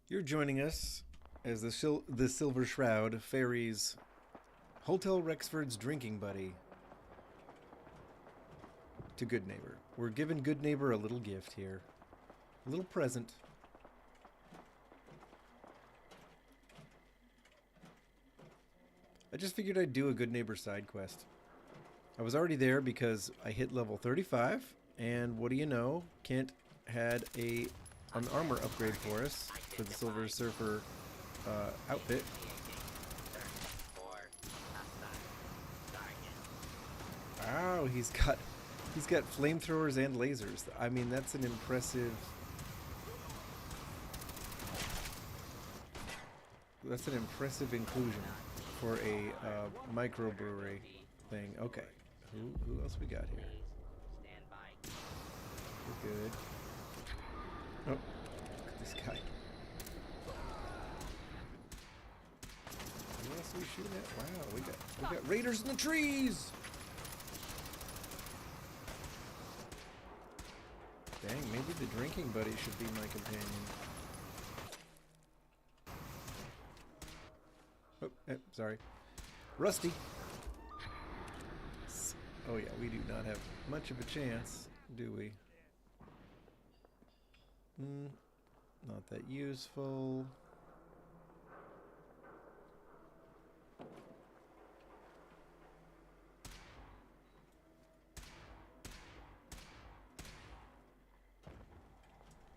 You're joining us as the Silver Shroud ferries Hotel Rexford's drinking buddy to Good Neighbor. We're giving Good Neighbor a little gift here. A little present. I just figured I'd do a Good Neighbor side quest. I was already there because I hit level 35, and what do you know? Kent had an armor upgrade for us for the Silver Surfer outfit. Wow, he's got flamethrowers and lasers. I mean, that's an impressive. That's an impressive inclusion for a microbrewery thing. Okay, who else we got here? We're good. Oh, look at this guy. Who else are we shooting at? Wow, we got raiders in the trees. Dang, maybe the drinking buddy should be my companion. Oh, sorry. Rusty. Oh yeah, we do not have much of a chance, do we? Not that useful.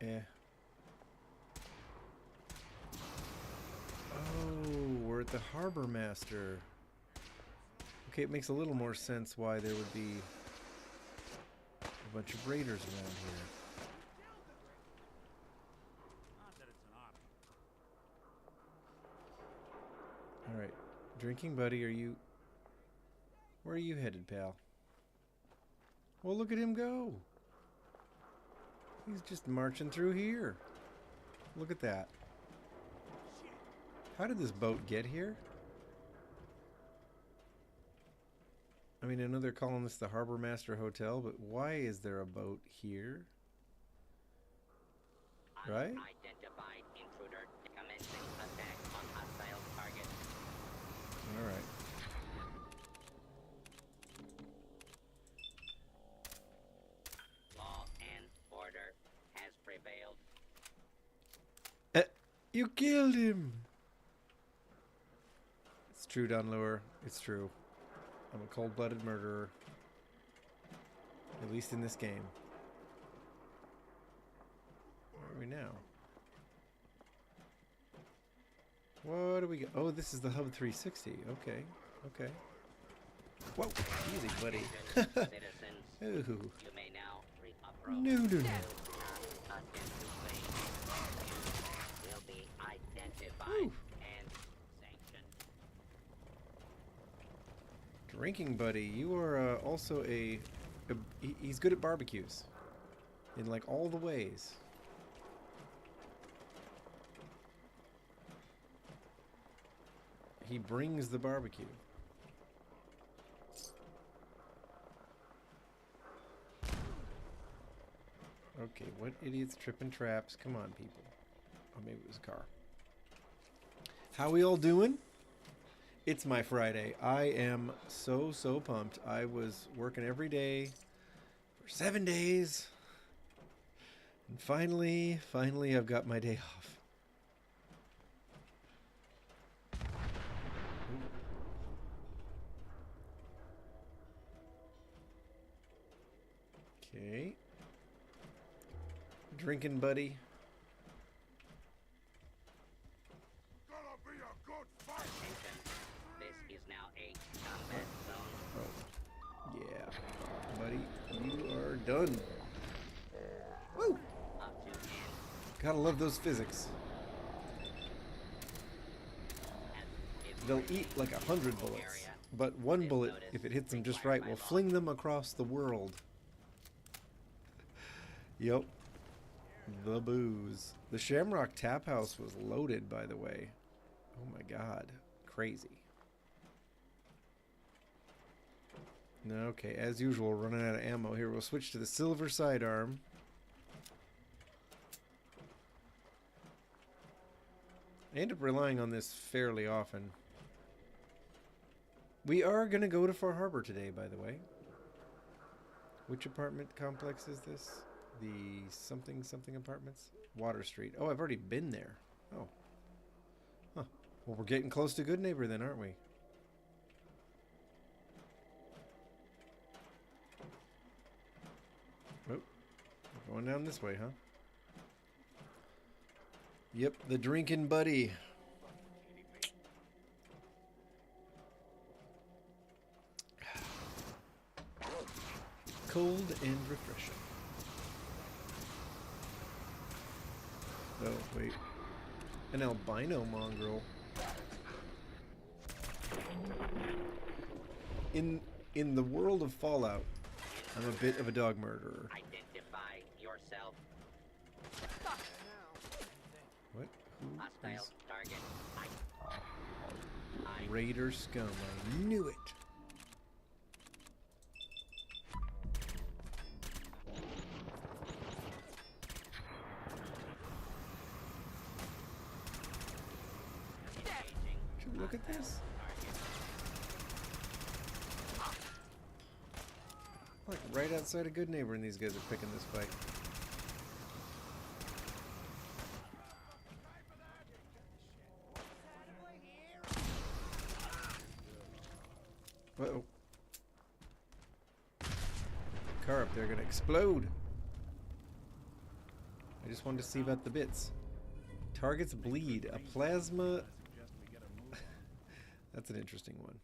Eh. Oh, we're at the Harbor Master. Okay, it makes a little more sense why there would be a bunch of raiders around here. Alright, drinking buddy, where are you headed, pal? Well, look at him go! He's just marching through here. Look at that. How did this boat get here? I mean, I know they're calling this the Harbor Master Hotel, but why is there a boat here? Right? Unidentified intruder commencing attack on hostile target. Alright. Law and order has prevailed. You killed him! It's true, Don Lure. It's true. I'm a cold-blooded murderer. At least in this game. Where are we now? What do we got? Oh, this is the Hub 360. Okay. Okay. Whoa! Easy, buddy. Citizens, Ooh. you may now reapproach. No. Do not attempt to flee. You will be identified Ooh. and sanctioned. Drinking buddy, you are also he's good at barbecues. In like all the ways. He brings the barbecue. Okay, what idiots tripping traps? Come on, people. Oh, maybe it was a car. How we all doing? It's my Friday. I am so pumped. I was working every day for 7 days. And finally, I've got my day off. Okay. Drinking buddy. Gonna be a good fight. Attention. This is now a combat zone. Oh. Yeah. Buddy, you are done. Woo! Up to end. Gotta love those physics. They'll eat like 100 bullets, but one bullet, if it hits them just right, will fling them across the world. Yep. The booze. The Shamrock Tap House was loaded, by the way. Oh my god. Crazy. Okay, as usual, running out of ammo here. We'll switch to the silver sidearm. I end up relying on this fairly often. We are going to go to Far Harbor today, by the way. Which apartment complex is this? The something something apartments? Water Street. Oh, I've already been there. Oh. Huh. Well, we're getting close to Good Neighbor then, aren't we? Oh. We're going down this way, huh? Yep, the drinking buddy. Cold and refreshing. Oh, wait. An albino mongrel. In the world of Fallout, I'm a bit of a dog murderer. Identify yourself. What? Who Hostile is target. Raider scum? I knew it. Look at this. Like right outside a Good Neighbor, and these guys are picking this fight. Uh-oh. Car up there gonna explode. I just wanted to see about the bits. Targets bleed. A plasma. That's an interesting one.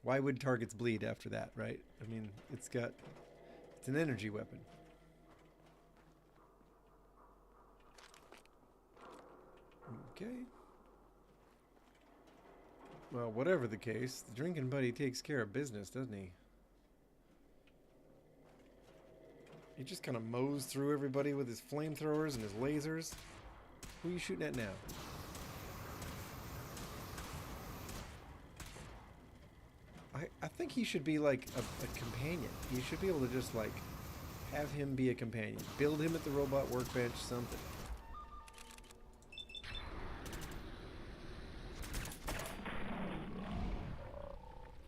Why would targets bleed after that, right? I mean, it's an energy weapon. Okay. Well, whatever the case, the drinking buddy takes care of business, doesn't he? He just kind of mows through everybody with his flamethrowers and his lasers. Who are you shooting at now? I think he should be like a companion. You should be able to just like have him be a companion. Build him at the robot workbench, something.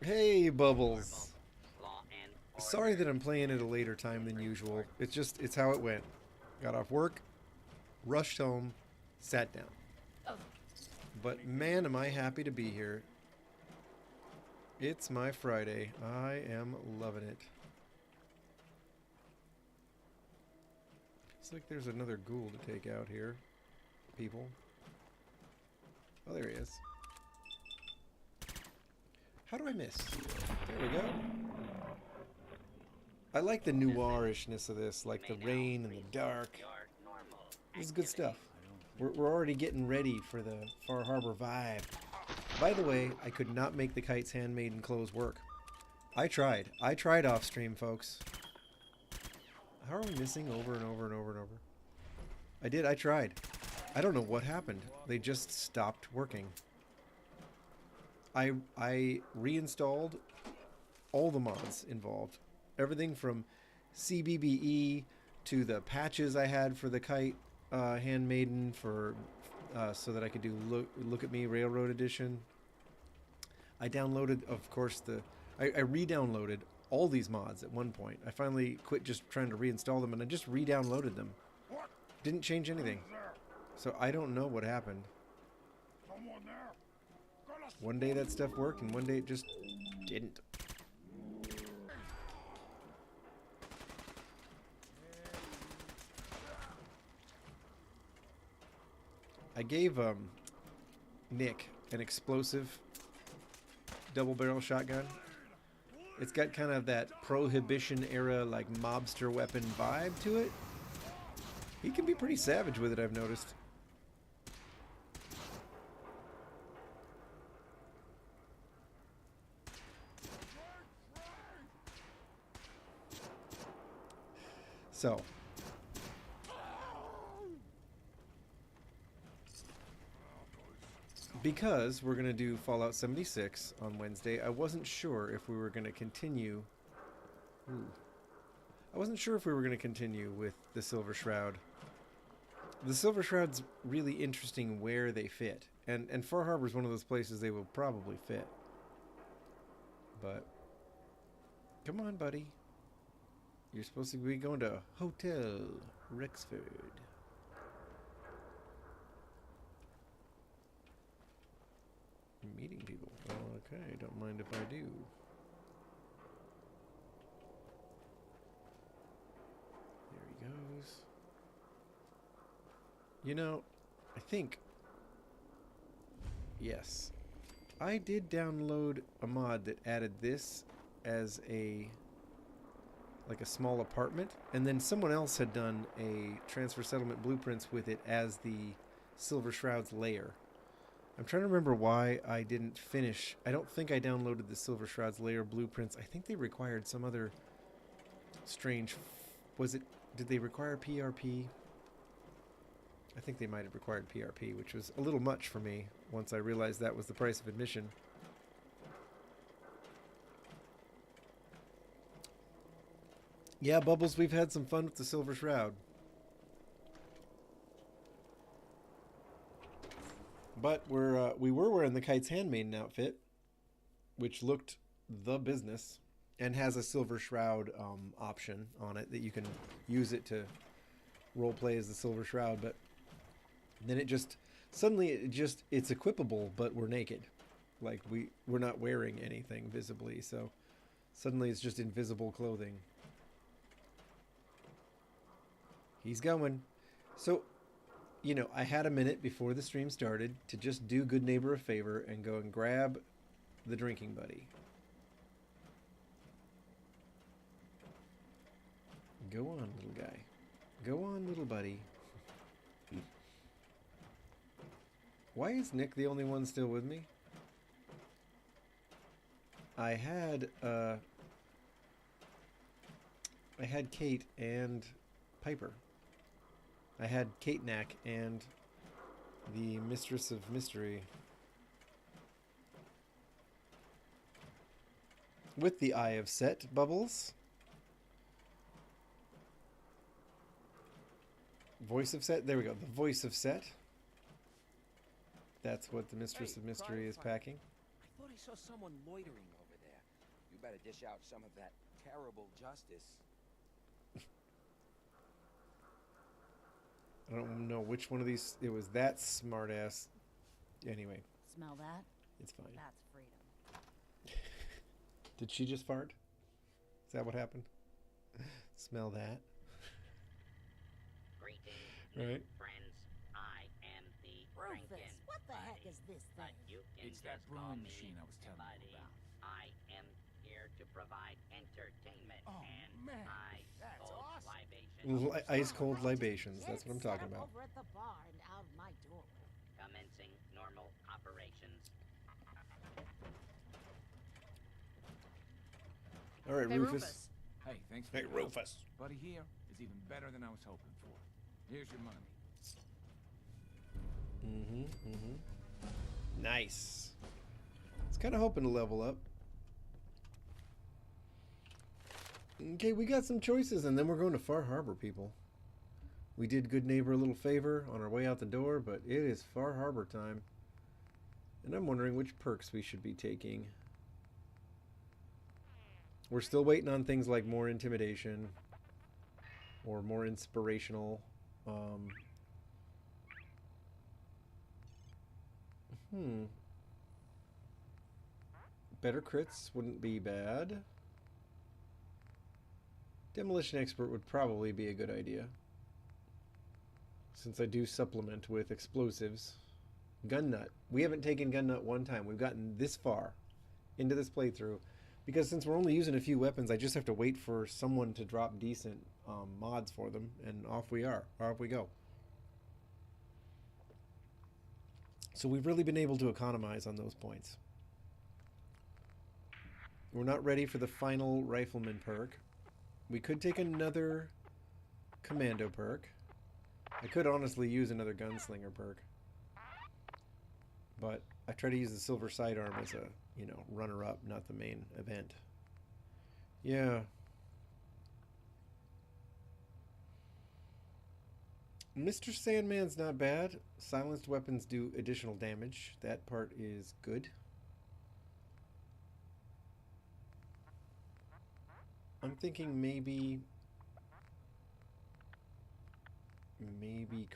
Hey, Bubbles. Sorry that I'm playing at a later time than usual. It's how it went. Got off work, rushed home, sat down. But man, am I happy to be here. It's my Friday. I am loving it. Looks like there's another ghoul to take out here. People. Oh, there he is. How do I miss? There we go. I like the noirishness of this, like the rain and the dark. This is good stuff. We're already getting ready for the Far Harbor vibe. By the way, I could not make the Kite's Handmaiden clothes work. I tried. I tried off stream, folks. How are we missing over and over and over and over? I did. I tried. I don't know what happened. They just stopped working. I reinstalled all the mods involved. Everything from CBBE to the patches I had for the Kite Handmaiden for so that I could do Look at Me Railroad Edition. I downloaded, of course, I re-downloaded all these mods at one point. I finally quit just trying to reinstall them, and I just re-downloaded them. Didn't change anything. So I don't know what happened. One day that stuff worked, and one day it just didn't. I gave Nick an explosive double barrel shotgun. It's got kind of that Prohibition era like mobster weapon vibe to it. He can be pretty savage with it, I've noticed. So because we're going to do Fallout 76 on Wednesday, I wasn't sure if we were going to continue... I wasn't sure if we were going to continue with the Silver Shroud The Silver Shroud's really interesting where they fit. And Far Harbor's one of those places they will probably fit. But come on, buddy. You're supposed to be going to Hotel Rexford. Meeting people. Okay, don't mind if I do. There he goes. You know, I think... Yes. I did download a mod that added this as a... like a small apartment, and then someone else had done a transfer settlement blueprints with it as the Silver Shroud's lair. I'm trying to remember why I didn't finish. I don't think I downloaded the Silver Shroud's lair blueprints. I think they required some other strange... Was it... Did they require PRP? I think they might have required PRP, which was a little much for me once I realized that was the price of admission. Yeah, Bubbles, we've had some fun with the Silver Shroud. But we were wearing the Kite's Handmaiden outfit, which looked the business, and has a Silver Shroud option on it that you can use it to roleplay as the Silver Shroud. But then it just suddenly it's equipable, but we're naked, like we're not wearing anything visibly. So suddenly it's just invisible clothing. He's going. So, you know, I had a minute before the stream started to just do Good Neighbor a favor and go and grab the drinking buddy. Go on, little guy. Go on, little buddy. Why is Nick the only one still with me? I had Kate and Piper. I had Kate Knack and the Mistress of Mystery. With the Eye of Set, Bubbles. Voice of Set? There we go. The Voice of Set. That's what the Mistress of Mystery is packing. I thought I saw someone loitering over there. You better dish out some of that terrible justice. I don't know which one of these. It was that smartass. Anyway. Smell that? It's fine. That's freedom. Did she just fart? Is that what happened? Smell that? Greetings, Right. friends. I am the Rufus, Drinkin' what the heck Buddy. is this But thing? you can It's that just call brewing me machine I was telling Buddy. you about. I am here to provide entertainment Oh, and man, ice that's cold awesome. libations. Ice cold libations. That's what I'm Get set talking up about. over at the bar and out of my doorway. Commencing normal operations. All right, Hey, Rufus. Hey, thanks for Hey, your help. Rufus. Buddy here is even better than I was hoping for. Here's your money. Nice. I was kind of hoping to level up. Okay, we got some choices, and then we're going to Far Harbor, people. We did Good Neighbor a little favor on our way out the door, but it is Far Harbor time. And I'm wondering which perks we should be taking. We're still waiting on things like more intimidation or more inspirational. Better crits wouldn't be bad. Demolition Expert would probably be a good idea, since I do supplement with explosives. Gun Nut. We haven't taken Gun Nut one time. We've gotten this far into this playthrough because since we're only using a few weapons, I just have to wait for someone to drop decent mods for them, and off we are. Off we go. So we've really been able to economize on those points. We're not ready for the final Rifleman perk. We could take another Commando perk. I could honestly use another Gunslinger perk. But I try to use the Silver Sidearm as a, you know, runner-up, not the main event. Yeah. Mr. Sandman's not bad. Silenced weapons do additional damage. That part is good. I'm thinking maybe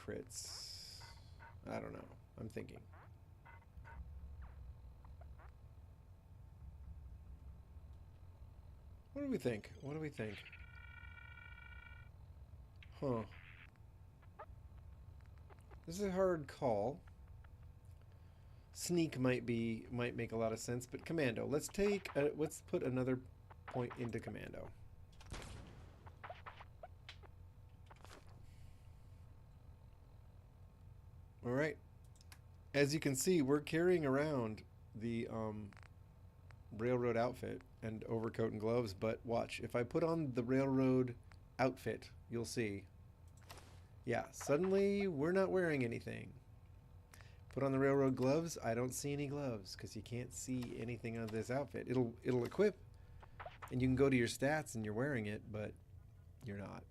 crits. I don't know. I'm thinking. What do we think? What do we think? Huh. This is a hard call. Sneak might make a lot of sense, but commando. Let's put another point into commando. All right. As you can see, we're carrying around the railroad outfit and overcoat and gloves, but watch. If I put on the railroad outfit, you'll see. Yeah, suddenly we're not wearing anything. Put on the railroad gloves, I don't see any gloves because you can't see anything on this outfit. It'll equip and you can go to your stats and you're wearing it, but you're not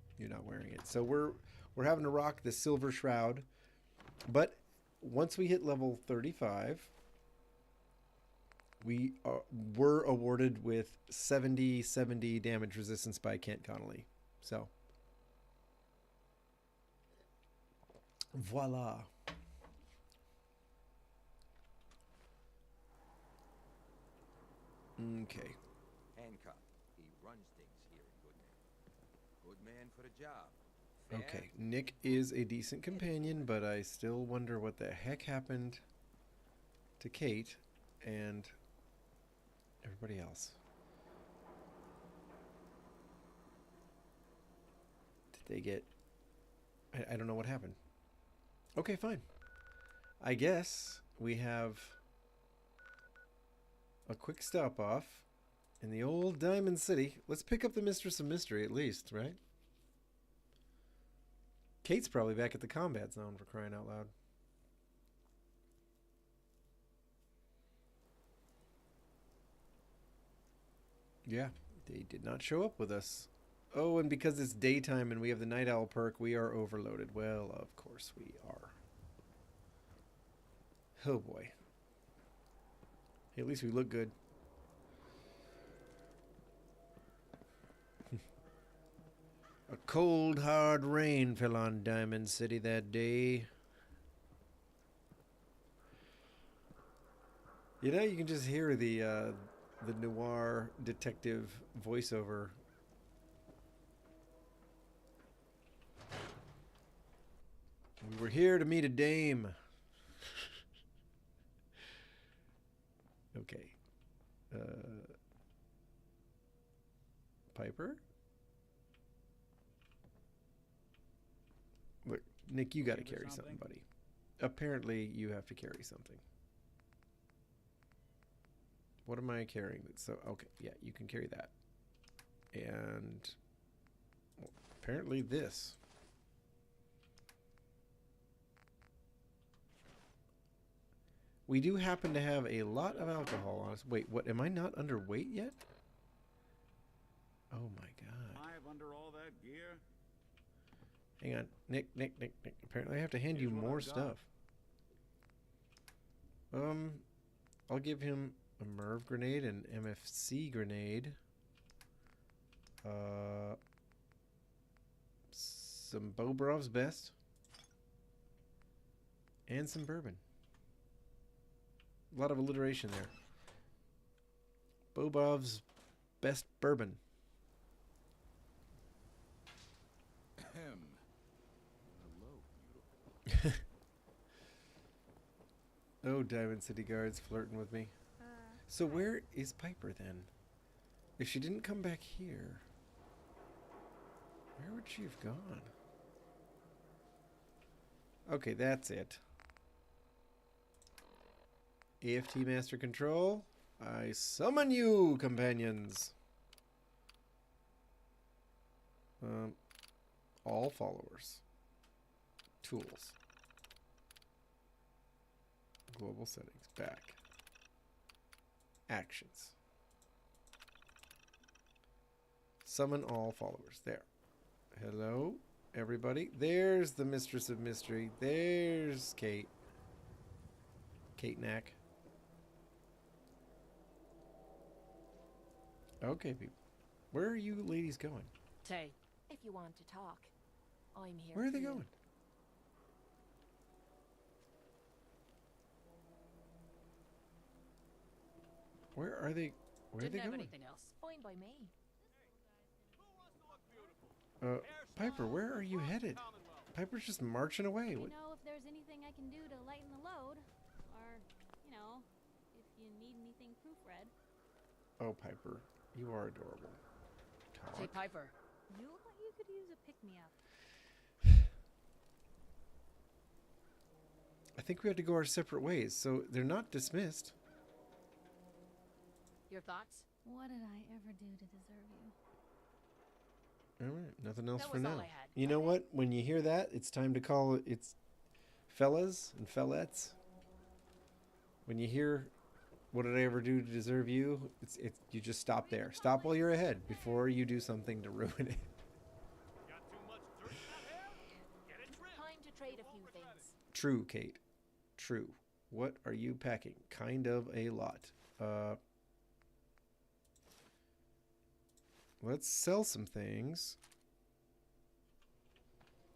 wearing it. So we're having to rock the silver shroud. But once we hit level 35, we were awarded with 70 damage resistance by Kent Connolly. So voila. Okay. Hancock, he runs things here at Goodman. Good man for the job. Fair. Okay, Nick is a decent companion, but I still wonder what the heck happened to Kate and everybody else. Did they get... I don't know what happened. Okay, fine. I guess we have a quick stop off in the old Diamond City. Let's pick up the Mistress of Mystery at least, right? Kate's probably back at the combat zone, for crying out loud. Yeah, they did not show up with us. Oh, and because it's daytime and we have the Night Owl perk, we are overloaded. Well, of course we are. Oh boy. Hey, at least we look good. A cold, hard rain fell on Diamond City that day. You know, you can just hear the noir detective voiceover. We were here to meet a dame. Okay. Piper? Look, Nick, you got to carry something, buddy. Apparently, you have to carry something. What am I carrying? So, okay, yeah, you can carry that. And well, apparently this. We do happen to have a lot of alcohol on us. Wait, what? Am I not underweight yet? Oh my god. 5 under all that gear? Hang on. Nick. Apparently I have to hand you more stuff. I'll give him a Merv grenade and MFC grenade. Some Bobrov's best. And some bourbon. A lot of alliteration there. Bobov's best bourbon. Hello, beautiful. Oh, Diamond City Guards flirting with me. So where is Piper then? If she didn't come back here, where would she have gone? Okay, that's it. AFT Master Control. I summon you, companions. All followers. Tools. Global settings. Back. Actions. Summon all followers. There. Hello. everybody. There's the Mistress of Mystery. There's Kate. Kate Knack. Okay, people. Where are you ladies going? Tay, if you want to talk, I'm here. Where are for they you. going? Where are they? Where are Didn't they have going? anything else. Fine by me. Piper, where are you headed? Piper's just marching away. You What? know if there's anything I can do to lighten the load, or if you need anything proofread. Oh, Piper, you are adorable. Tay Talk. Piper. You could use a pick me up. I think we have to go our separate ways, so they're not dismissed. Your thoughts? What did I ever do to deserve you? All right, nothing else That for was all now. I had. You know what? When you hear that, it's time to call it. It's fellas and fellettes. When you hear, "What did I ever do to deserve you?" It's you just stop there. Stop while you're ahead before you do something to ruin it. Time to trade a few things. True, Kate. True. What are you packing? Kind of a lot. Let's sell some things.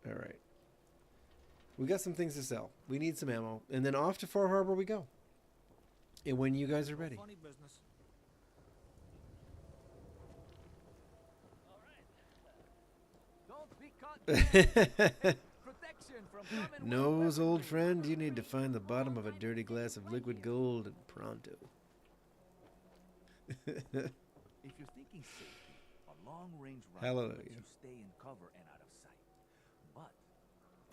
All right. We got some things to sell. We need some ammo. And then off to Far Harbor we go. And when you guys are ready. Funny business. Don't be caught. Protection from coming Nose, old friend, you need to find the bottom of a dirty glass of liquid gold and pronto. If you're thinking safety, a long-range rifle Hallelujah. lets you stay in cover and out of sight. But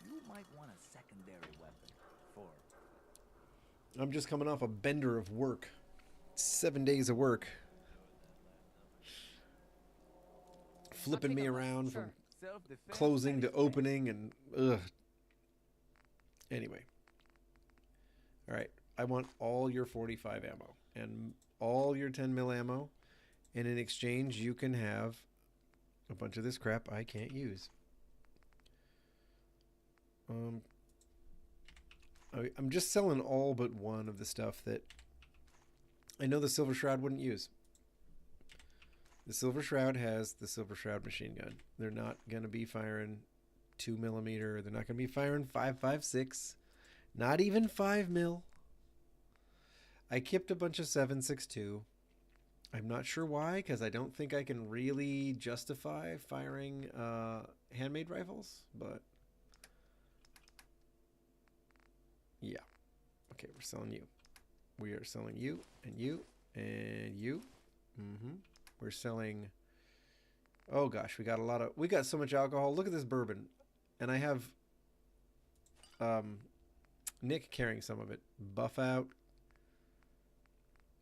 you might want a secondary weapon for... I'm just coming off a bender of work. 7 days of work. Flipping take me a look. around Sure. from Self-defense closing to satisfaction. opening and ugh. Anyway. All right. I want all your 45 ammo and all your 10 mil ammo. And in exchange, you can have a bunch of this crap I can't use. I'm just selling all but one of the stuff that I know the Silver Shroud wouldn't use. The Silver Shroud has the Silver Shroud machine gun. They're not going to be firing 2mm. They're not going to be firing 5.56. Not even 5 mil. I kept a bunch of 7.62. I'm not sure why, because I don't think I can really justify firing handmade rifles, but yeah. Okay, we're selling you. We are selling you and you and you. We're selling. Oh gosh, we got so much alcohol. Look at this bourbon, and I have Nick carrying some of it. Buff out.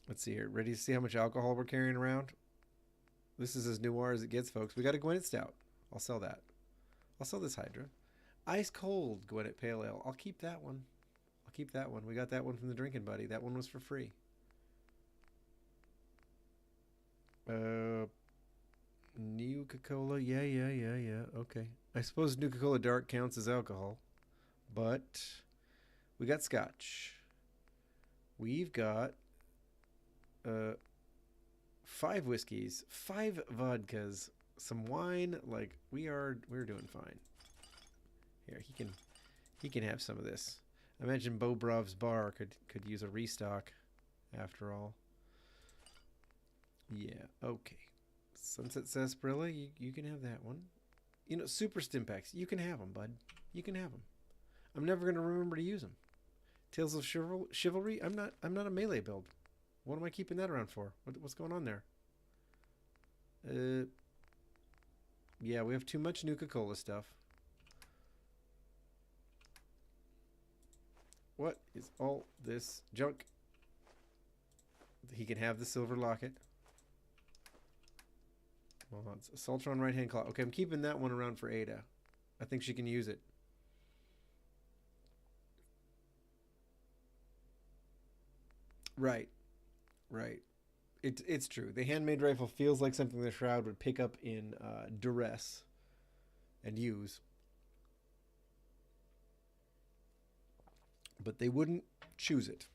Let's see here. Ready to see how much alcohol we're carrying around? This is as noir as it gets, folks. We got a Gwinnett Stout. I'll sell that. I'll sell this Hydra. Ice cold Gwinnett Pale Ale. I'll keep that one. I'll keep that one. We got that one from the Drinking Buddy. That one was for free. Nuka-Cola. Yeah. Okay. I suppose Nuka-Cola Dark counts as alcohol. But we got scotch. We've got 5 whiskeys, 5 vodkas, some wine. Like we're doing fine. Here, he can have some of this. I imagine Bobrov's bar could use a restock after all. Yeah, okay. Sunset Sarsaparilla, you can have that one. You know, Super Stimpaks, you can have them, bud. You can have them. I'm never going to remember to use them. Tales of Chivalry, I'm not a melee build. What am I keeping that around for? What's going on there? Yeah, we have too much Nuka-Cola stuff. What is all this junk? He can have the silver locket. Well, it's Assaultron right-hand claw. Okay, I'm keeping that one around for Ada. I think she can use it. Right. It's true. The handmade rifle feels like something the Shroud would pick up in duress and use. But they wouldn't choose it.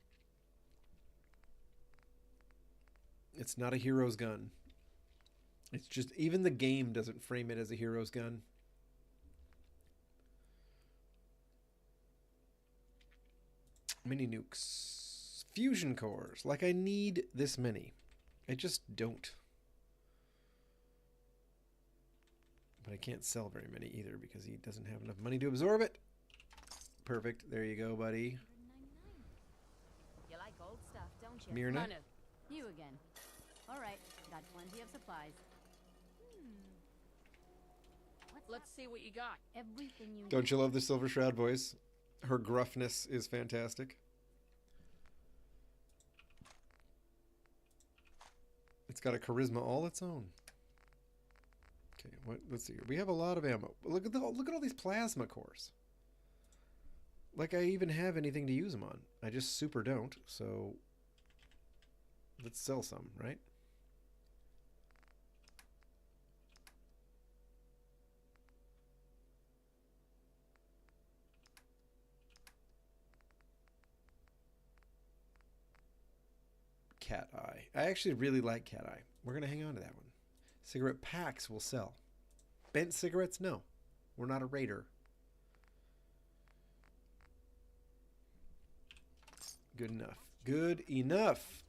It's not a hero's gun. It's just, even the game doesn't frame it as a hero's gun. Mini nukes. Fusion cores. Like, I need this many. I just don't. But I can't sell very many either because he doesn't have enough money to absorb it. Perfect. There you go, buddy. 199. You like old stuff, don't you? Myrna? Manu, you again. All right, got plenty of supplies. Let's see what you got. Everything you Don't you love the Silver Shroud voice? Her gruffness is fantastic. It's got a charisma all its own. Okay, what? Let's see here. We have a lot of ammo. Look at all these plasma cores. Like I even have anything to use them on. I just super don't. So let's sell some, right? Cat Eye. I actually really like Cat Eye. We're going to hang on to that one. Cigarette packs will sell. Bent cigarettes? No. We're not a raider. Good enough. Good enough.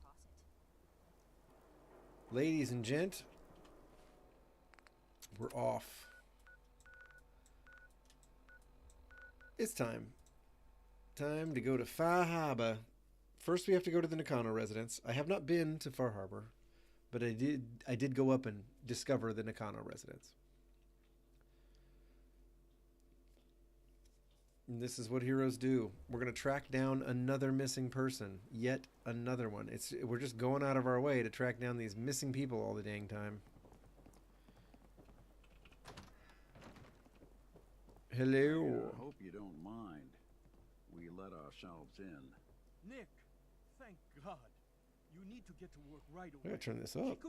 Ladies and gent, we're off. It's time. Time to go to Far Harbor. First, we have to go to the Nakano residence. I have not been to Far Harbor, but I did go up and discover the Nakano residence. And this is what heroes do. We're going to track down another missing person. Yet another one. We're just going out of our way to track down these missing people all the dang time. Hello. I hope you don't mind. We let ourselves in. Nick, thank God. You need to get to work right away. I gotta turn this up.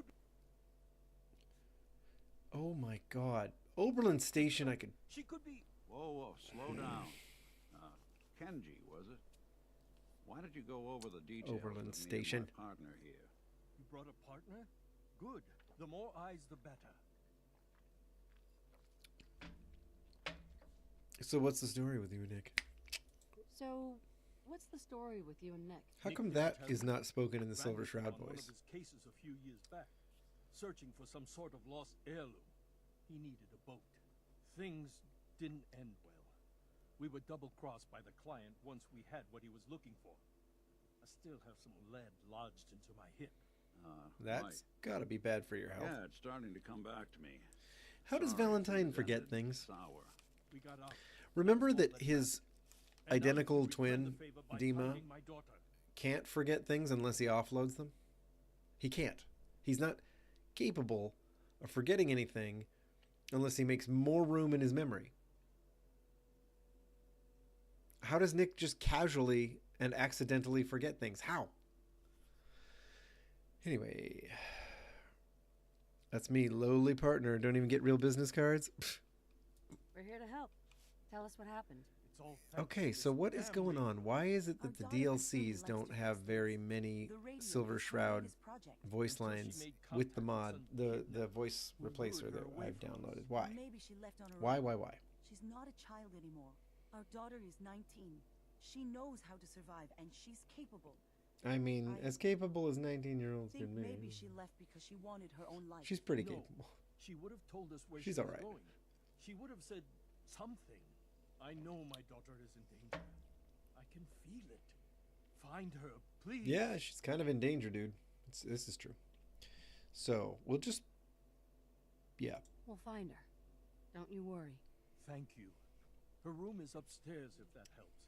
Oh my God. Oberlin Station, I could... She could be... Whoa, slow down. Kenji, was it? Why did you go over the details Oberlin with Station. me and my partner here? You brought a partner? Good. The more eyes, the better. So what's the story with you and Nick? So, what's the story with you and Nick? How come that is not spoken in the Silver Shroud voice? One of his cases a few years back, searching for some sort of lost heirloom. He needed a boat. Things didn't end well. We were double-crossed by the client once we had what he was looking for. I still have some lead lodged into my hip. That's gotta be bad for your health. Yeah, it's starting to come back to me. How does Sorry, Valentine things forget ended things? sour. We got out. Remember that his And now identical you return twin, the favor by Dima, finding my daughter. can't forget things unless he offloads them? He can't. He's not capable of forgetting anything unless he makes more room in his memory. How does Nick just casually and accidentally forget things? How? Anyway, that's me, lowly partner. Don't even get real business cards. We're here to help. Tell us what happened. It's all thanks Okay, to this so what is damn going radio. on? Why is it that the Our daughter DLCs Victoria don't likes to have test very things. many The radio Silver is Shroud his project. voice Until she lines made with the contact mod, with some the kid voice who replacer lured her that away I've from us. downloaded? Why? Maybe she left on her Why, own. why? She's not a child anymore. Our daughter is 19. She knows how to survive, and she's capable. I mean, I as capable as 19-year-olds Think can be. maybe she left because she wanted her own life. She's pretty No. capable. She would have told us where She's she all was right. going. She would have said something. I know my daughter is in danger. I can feel it. Find her, please. Yeah, she's kind of in danger, dude. This is true. So, we'll just... Yeah. We'll find her. Don't you worry. Thank you. Her room is upstairs if that helps.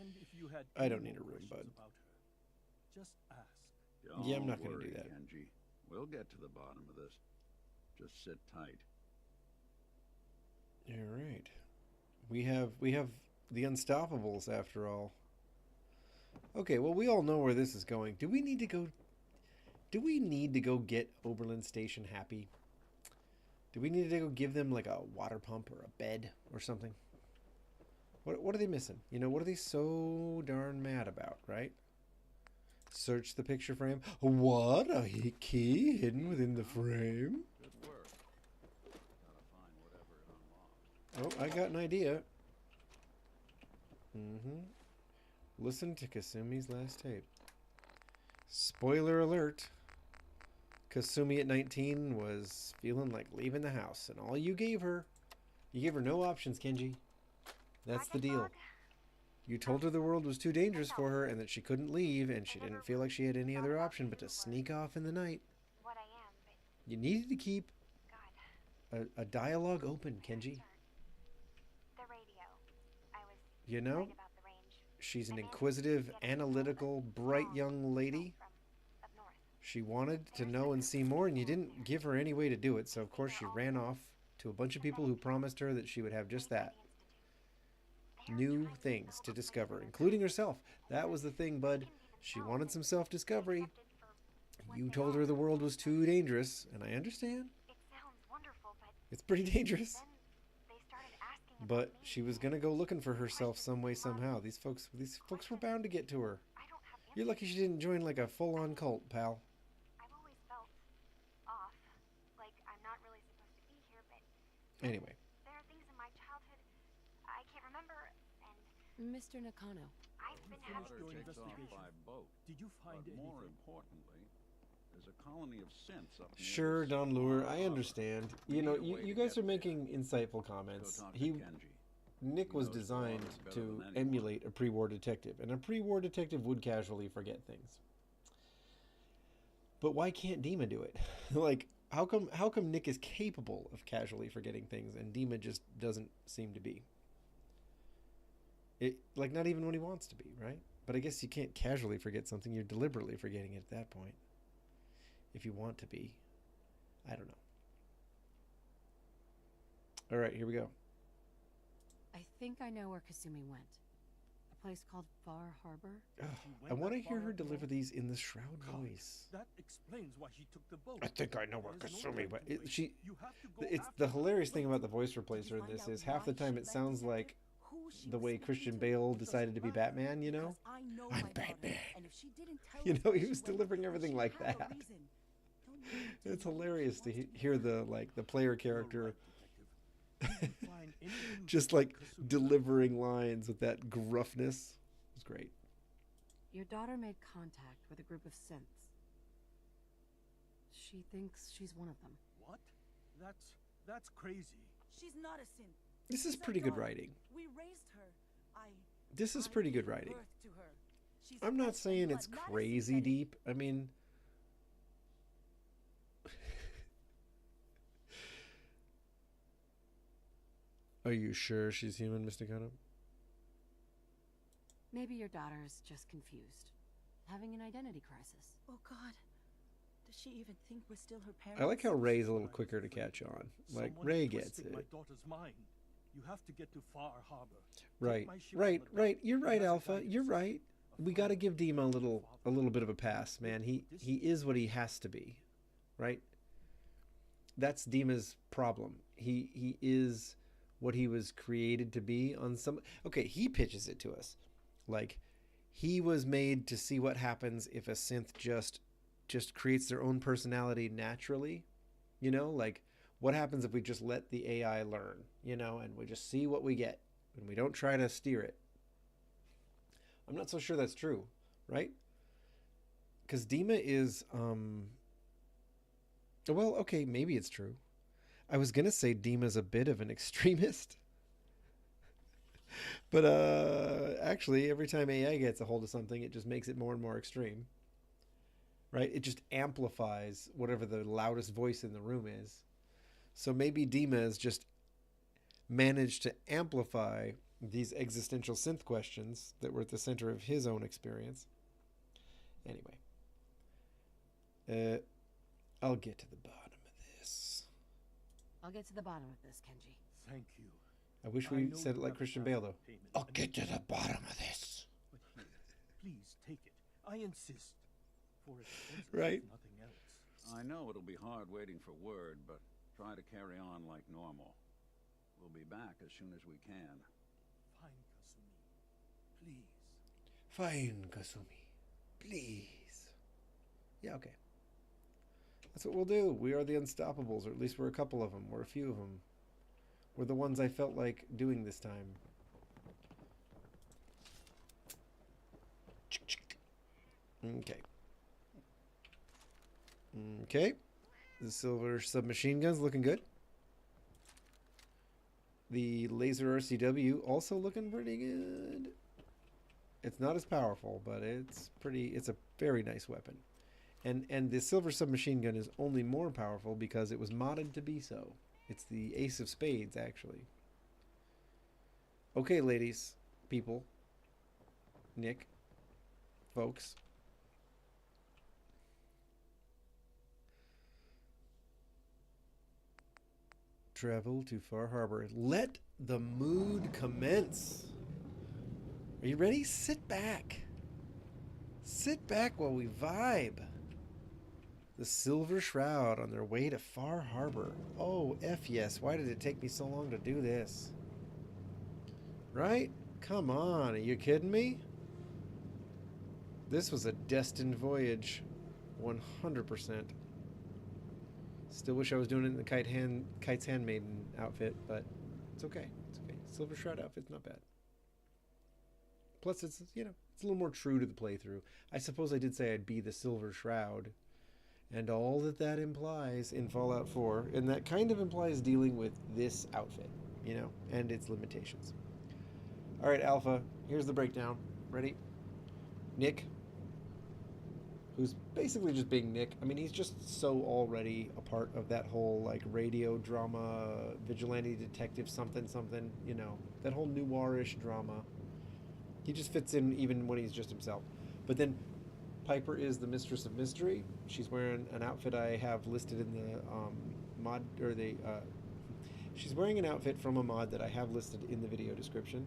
And if you had I any don't need more a room, questions bud. about her, just ask. Don't Yeah, I'm not gonna worry, do that. Kenji. We'll get to the bottom of this. Just sit tight. All right. We have the Unstoppables after all. Okay, well, we all know where this is going. Do we need to go get Oberlin Station happy? Do we need to go give them like a water pump or a bed or something? What are they missing? You know, what are they so darn mad about, right? Search the picture frame. What? A key hidden within the frame? Good work. Gotta find whatever it unlocked. Oh, I got an idea. Listen to Kasumi's last tape. Spoiler alert. Kasumi at 19 was feeling like leaving the house, and all you gave her no options, Kenji. That's the deal. You told her the world was too dangerous for her and that she couldn't leave, and she didn't feel like she had any other option but to sneak off in the night. You needed to keep a dialogue open, Kenji. You know, she's an inquisitive, analytical, bright young lady. She wanted to know and see more, and you didn't give her any way to do it, so of course she ran off to a bunch of people who promised her that she would have just that. New things to discover, including herself. That was the thing, bud. She wanted some self-discovery. You told her the world was too dangerous, and I understand. It's pretty dangerous. But she was gonna go looking for herself some way, somehow. These folks were bound to get to her. You're lucky she didn't join like a full-on cult, pal. Anyway. Mr. Nakano. Water takes off by boat. Did you find But anything? more importantly, there's a colony of synths up near Sure, the Don Lure, I harbor. understand. We You know, need a way you to guys get are there. making insightful comments. Go talk to Kenji. Nick He was knows the designed waters better to than anyone. emulate a pre-war detective, and a pre-war detective would casually forget things. But why can't Dima do it? Like, how come Nick is capable of casually forgetting things and Dima just doesn't seem to be? It, like, not even when he wants to be, right? But I guess you can't casually forget something. You're deliberately forgetting it at that point. If you want to be. I don't know. All right, here we go. I think I know where Kasumi went. A place called Far Harbor. Ugh, I want to hear her deliver these in the Shroud voice. That explains why she took the boat. I think I know where There's no Kasumi time went. to wait. She, You have to go it's after the her. hilarious thing about the voice replacer in this is half the time it sounds like the way Christian Bale decided to be Batman, you know? I'm Batman. You know, he was delivering everything like that. It's hilarious to hear the player character just like delivering lines with that gruffness. It was great. Your daughter made contact with a group of synths. She thinks she's one of them. What? That's crazy. She's not a synth. This is She's our pretty good daughter. writing. We raised her. This is pretty good writing. birth to her. She's I'm not flesh and saying blood, it's not a crazy synthetic. deep. I mean, are you sure she's human, Mr. Kono? Maybe your daughter is just confused, having an identity crisis. Oh God. Does she even think we're still her parents? I like how Ray's a little quicker to catch on. Like, Someone Ray is gets twisting it. My daughter's mind. You have to get to Far Harbor. Right, Take my ship right, on the right. dock. You're It right, has a Alpha. guidance You're system. right. We got to give Dima a little bit of a pass, man. He is what he has to be, right? That's Dima's problem. He is what he was created to be on some. Okay, he pitches it to us, like he was made to see what happens if a synth just creates their own personality naturally. You know, like what happens if we just let the AI learn, you know, and we just see what we get and we don't try to steer it. I'm not so sure that's true, right? Because Dima is, well, okay, maybe it's true. I was going to say Dima's a bit of an extremist. But actually, every time AI gets a hold of something, it just makes it more and more extreme. Right? It just amplifies whatever the loudest voice in the room is. So maybe Dima has just managed to amplify these existential synth questions that were at the center of his own experience. Anyway. I'll get to the bottom of this. I'll get to the bottom of this, Kenji. Thank you. I wish I we know said it you like have Christian a Bale, massive though. payment, I'll and get to you- the bottom of this. But here, please take it. I insist. For expenses, Right. if nothing else. I know it'll be hard waiting for word, but try to carry on like normal. We'll be back as soon as we can. Fine, Fine, Kasumi. Please. Yeah, okay. That's what we'll do. We are the Unstoppables, or at least we're a couple of them. We're a few of them. We're the ones I felt like doing this time. Okay. Okay. The silver submachine gun's looking good. The laser RCW also looking pretty good. It's not as powerful, but it's a very nice weapon. And the silver submachine gun is only more powerful because it was modded to be so. It's the Ace of Spades, actually. Okay, ladies, people, Nick, folks. Travel to Far Harbor. Let the mood commence. Are you ready? Sit back. Sit back while we vibe. The Silver Shroud on their way to Far Harbor. Oh, F yes. Why did it take me so long to do this? Right? Come on. Are you kidding me? This was a destined voyage. 100%. Still wish I was doing it in the Kite's Handmaiden outfit, but it's okay. It's okay. Silver Shroud outfit's not bad. Plus, it's, you know, it's a little more true to the playthrough. I suppose I did say I'd be the Silver Shroud. And all that implies in Fallout 4, and that kind of implies dealing with this outfit, you know, and its limitations. All right, Alpha, here's the breakdown. Ready? Nick, who's basically just being Nick. I mean, he's just so already a part of that whole, like, radio drama, vigilante detective something, you know, that whole noirish drama. He just fits in even when he's just himself. But then Piper is the Mistress of Mystery. She's wearing an outfit I have listed in the mod, or the, she's wearing an outfit from a mod that I have listed in the video description.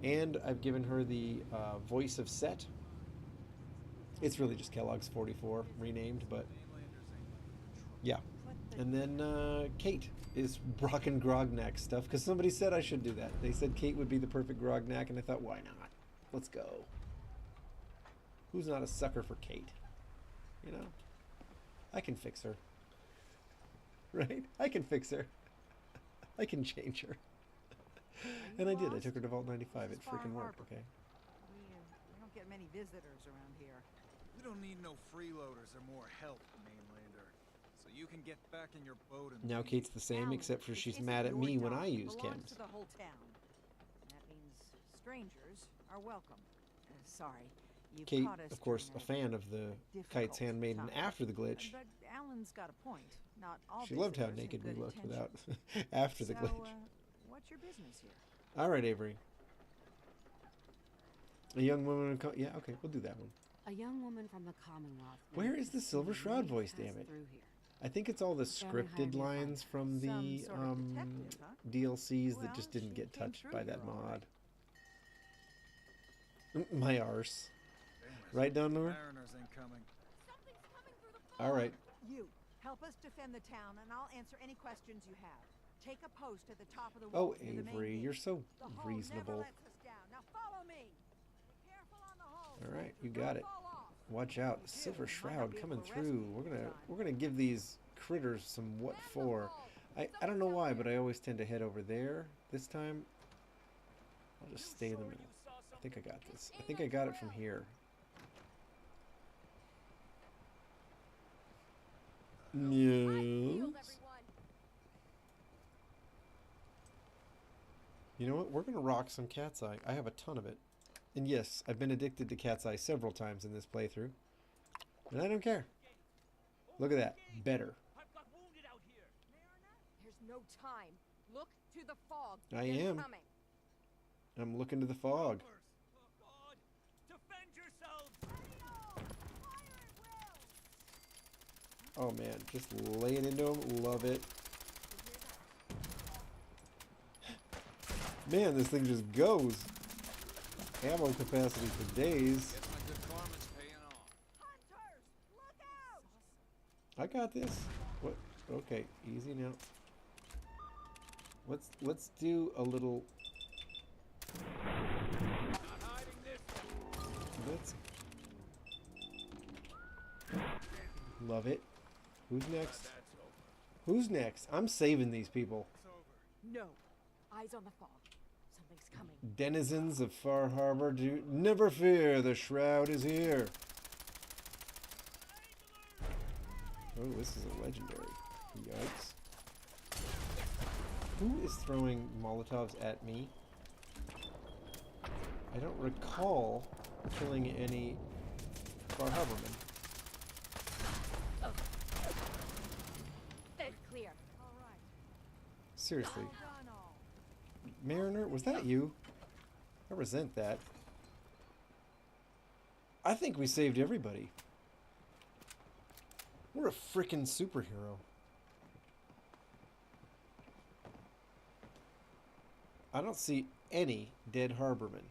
And I've given her the voice of Set. It's really just Kellogg's 44 renamed, but yeah. And then Kate is rockin' Grognak stuff, because somebody said I should do that. They said Kate would be the perfect Grognak, and I thought, why not? Let's go. Who's not a sucker for Kate? You know? I can fix her. Right? I can fix her. I can change her. And I did. I took her to Vault 95. It freaking worked, okay? We don't get many visitors around here. We don't need no freeloaders or more help, mainlander. So you can get back in your boat and now Kate's the same, except for she's mad at me when I use chems. To the whole town. That means strangers are welcome. Sorry. Kate, of course, a fan of the Kite's Handmaiden after the glitch. But Alan's got a point. Not all she loved how naked we looked without after the glitch. What's your business here? All right, Avery. A young woman. Yeah, okay, we'll do that one. A young woman from the Commonwealth. Where is the Silver Shroud voice? Damn it! I think it's all the scripted lines from the DLCs that just didn't get touched by that mod. My arse. Right, Dunlord? All right. You help us defend the town, and I'll answer any questions you have. Take a post at the top of the wall. wall. Oh, Avery, you're so reasonable. Now follow me. Careful on the hole. All right, you got it. Watch out, Silver Shroud coming through. We're gonna give these critters some what for. I don't know why, but I always tend to head over there. This time, I'll just stay in the middle. I think I got this. I think I got it from here. Yes. You know what? We're going to rock some Cat's Eye. I have a ton of it. And yes, I've been addicted to Cat's Eye several times in this playthrough. And I don't care. Look at that. Better. There's no time. Look to the fog. I am. Coming. I'm looking to the fog. Oh man, just laying into him. Love it. Man, this thing just goes. Ammo capacity for days. I got this. What? Okay, easy now. Let's do a little. Let's... Love it. Who's next? Who's next? I'm saving these people. No. Eyes on the fog. Something's coming. Denizens of Far Harbor, do never fear, the Shroud is here. Oh, this is a legendary. Yikes. Who is throwing Molotovs at me? I don't recall killing any Far Harbormen. Clear. Seriously. Mariner, was that you? I resent that. I think we saved everybody. We're a frickin' superhero. I don't see any dead Harbormen.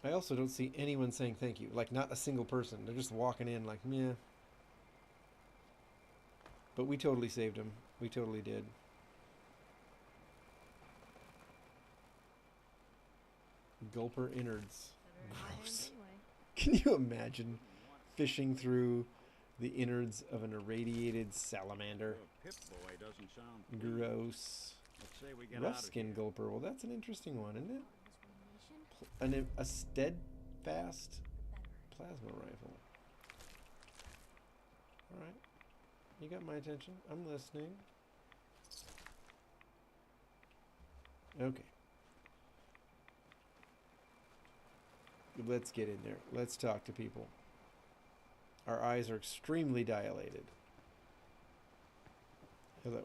I also don't see anyone saying thank you. Like, not a single person. They're just walking in like, meh. But we totally saved him. We totally did. Gulper innards. Gross. Can you imagine fishing through the innards of an irradiated salamander? Pip-Boy doesn't sound Gross. Let's say we get Rough out of skin gulper. Well, that's an interesting one, isn't it? A steadfast plasma rifle. Alright. You got my attention. I'm listening. Okay. Let's get in there. Let's talk to people. Our eyes are extremely dilated. Hello.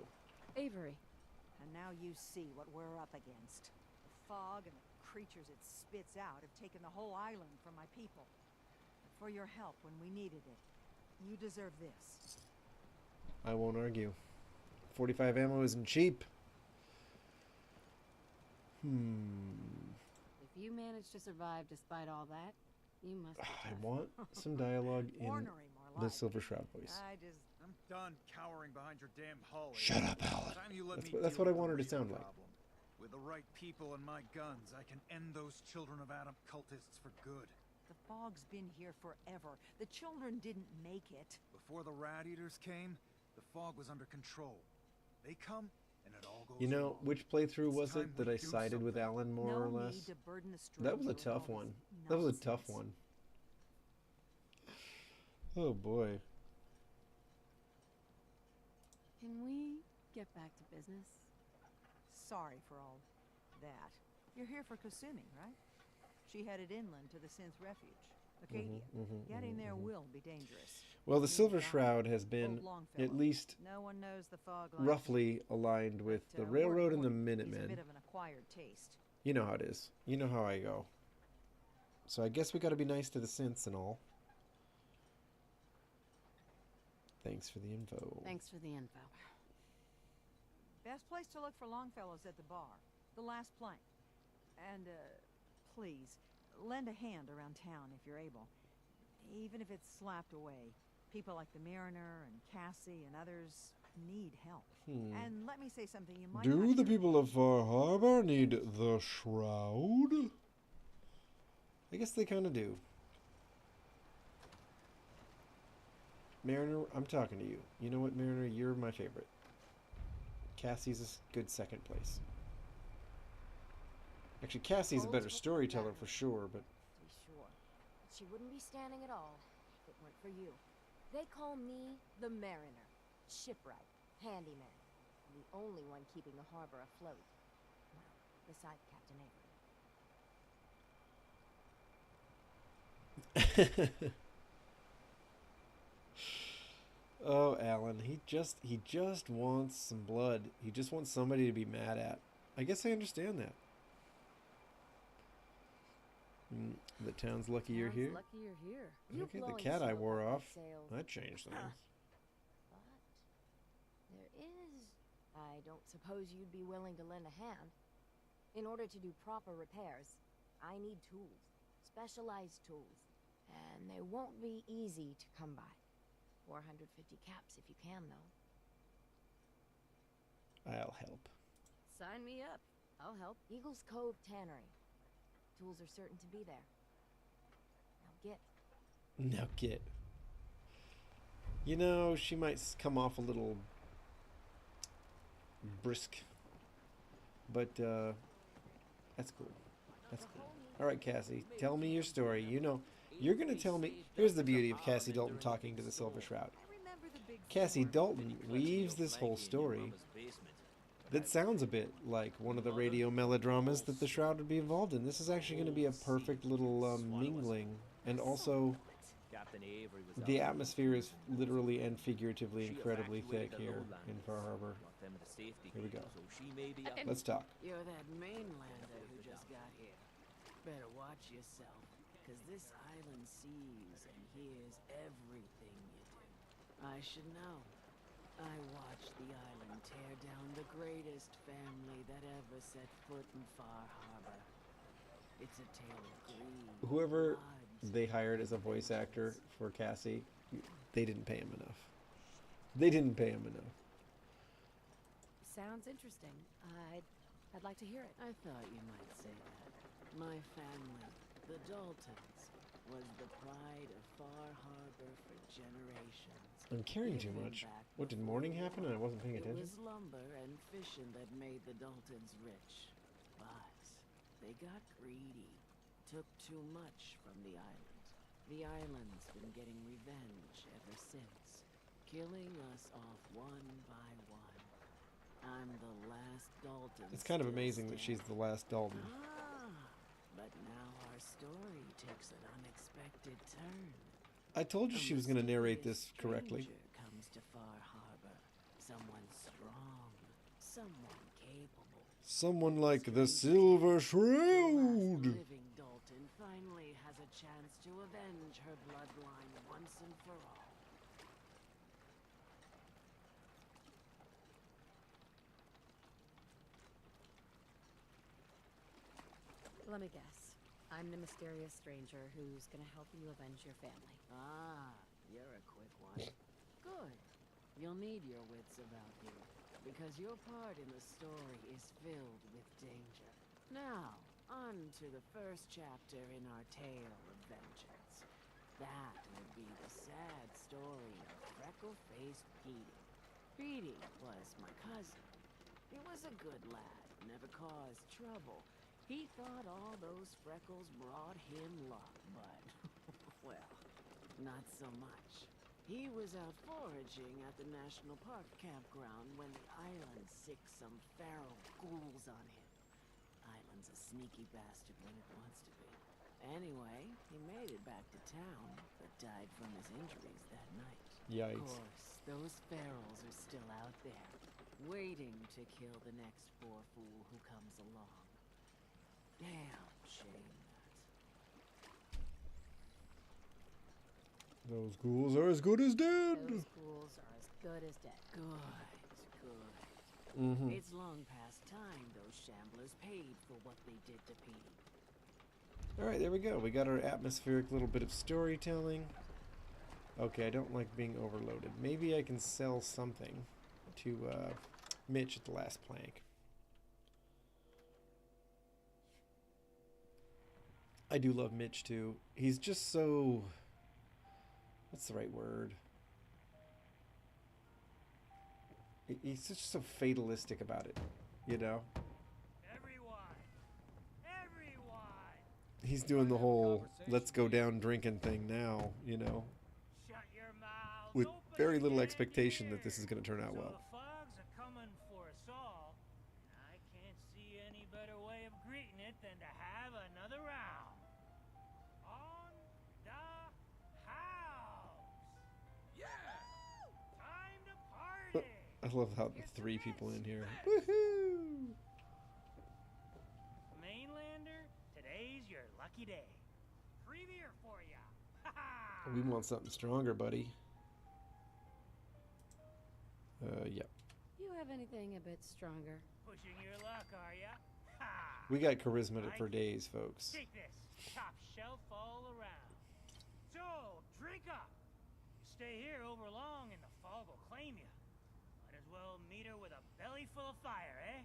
Avery. And now you see what we're up against. The fog and the creatures it spits out have taken the whole island from my people. But for your help when we needed it, you deserve this. I won't argue. 45 ammo isn't cheap. If you manage to survive despite all that, you must be I tough. want some dialogue in Ornery, more the like. Silver Shroud voice. I'm done cowering behind your damn hull. Shut up, Alan. Time you let me That's deal what I with want her the to sound real like. problem. With the right people and my guns, I can end those children of Adam cultists for good. The fog's been here forever. The children didn't make it. Before the rat eaters came, the fog was under control. They come, and it all goes You know, wrong. which playthrough was time it that we I do sided with something. Alan more No or need less? to burden the That was a stranger with tough all one. this That was a tough nonsense. one. Oh boy. Can we get back to business? Sorry for all that. You're here for Kasumi, right? She headed inland to the synth refuge, Acadia. Getting there will be dangerous. Well, the You Silver got it. Shroud has been Old Longfellow. at least No one knows the fog like roughly aligned with the Ward railroad and the Morton, he's a Minutemen. bit of an acquired taste. You know how it is. You know how I go. So I guess we gotta be nice to the synths and all. Thanks for the info. Thanks for the info. Best place to look for Longfellow's at the bar. The last plank. And, please, lend a hand around town if you're able. Even if it's slapped away. People like the Mariner and Cassie and others need help. And let me say something you might Do not the hear. people of Far Harbor need the Shroud? I guess they kind of do. Mariner, I'm talking to you. You know what, Mariner? You're my favorite. Cassie's a good second place. Actually, Cassie's a better storyteller for sure, but... To be sure. She wouldn't be standing at all if it weren't for you. They call me the Mariner. Shipwright. Handyman. I'm the only one keeping the harbor afloat. Well, besides Captain Avery. Oh, Alan, he just wants some blood. He just wants somebody to be mad at. I guess I understand that. The town's lucky you're here. Lucky you're here. Okay, the cat eye wore off. That changed things. But there is... I don't suppose you'd be willing to lend a hand. In order to do proper repairs, I need tools. Specialized tools. And they won't be easy to come by. 450 caps if you can, though. I'll help. Sign me up. I'll help. Eagle's Cove Tannery. Tools are certain to be there. Git. Now Git. You know, she might come off a little brisk. But, that's cool. That's cool. Alright, Cassie, tell me your story. You know, you're going to tell me... Here's the beauty of Cassie Dalton talking to the Silver Shroud. Cassie Dalton weaves this whole story that sounds a bit like one of the radio melodramas that the Shroud would be involved in. This is actually going to be a perfect little mingling. And also, the atmosphere is literally and figuratively incredibly thick here in Far Harbor. Here we go. Let's talk. You're that mainlander who just got here. Better watch yourself, because this island sees and hears everything you do. I should know. I watched the island tear down the greatest family that ever set foot in Far Harbor. It's a tale of greed. Whoever they hired as a voice actor for Cassie, they didn't pay him enough. They didn't pay him enough. Sounds interesting. I'd like to hear it. I thought you might say that. My family, the Daltons, was the pride of Far Harbor for generations. I'm caring too much. What, did morning happen and I wasn't paying attention? It was lumber and fishing that made the Daltons rich. But they got greedy. Took too much from the island. The island's been getting revenge ever since. Killing us off one by one. I'm the last Dalton. It's kind of amazing that she's the last Dalton. But now our story takes an unexpected turn. I told you she was going to narrate this correctly. Comes to Far Harbor. Someone strong. Someone capable. Someone like the Silver Shroud. Living Dalton finally has a chance to avenge her bloodline once and for all. Let me guess. I'm the mysterious stranger who's gonna help you avenge your family. Ah, you're a quick one. Good. You'll need your wits about you, because your part in the story is filled with danger. Now, on to the first chapter in our tale of vengeance. That would be the sad story of freckle-faced Petey. Petey was my cousin. He was a good lad, never caused trouble. He thought all those freckles brought him luck, but, well, not so much. He was out foraging at the National Park campground when the island sicked some feral ghouls on him. Island's a sneaky bastard when it wants to be. Anyway, he made it back to town, but died from his injuries that night. Yikes. Of course, those ferals are still out there, waiting to kill the next poor fool who comes along. Damn shame that. Those ghouls are as good as dead. Those ghouls are as good as dead. Good. Mm-hmm. It's long past time those shamblers paid for what they did to Petey. Alright, there we go. We got our atmospheric little bit of storytelling. Okay, I don't like being overloaded. Maybe I can sell something to Mitch at the last plank. I do love Mitch too. He's just so... What's the right word? He's just so fatalistic about it, you know? He's doing the whole let's go down drinking thing now, you know? With very little expectation that this is going to turn out well. Fogs are coming for us all. I can't see any better way of greeting it than to have another round. On the house. Yeah. Time to party. I love how the three people in here. Woohoo! Mainlander, today's your lucky day. Free beer for ya. We want something stronger, buddy. Yep. You have anything a bit stronger? Pushing your luck, are ya? Ha! We got charisma for days, folks. Take this. Top shelf all around. So, drink up. You stay here over long and the fog will claim you. Might as well meet her with a belly full of fire, eh?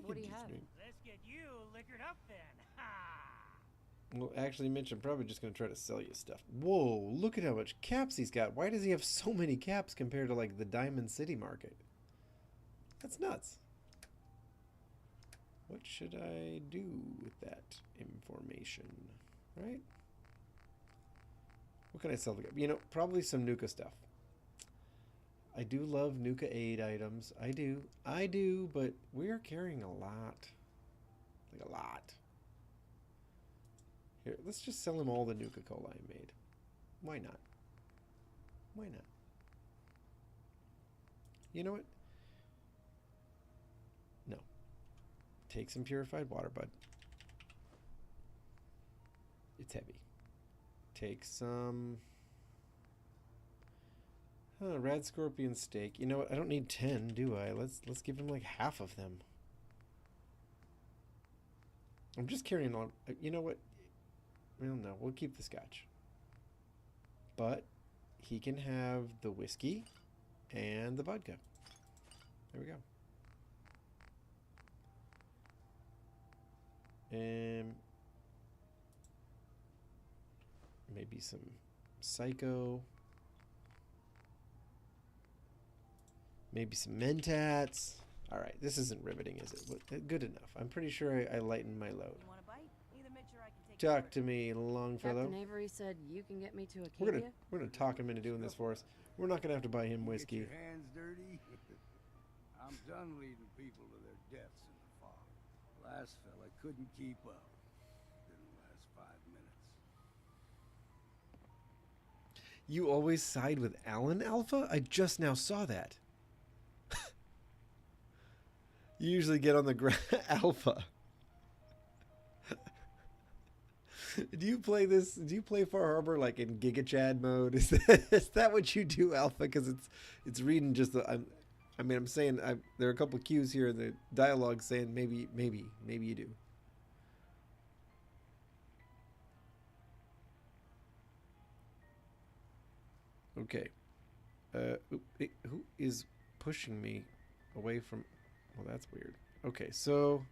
What do you have? Let's get you liquored up then. Ha! Well, actually, Mitch, I'm probably just going to try to sell you stuff. Whoa, look at how much caps he's got. Why does he have so many caps compared to, like, the Diamond City market? That's nuts. What should I do with that information? Right? What can I sell? You know, probably some Nuka stuff. I do love Nuka aid items. I do, but we're carrying a lot. Like a lot. Here, let's just sell him all the Nuka Cola I made. Why not? Why not? You know what? No. Take some purified water, bud. It's heavy. Take some... Rad Scorpion steak. You know what? I don't need 10, do I? Let's give him like half of them. I'm just carrying on. You know what? Well, no. We'll keep the scotch. But he can have the whiskey and the vodka. There we go. And maybe some Psycho. Maybe some Mentats. All right, this isn't riveting, is it? But good enough. I'm pretty sure I lightened my load. You want a bite? Either Mitch or I can take Talk to me, Longfellow. Captain Avery said you can get me to Acadia? We're gonna talk him into doing this for us. We're not gonna have to buy him whiskey. Get your hands dirty? I'm done leading people to their deaths in the fog. Last fella couldn't keep up. Didn't last 5 minutes. You always side with Alan, Alpha? I just now saw that. You usually get on the Alpha. Do you play this? Do you play Far Harbor like in Giga Chad mode? Is that what you do, Alpha? Because it's reading just the. I'm saying there are a couple cues here in the dialogue saying maybe you do. Okay. Who is pushing me away from? Well, that's weird. Okay, so.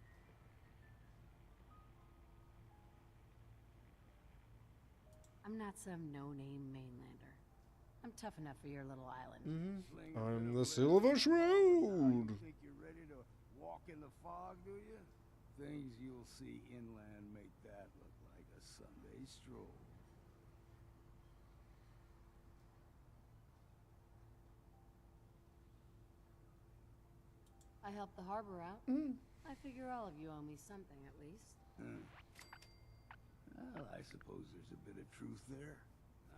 I'm not some no-name mainlander. I'm tough enough for your little island. I'm the Silver Shroud. Think you're ready to walk in the fog, do you? Things you'll see inland make that look like a Sunday stroll. I helped the harbor out. I figure all of you owe me something at least. Well, I suppose there's a bit of truth there.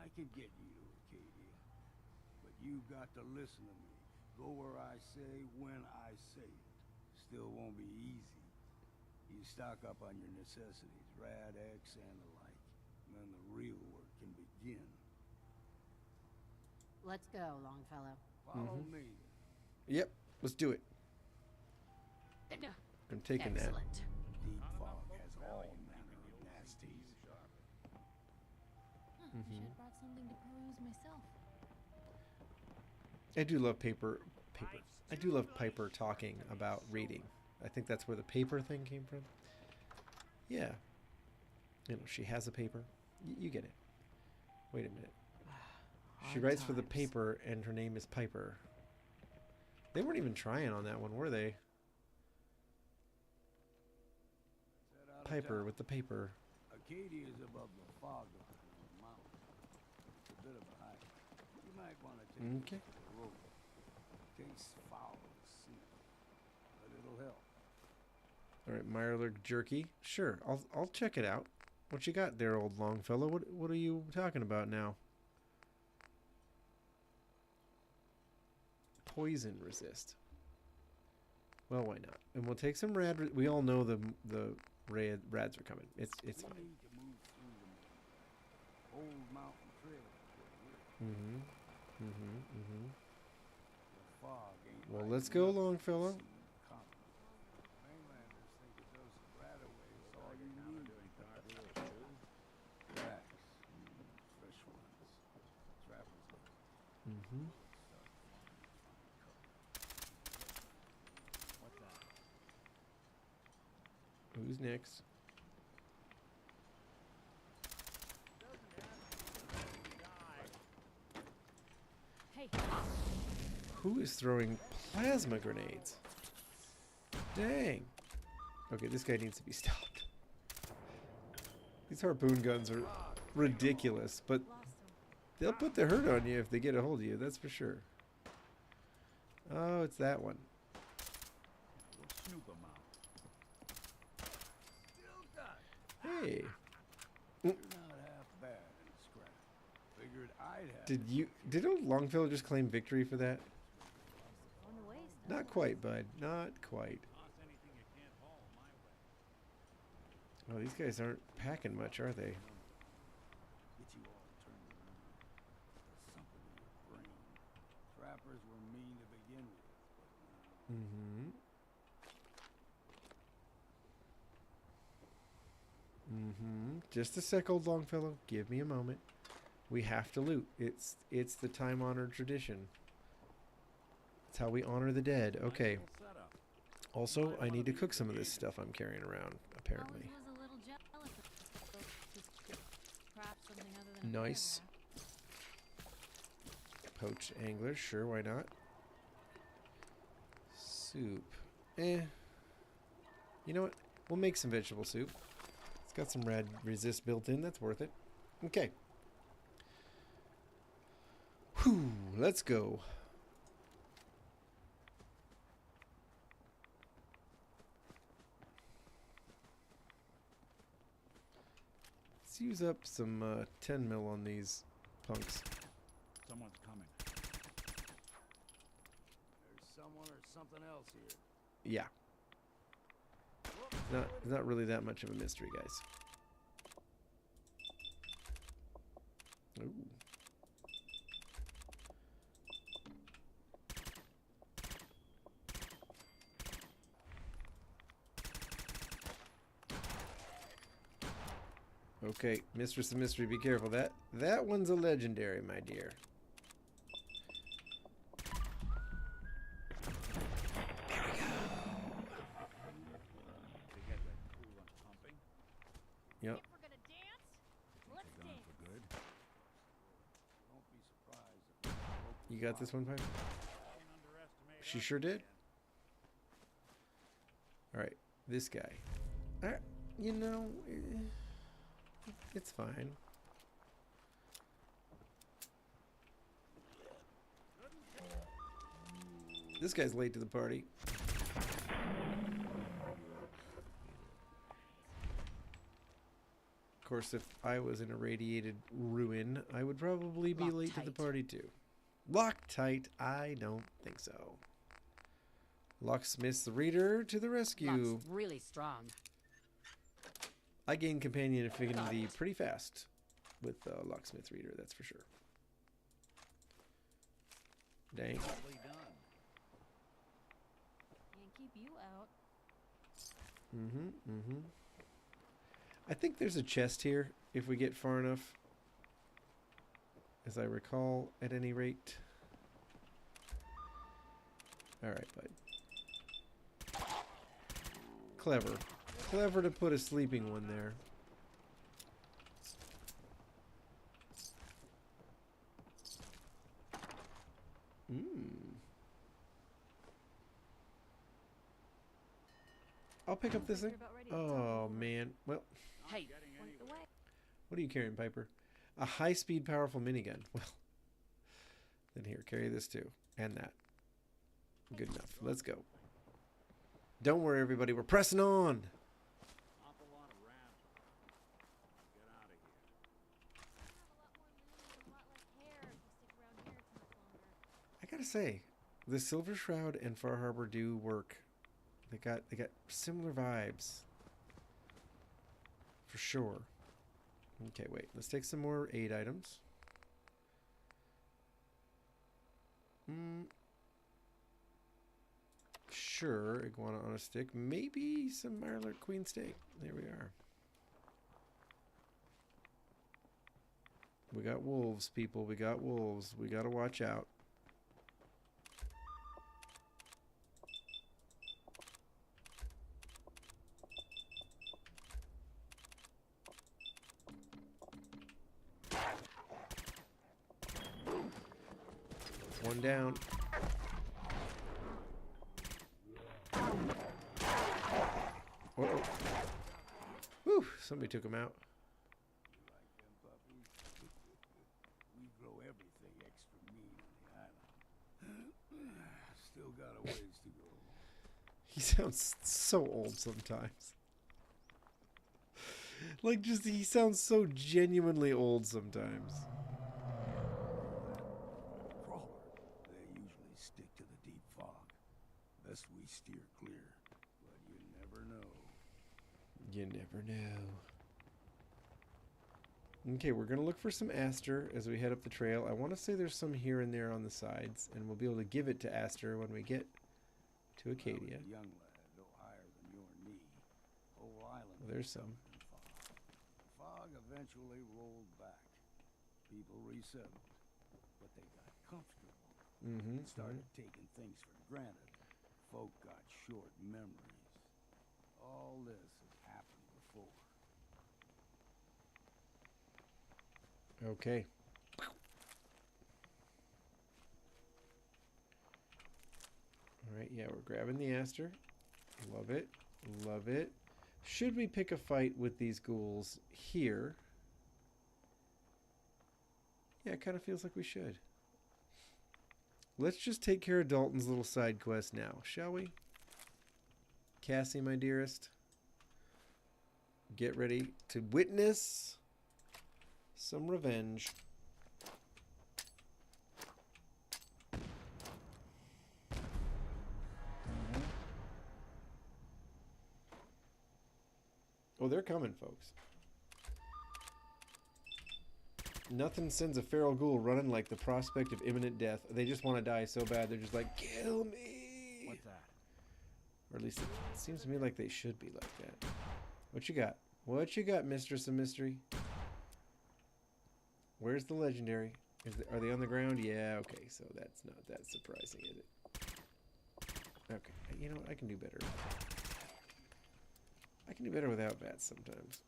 I could get you to Acadia. But you've got to listen to me. Go where I say, when I say it. Still won't be easy. You stock up on your necessities, Rad-X and the like. Then the real work can begin. Let's go, Longfellow. Follow me. Yep, let's do it. I'm taking that. Deep fog has all manner of nasties. Should have brought something to peruse myself. I do love paper. I do love Piper talking about reading. I think that's where the paper thing came from. Yeah. You know, she has a paper. You get it. Wait a minute. She writes for the paper, and her name is Piper. They weren't even trying on that one, were they? Piper with the paper. Acadia is above the fog line on the mountain. It's a bit of a hike. You might want to take Okay. the road. Case foul to see, but it'll help. All right, Mirelurk jerky. Sure, I'll check it out. What you got there, old Longfellow? What are you talking about now? Poison resist. Well, why not? And we'll take some rad. We all know the rads are coming. It's fine. We need to move through the old mountain trail. The fog ain't Well, like let's go, nothing Longfellow. seen common. Mainlanders think a dose of Radaway is all you need. Racks, fresh ones, travelers. What's that? Who's next? Who is throwing plasma grenades? Dang. Okay, this guy needs to be stopped. These harpoon guns are ridiculous, but they'll put the hurt on you if they get a hold of you, that's for sure. Oh, it's that one. Hey. Not half bad in a scrap. Figured I'd have. Did old Longfellow just claim victory for that? Not quite, bud. Not quite. Oh, these guys aren't packing much, are they? Get you all turned around. There's something in your brain. Trappers were mean to begin with, but Just a sec, old Longfellow. Give me a moment. We have to loot. It's the time-honored tradition. It's how we honor the dead. Okay. Also, I need to cook some of this stuff I'm carrying around, apparently. Nice. Poached angler, sure, why not? Soup. You know what? We'll make some vegetable soup. It's got some red resist built in. That's worth it. Okay. Whew, let's go. Let's use up some 10 mil on these punks. Someone's coming. there's someone or something else here. Yeah. It's not really that much of a mystery, guys. Ooh. Okay, Mistress of Mystery, be careful. That one's a legendary, my dear. Yep. If we're gonna dance, let's dance. Don't be surprised if we broke You got this one, Piper? She sure did. Alright, this guy. You know, it's fine. This guy's late to the party. Of course, if I was in a radiated ruin, I would probably be late to the party too. Loctite? I don't think so. Locksmith's reader to the rescue. Lock's really strong. I gain companion affinity pretty fast with Locksmith reader, that's for sure. Dang. Can't keep you out. I think there's a chest here if we get far enough, as I recall, at any rate. Alright, bud. Clever. Clever to put a sleeping one there. I'll pick up this thing. Oh, man. Well, Hey, what are you carrying, Piper? A high-speed, powerful minigun. Well, then here, carry this too. And that. Good enough. Let's go. Don't worry, everybody. We're pressing on. I gotta say, the Silver Shroud and Far Harbor do work. They got similar vibes. For sure. Okay, wait. Let's take some more aid items. Sure, iguana on a stick. Maybe some Mirelurk Queen steak. There we are. We got wolves, people. We got wolves. We gotta watch out. One down. Uh-oh. Whew, somebody took him out. We grow everything extra mean on the island. Still got a ways to go. He sounds so old sometimes. Like, just, he sounds so genuinely old sometimes. Crawler, they usually stick to the deep fog. Best we steer clear, but you never know. You never know. Okay, we're going to look for some Aster as we head up the trail. I want to say there's some here and there on the sides, and we'll be able to give it to Aster when we get to Acadia. A young lad, no higher than your knee. Whole island. Well, there's some. The fog eventually rolled back. People resettled, but they got comfortable. Started taking things for granted. Folk got short memories. All this has happened before. Okay. Alright, yeah, we're grabbing the Aster. Love it. Love it. Should we pick a fight with these ghouls here? Yeah, it kind of feels like we should. Let's just take care of Dalton's little side quest now, shall we? Cassie, my dearest. Get ready to witness some revenge. Oh, they're coming, folks. Nothing sends a feral ghoul running like the prospect of imminent death. They just want to die so bad, they're just like, kill me! What's that? Or at least it seems to me like they should be like that. What you got? What you got, Mistress of Mystery? Where's the legendary? Are they on the ground? Yeah, okay, so that's not that surprising, is it? Okay, you know what? I can do better. I can do better without bats sometimes.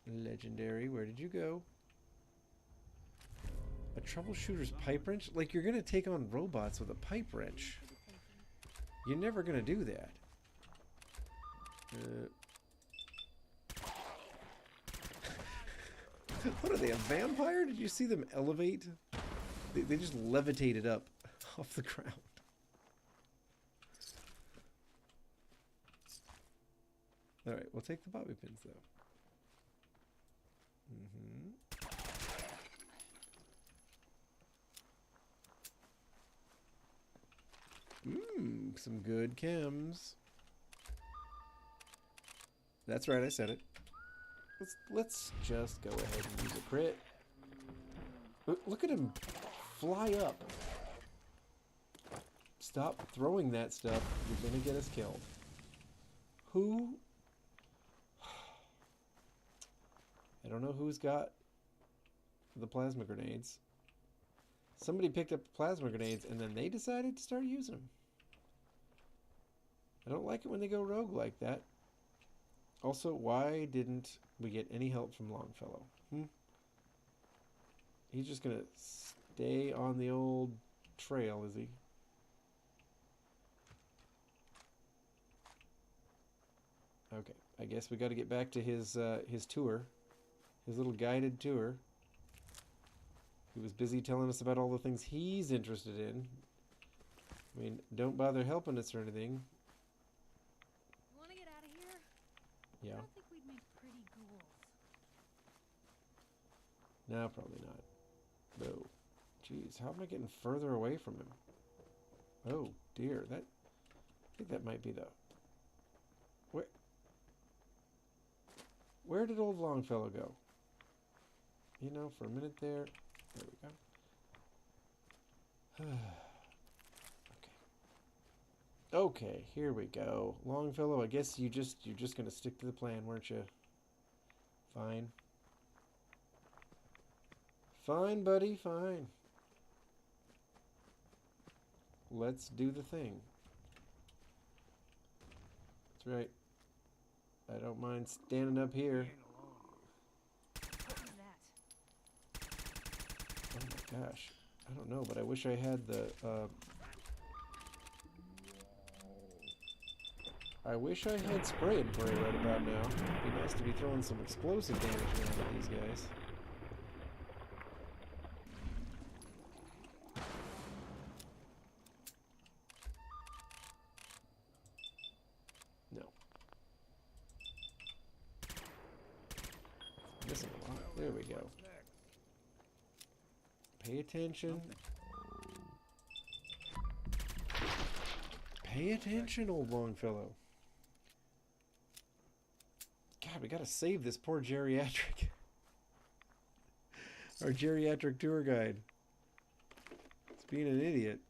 Legendary, where did you go? A troubleshooter's pipe wrench? Like, you're gonna take on robots with a pipe wrench. You're never gonna do that. What are they, a vampire? Did you see them elevate? They just levitated up off the ground. Alright, we'll take the bobby pins though. Some good chems. That's right, I said it. Let's just go ahead and use a crit. Look at him fly up. Stop throwing that stuff. You're gonna get us killed. Who? I don't know who's got the plasma grenades. Somebody picked up plasma grenades and then they decided to start using them. I don't like it when they go rogue like that. Also, why didn't we get any help from Longfellow? He's just gonna stay on the old trail, is he? Okay, I guess we got to get back to his tour, his little guided tour. He was busy telling us about all the things he's interested in. I mean, don't bother helping us or anything. You want to get out of here? Yeah. I don't think we'd make pretty ghouls. No, probably not. No. Jeez, how am I getting further away from him? Oh dear, I think that might be the... Where did old Longfellow go? You know, for a minute there. There we go. Okay, here we go. Longfellow, I guess you're just gonna stick to the plan, weren't you? Fine. Fine, buddy, fine. Let's do the thing. That's right. I don't mind standing up here. What was that? Oh my gosh. I don't know, but I wish I had the, I wish I had spray and pray right about now. It'd be nice to be throwing some explosive damage around at these guys. No. Missing a lot. There we go. Pay attention. Pay attention, old Longfellow. God, we gotta save this poor geriatric. Our geriatric tour guide. It's being an idiot.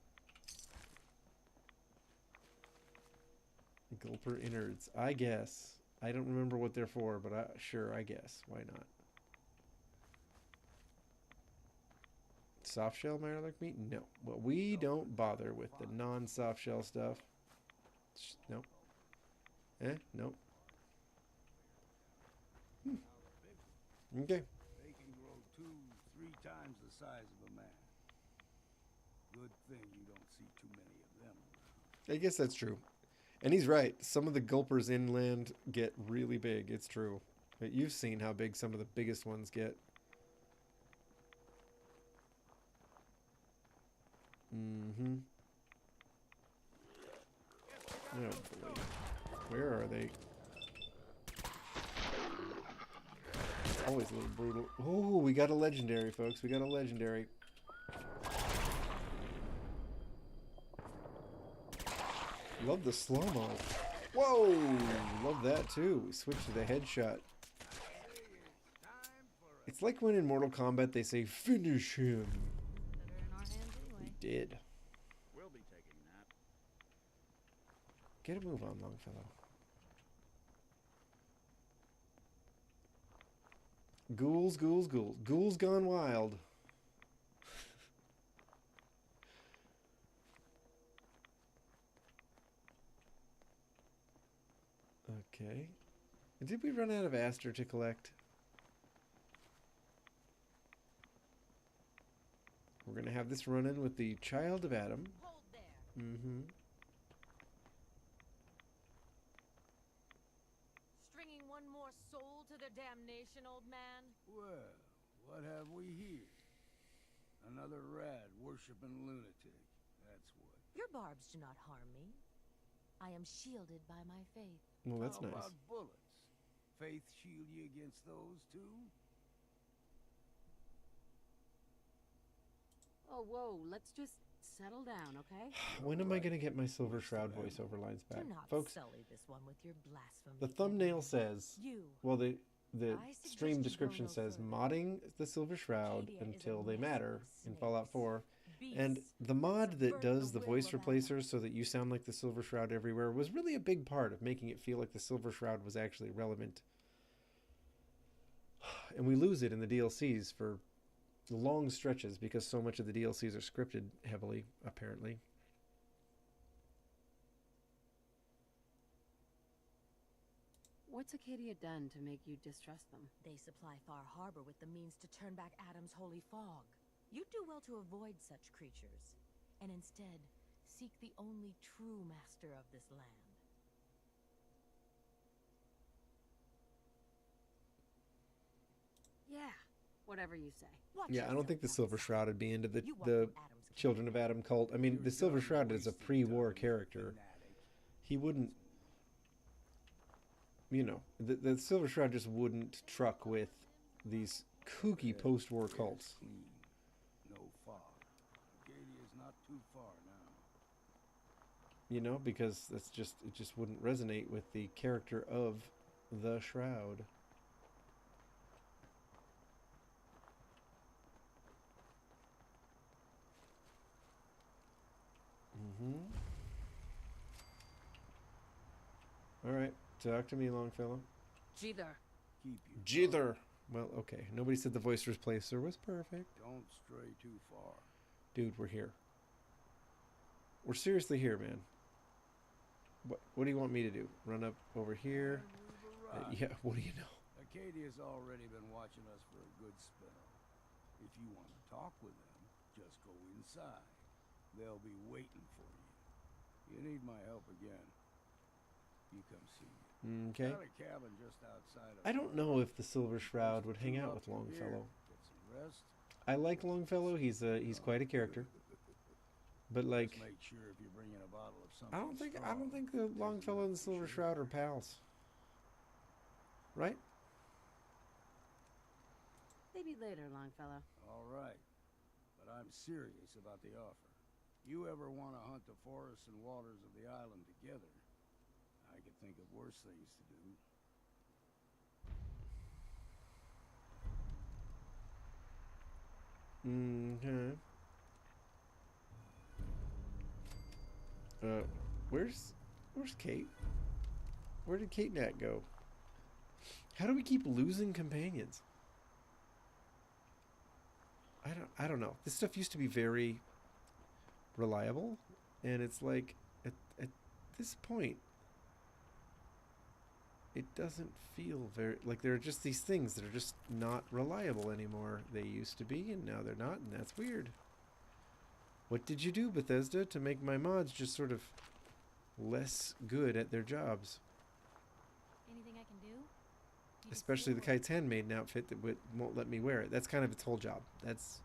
Gulper innards. I guess. I don't remember what they're for, but sure, I guess. Why not? Soft shell Mirelurk meat? No. Well, we don't bother with the non-soft shell stuff. Nope. Nope. Okay. They can grow 2-3 times the size of a man. Good thing you don't see too many of them around. I guess that's true. And he's right. Some of the gulpers inland get really big. It's true. But you've seen how big some of the biggest ones get. Mm-hmm. Oh boy. Where are they? It's always a little brutal. Oh, we got a legendary, folks. We got a legendary. Love the slow-mo. Whoa! Love that too. We switched to the headshot. It's like when in Mortal Kombat they say, finish him. We did. We'll be taking that. Get a move on, Longfellow. Ghouls, ghouls, ghouls. Ghouls gone wild. Okay. Did we run out of Aster to collect? We're going to have this run in with the Child of Adam. Hold there. Mm-hmm. Stringing one more soul to their damnation, old man? Well, what have we here? Another rad worshipping lunatic. That's what. Your barbs do not harm me. I am shielded by my faith. Well, that's How nice. about bullets? Faith shield you against those too? Oh, whoa, let's just settle down, okay? When am I going to get my Silver Shroud voiceover lines back? Do not Folks, sully this one with your blasphemy. the thumbnail says, You. well, the I stream suggest you description go no says further. modding the Silver Shroud Arcadia is a until they nest matter of in Fallout 4. beasts, And the mod that subvert does the the will voice of replacers so that you sound like the Silver Shroud everywhere was really a big part of making it feel like the Silver Shroud was actually relevant. And we lose it in the DLCs for long stretches because so much of the DLCs are scripted heavily, apparently. What's Acadia done to make you distrust them? They supply Far Harbor with the means to turn back Adam's holy fog. You'd do well to avoid such creatures, and instead seek the only true master of this land. Yeah, whatever you say. Yeah, I don't think the Silver Shroud would be into the Children of Adam cult. I mean, the Silver Shroud is a pre-war character. He wouldn't, you know, the Silver Shroud just wouldn't truck with these kooky post-war cults. No fog. Arcadia's not too far now. You know, because that's just, it just wouldn't resonate with the character of the Shroud. Alright, talk to me, Longfellow. Jither. Keep you. Jither! Well, okay. Nobody said the voice replacer was perfect. Don't stray too far. Dude, we're here. We're seriously here, man. What do you want me to do? Run up over here? Yeah, what do you know? Acadia's already been watching us for a good spell. If you want to talk with them, just go inside. They'll be waiting for you. You need my help again, you come see me. Okay. Got a cabin just outside of I don't know if the Silver Shroud would hang out with Longfellow. Get some rest. I like Longfellow. He's quite a character. But like, Just make sure if you're bringing a bottle of something I don't think the Longfellow and the Silver Shroud are pals. Right? Maybe later, Longfellow. All right, but I'm serious about the offer. You ever want to hunt the forests and waters of the island together? I could think of worse things to do. Where's Kate? Where did Kate Nat go? How do we keep losing companions? I don't know. This stuff used to be very reliable, and it's like at this point it doesn't feel very like there are just these things that are just not reliable anymore. They used to be, and now they're not, and that's weird. What did you do, Bethesda, to make my mods just sort of less good at their jobs? Anything I can do? Especially the Kite's Handmaiden outfit that won't let me wear it. That's kind of its whole job. That's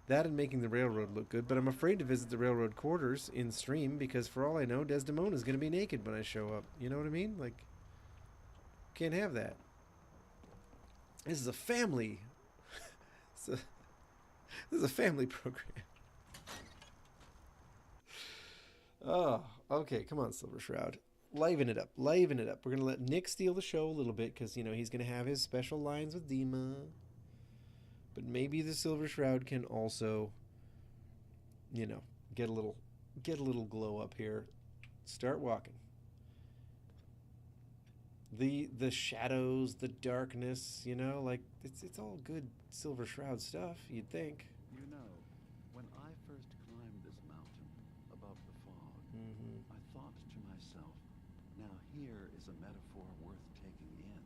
that and making the railroad look good. But I'm afraid to visit the railroad quarters in stream because for all I know, Desdemona's going to be naked when I show up. You know what I mean? Like, can't have that. This is a family. This is a family program. Oh, okay. Come on, Silver Shroud. Liven it up. Liven it up. We're going to let Nick steal the show a little bit because, you know, he's going to have his special lines with Dima. But maybe the Silver Shroud can also, you know, get a little glow up here. Start walking. The shadows, the darkness, you know, like it's all good Silver Shroud stuff, you'd think. You know, when I first climbed this mountain above the fog, I thought to myself, now here is a metaphor worth taking in.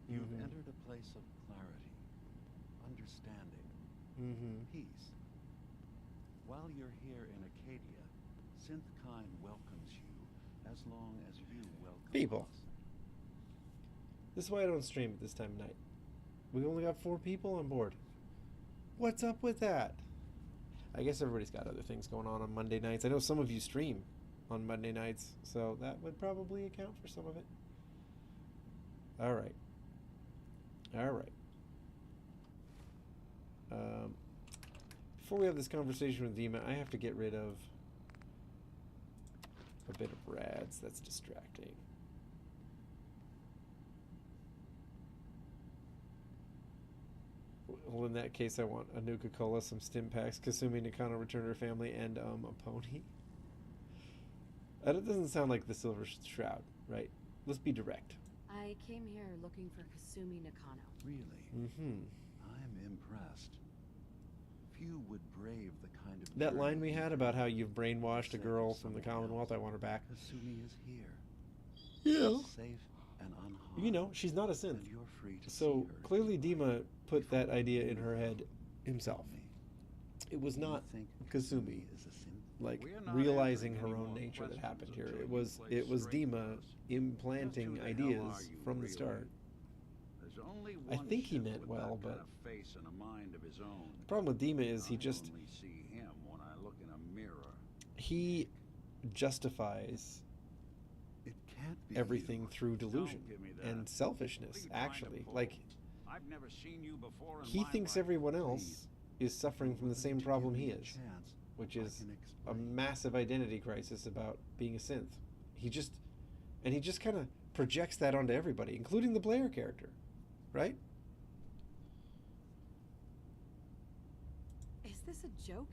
You've entered a place of clarity, understanding, peace. While you're here in Acadia, Synthkind welcomes you as long as you welcome people. us. This is why I don't stream at this time of night. We only got 4 people on board. What's up with that? I guess everybody's got other things going on Monday nights. I know some of you stream on Monday nights, so that would probably account for some of it. All right. All right. Before we have this conversation with Dima, I have to get rid of a bit of rads. That's distracting. Well, in that case, I want a Nuka-Cola, some stim packs, Kasumi Nakano return to her family, and a pony. That doesn't sound like the Silver Shroud, right? Let's be direct. I came here looking for Kasumi Nakano. Really? I'm impressed. Few would brave the kind of... That line we had about how you've brainwashed a girl from the Commonwealth, I want her back. Kasumi is here. Yeah. Safe and unharmed. You know, she's not a synth. You're free to So see her clearly Dima put that idea in her head himself. It was not Kasumi, like, realizing her own nature that happened here. It was Dima implanting ideas from the start. I think he meant well, but the problem with Dima is he justifies everything through delusion and selfishness, actually. Like, he thinks everyone else is suffering from the same problem he is, which is a massive identity crisis about being a synth. He just kind of projects that onto everybody, including the player character, right? Is this a joke?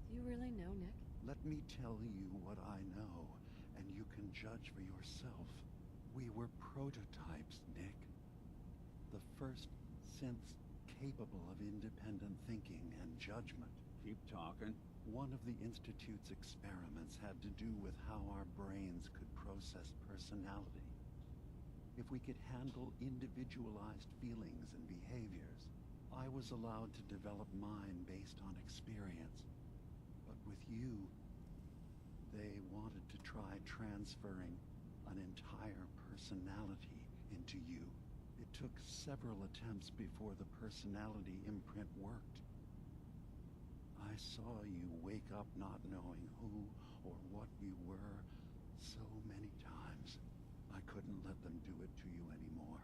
Do you really know, Nick? Let me tell you what I know, and you can judge for yourself. We were prototypes, Nick. The first synths capable of independent thinking and judgment. Keep talking. One of the Institute's experiments had to do with how our brains could process personality. If we could handle individualized feelings and behaviors, I was was allowed to develop mine based on experience. But with you, they wanted to try transferring an entire personality into you. It took several attempts before the personality imprint worked. I saw you wake up not knowing who or what you were so many times. I couldn't let them do it to you anymore.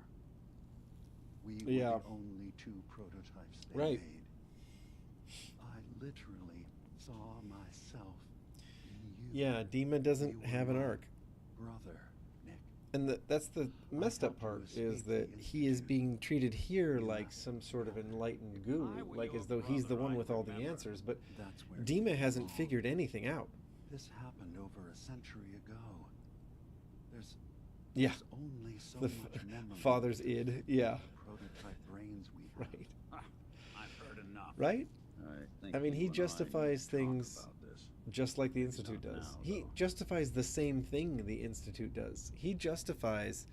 We were the only two prototypes they made. I literally saw myself in you. Yeah, Dima doesn't have an arc. Brother, Nick. And that's the messed up part, is that he is being treated here like some sort of enlightened guru, like as though he's the one with all the answers, but Dima hasn't figured anything out. This happened over a century ago. There's only so the much memory. Father's id, yeah. Prototype brains we have. Right. I've heard enough. Right? I mean, he you and I justifies need to talk things about this. just like the Institute does. He justifies the same thing the Institute does. He justifies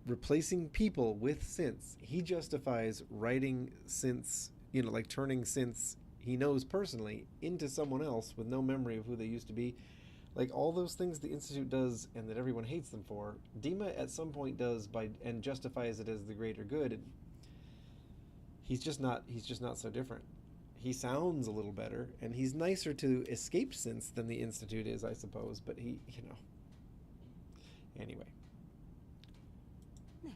replacing people with synths. He justifies writing synths, you know, like turning synths he knows personally into someone else with no memory of who they used to be. Like all those things the Institute does and that everyone hates them for, Dima at some point does and justifies it as the greater good. And he's just not so different. He sounds a little better, and he's nicer to escaped synths than the Institute is, I suppose, but he, you know. Anyway. Nick,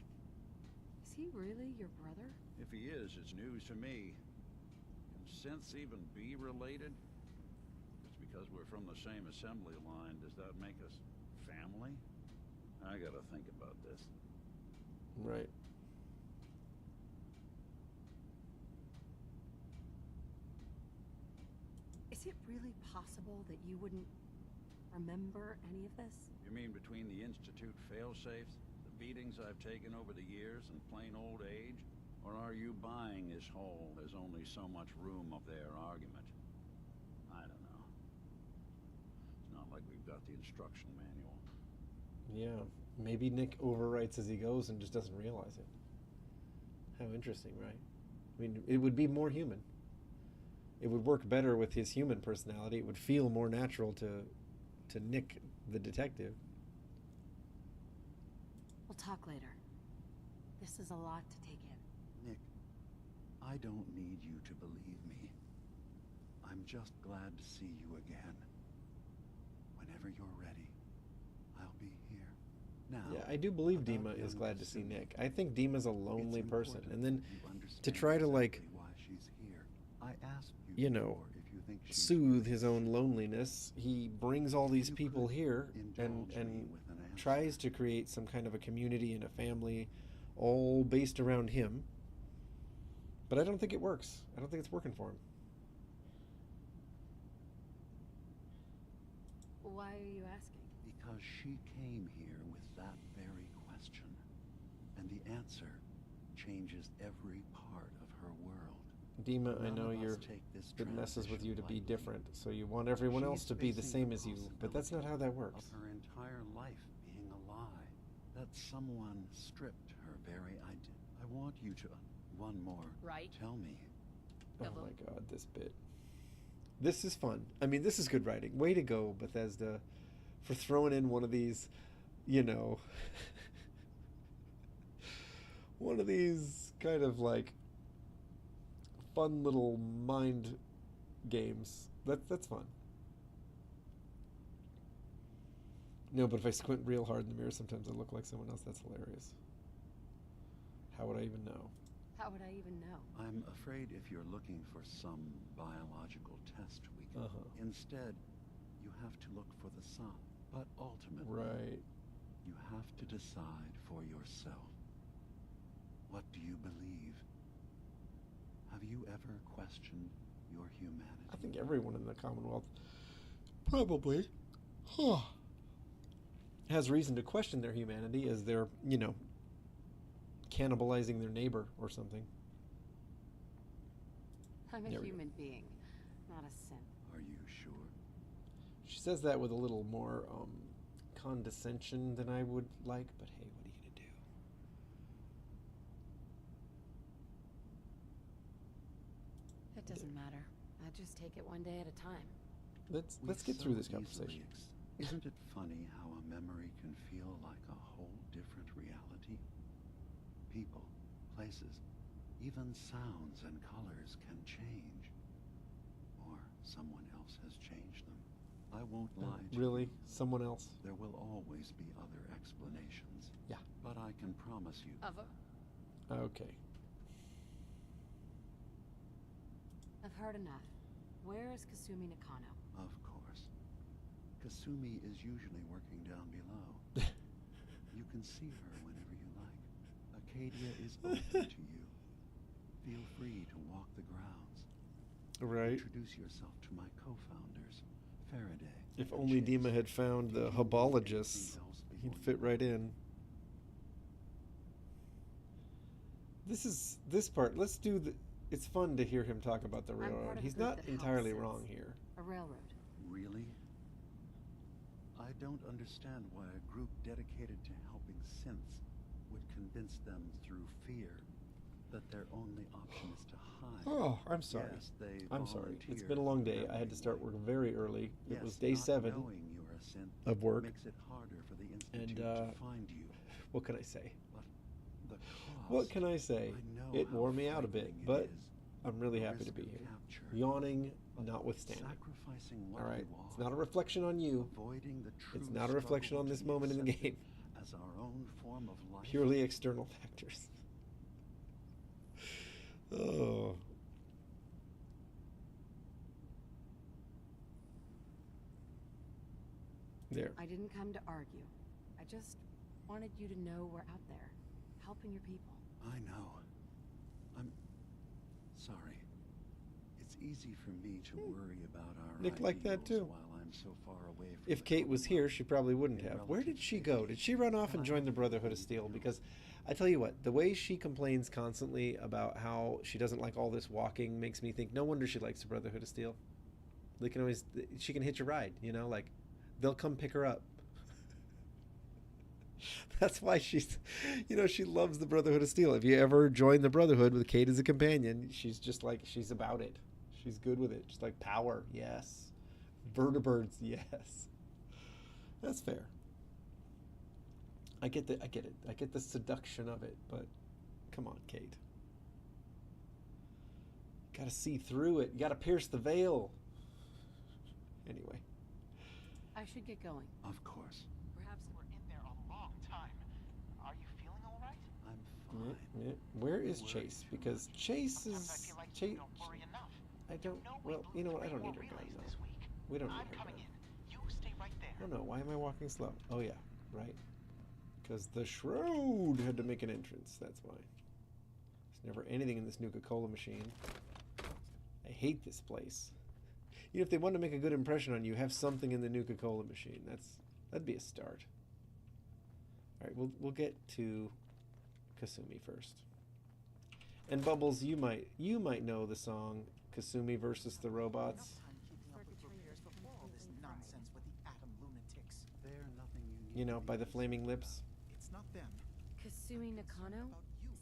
is he really your brother? If he is, it's news to me. Can synths even be related? Just because we're from the same assembly line, does that make us family? I gotta think about this. Right. Is it really possible that you wouldn't remember any of this? You mean between the Institute failsafes, the beatings I've taken over the years, and plain old age? Or are you buying this whole there's only so much room of their argument? I don't know. It's not like we've got the instruction manual. Yeah. Maybe Nick overwrites as he goes and just doesn't realize it. How interesting, right? I mean, it would be more human. It would work better with his human personality. It would feel more natural to Nick, the detective. We'll talk later. This is a lot to take in. Nick, I don't need you to believe me. I'm just glad to see you again. Whenever you're ready, I'll be here. Now, Yeah, I do believe Dima is glad to see Nick. I think Dima's a lonely person. And then to try to, like, why she's here. I asked you know, if you think soothe his own loneliness, he brings all these people here and tries to create some kind of a community and a family all based around him. But I don't think it works. I don't think it's working for him. Why are you asking? Because she came here with that very question. And the answer changes every part of her world. Dima, I know it messes with you to be different, so you want everyone else to be the same as you, but that's not how that works. Of her entire life being a lie. That someone stripped her very identity. I want you to... One more. Right. Tell me. Oh my god, this bit. This is fun. I mean, this is good writing. Way to go, Bethesda, for throwing in one of these, you know... one of these kind of, like, fun little mind games. That's fun. No, but if I squint real hard in the mirror, sometimes I look like someone else. That's hilarious. How would I even know? How would I even know? I'm afraid if you're looking for some biological test we can... Instead, you have to look for the sun. But ultimately, you have to decide for yourself. What do you believe? Have you ever questioned your humanity? I think everyone in the Commonwealth probably has reason to question their humanity as they're, you know, cannibalizing their neighbor or something. I'm a human being, not a synth. Are you sure? She says that with a little more condescension than I would like, but hey, what are you gonna do? It doesn't matter. I just take it one day at a time. Let's get through this conversation. Isn't it funny how a memory can feel like a whole different reality? People, places, even sounds and colors can change. Or someone else has changed them. I won't lie to Really? you. Someone else? There will always be other explanations. Yeah. But I can promise you. Okay. I've heard enough. Where is Kasumi Nakano? Of course. Kasumi is usually working down below. You can see her whenever you like. Acadia is open to you. Feel free to walk the grounds. Right. Introduce yourself to my co-founders, Faraday. If only Dima had found the hobologists, he'd fit right in. This part. Let's do the. It's fun to hear him talk about the railroad. He's not entirely wrong here. A railroad. Really? I don't understand why a group dedicated to helping synths would convince them through fear that their only option is to hide. Oh, I'm sorry. Yes, I'm sorry. It's been a long day. I had to start work very early. It was day 7 of work. Makes it harder for the Institute to find you. What can I say? But the cost, what can I say? I know It wore me out a bit, but is. I'm really happy to be here. Capture, Yawning notwithstanding. All right, it's not a reflection on you. It's not a reflection on this moment in the game. As our own form of life. Purely external factors. Oh. There. I didn't come to argue. I just wanted you to know we're out there, helping your people. I know. I'm sorry. It's easy for me to worry about our Nick liked that too. While I'm so far away from if Kate was here, she probably wouldn't have. Where did she go? Did she run off and join the Brotherhood of Steel? Because I tell you what, the way she complains constantly about how she doesn't like all this walking makes me think no wonder she likes the Brotherhood of Steel. They can always, she can hitch a ride, you know, like they'll come pick her up. That's why she's, you know, she loves the Brotherhood of Steel. If you ever join the Brotherhood with Kate as a companion, she's just like, she's about it. She's good with it. Just like power, yes. Vertibirds, yes. That's fair. I get it. I get the seduction of it, but come on, Kate. Gotta see through it. You gotta pierce the veil. Anyway. I should get going. Of course. Perhaps we're in there a long time. Are you feeling all right? I'm fine. Where is Chase? Because Chase is... Chase... I don't... Well, you know what? I don't need her gun, though. We don't need her gun. You stay right there. Oh no, why am I walking slow? Oh yeah, right. Because the Shroud had to make an entrance, that's why. There's never anything in this Nuka-Cola machine. I hate this place. You know, if they want to make a good impression on you, have something in the Nuka-Cola machine. That'd be a start. Alright, we'll get to Kasumi first. And Bubbles, you might know the song Kasumi versus the Robots. You know, by the Flaming Lips. It's not them. Kasumi Nakano?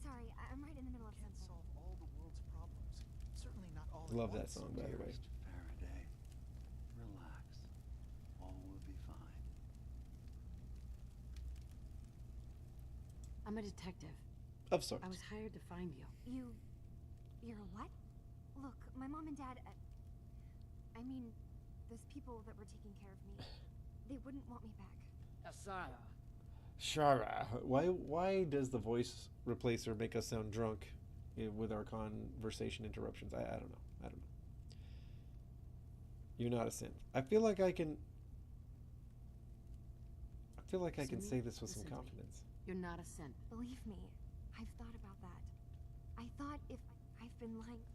Sorry, I'm right in the middle of something. Solve all the world's problems. Certainly not all. Love that song, by the way. Faraday, relax. All will be fine. I'm a detective. Of sorts. I was hired to find you. You're a what? Look, my mom and dad, I mean, those people that were taking care of me, they wouldn't want me back. Shara. Why does the voice replacer make us sound drunk with our conversation interruptions? I don't know. You're not a synth. I feel like I can say this with some confidence. You're not a synth. Believe me, I've thought about that. I thought if I've been lying.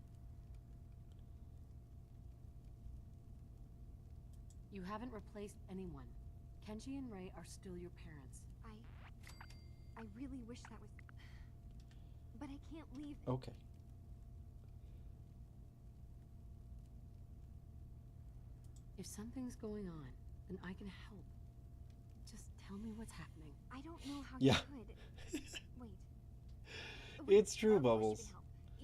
You haven't replaced anyone. Kenji and Ray are still your parents. I really wish that was... But I can't leave. Okay. If something's going on, then I can help. Just tell me what's happening. I don't know how Yeah. you could. Wait. It's true, Bubbles.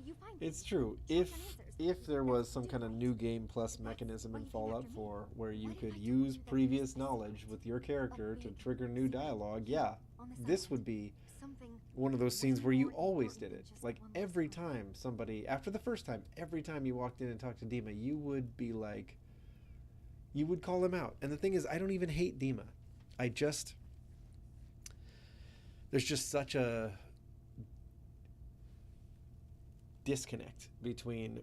You find It's things, true. check If on answers. if there was some kind of new game plus mechanism in Fallout 4 where you could use previous knowledge with your character to trigger new dialogue, yeah, this would be something one of those scenes where you always did it. Like every time somebody, after the first time, every time you walked in and talked to Dima, you would be like, you would call him out. And the thing is, I don't even hate Dima. There's just such a disconnect between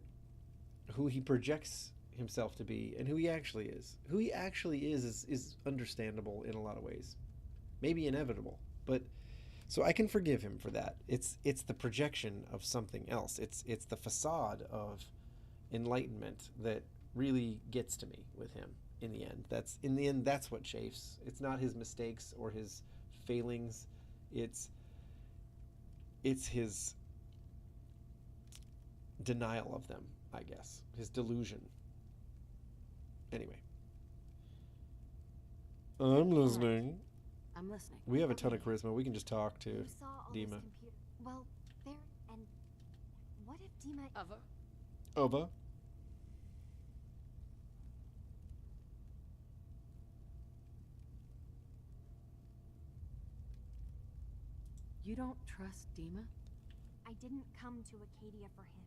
who he projects himself to be and who he actually is. Who he actually is understandable in a lot of ways. Maybe inevitable, but so I can forgive him for that. It's the projection of something else. It's the facade of enlightenment that really gets to me with him in the end. That's what chafes. It's not his mistakes or his failings. It's his denial of them, I guess. His delusion. Anyway. I'm listening. I'm listening. We have a ton of charisma. We can just talk to Dima. Well, there and what if Dima Over. You don't trust Dima? I didn't come to Acadia for him.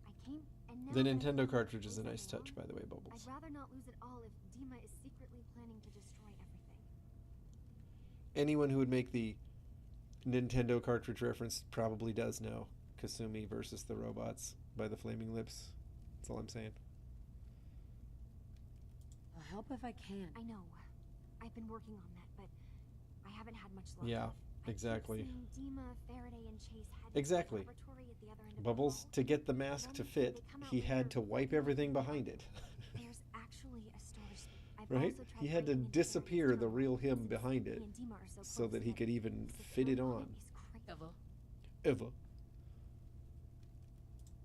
I came and now The that I Nintendo found cartridge is a Ace nice alone, touch, by the way, Bubbles. I'd rather not lose it all if Dima is secretly planning to destroy everything. Anyone who would make the Nintendo cartridge reference probably does know Kasumi versus the Robots by the Flaming Lips. That's all I'm saying. I'll help if I can. I know. I've been working on that, but I haven't had much luck. Yeah, exactly. I keep seeing Dima, Faraday, and Chase had Exactly. the laboratory at the other end of Bubbles, to get the mask to fit, he had to wipe everything behind it. There's actually a storage space. I've Right? also tried He had to breaking into disappear the Redux real him since behind he it and Dima are so so close that he could even fit it on. Ever.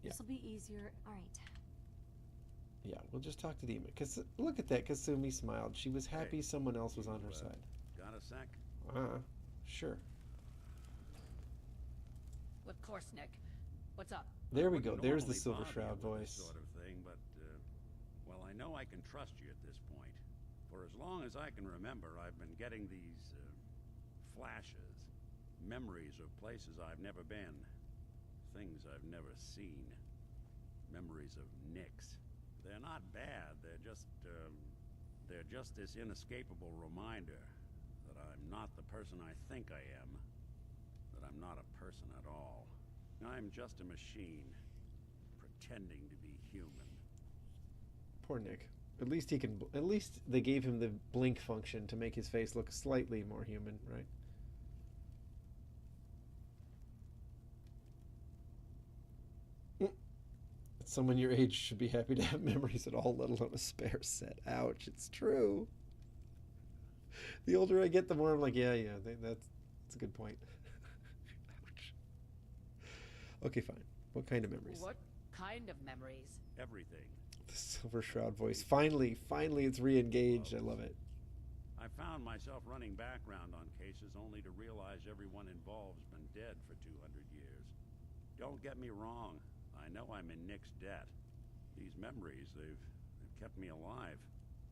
Yeah. This'll be easier. All right. Yeah, we'll just talk to Dima. Because look at that, Kasumi smiled. She was happy someone else was on her side. Got a sec? Sure. Of course, Nick. What's up? There we go. There's the Normally Silver bother Shroud you with this voice. sort of thing, but well, I know I can trust you at this point. For as long as I can remember, I've been getting these flashes, memories of places I've never been, things I've never seen, memories of Nicks. They're not bad. They're just this inescapable reminder that I'm not the person I think I am, that I'm not a person at all. I'm just a machine, pretending to be human. Poor Nick. At least he can. At least they gave him the blink function to make his face look slightly more human, right? Someone your age should be happy to have memories at all, let alone a spare set. Ouch! It's true. The older I get, the more I'm like, yeah, that's a good point. Ouch. Okay, fine. What kind of memories? What kind of memories? Everything. The Silver Shroud voice. Finally, it's re-engaged. I love it. I found myself running background on cases only to realize everyone involved's been dead for 200 years. Don't get me wrong. I know I'm in Nick's debt. These memories, they've kept me alive.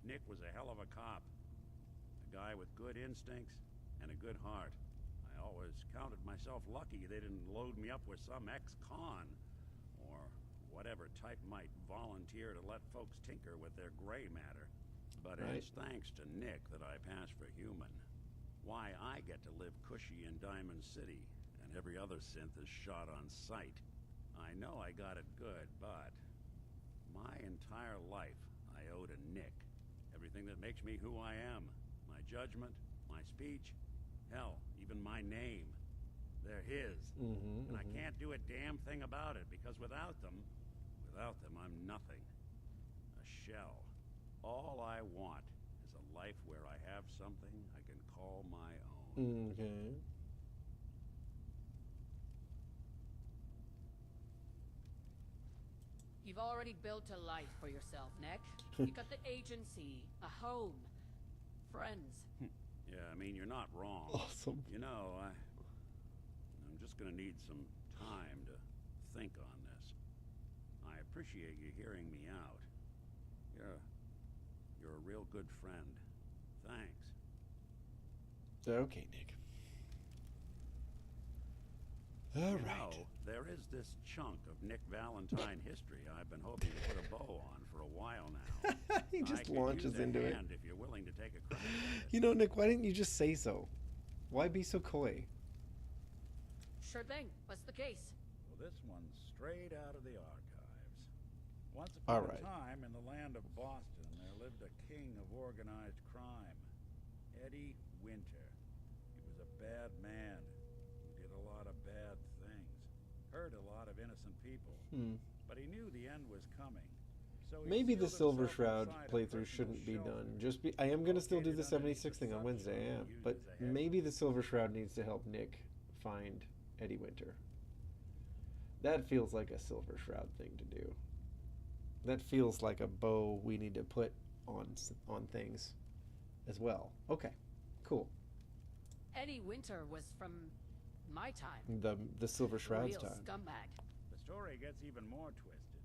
Nick was a hell of a cop. A guy with good instincts and a good heart. I always counted myself lucky they didn't load me up with some ex-con or whatever type might volunteer to let folks tinker with their gray matter. But it's thanks to Nick that I pass for human. Why I get to live cushy in Diamond City and every other synth is shot on sight. I know I got it good, but my entire life I owe to Nick. Everything that makes me who I am. My judgment, my speech, hell, even my name. They're his. And I can't do a damn thing about it, because without them, I'm nothing. A shell. All I want is a life where I have something I can call my own. Okay. You've already built a life for yourself, Nick. You got the agency, a home, friends. Yeah, I mean, you're not wrong. Awesome. You know, I'm just gonna need some time to think on this. I appreciate you hearing me out. You're a real good friend. Thanks. Okay, Nick. All right. There is this chunk of Nick Valentine history I've been hoping to put a bow on for a while now. He just launches into it. If you're willing to take a crack at it. You know, Nick, why didn't you just say so? Why be so coy? Sure thing. What's the case? Well, this one's straight out of the archives. Once upon a time in the land of Boston, there lived a king of organized crime, Eddie Winter. He was a bad man who did a lot of bad things, hurt a lot of innocent people. But he knew the end was coming. So maybe the Silver Shroud playthrough shouldn't be done. I am going to still do the 76 thing on Wednesday, I am. But maybe the Silver Shroud needs to help Nick find Eddie Winter. That feels like a Silver Shroud thing to do. That feels like a bow we need to put on things as well. Okay, cool. Eddie Winter was from my time. The Silver Shroud's Real time. Scumbag. The story gets even more twisted.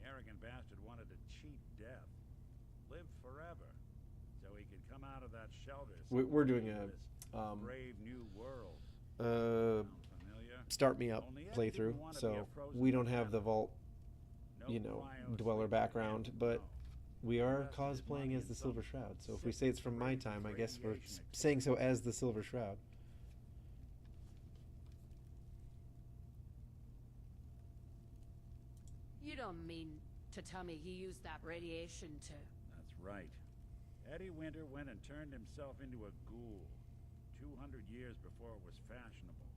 The arrogant bastard wanted to cheat death, live forever, so he could come out of that shelter. We're doing a brave new world. Start me up playthrough, so we don't have the vault, dweller background, but we are cosplaying as the Silver Shroud. So if we say it's from my time, I guess we're saying so as the Silver Shroud. You don't mean to tell me he used that radiation to... That's right. Eddie Winter went and turned himself into a ghoul 200 years before it was fashionable.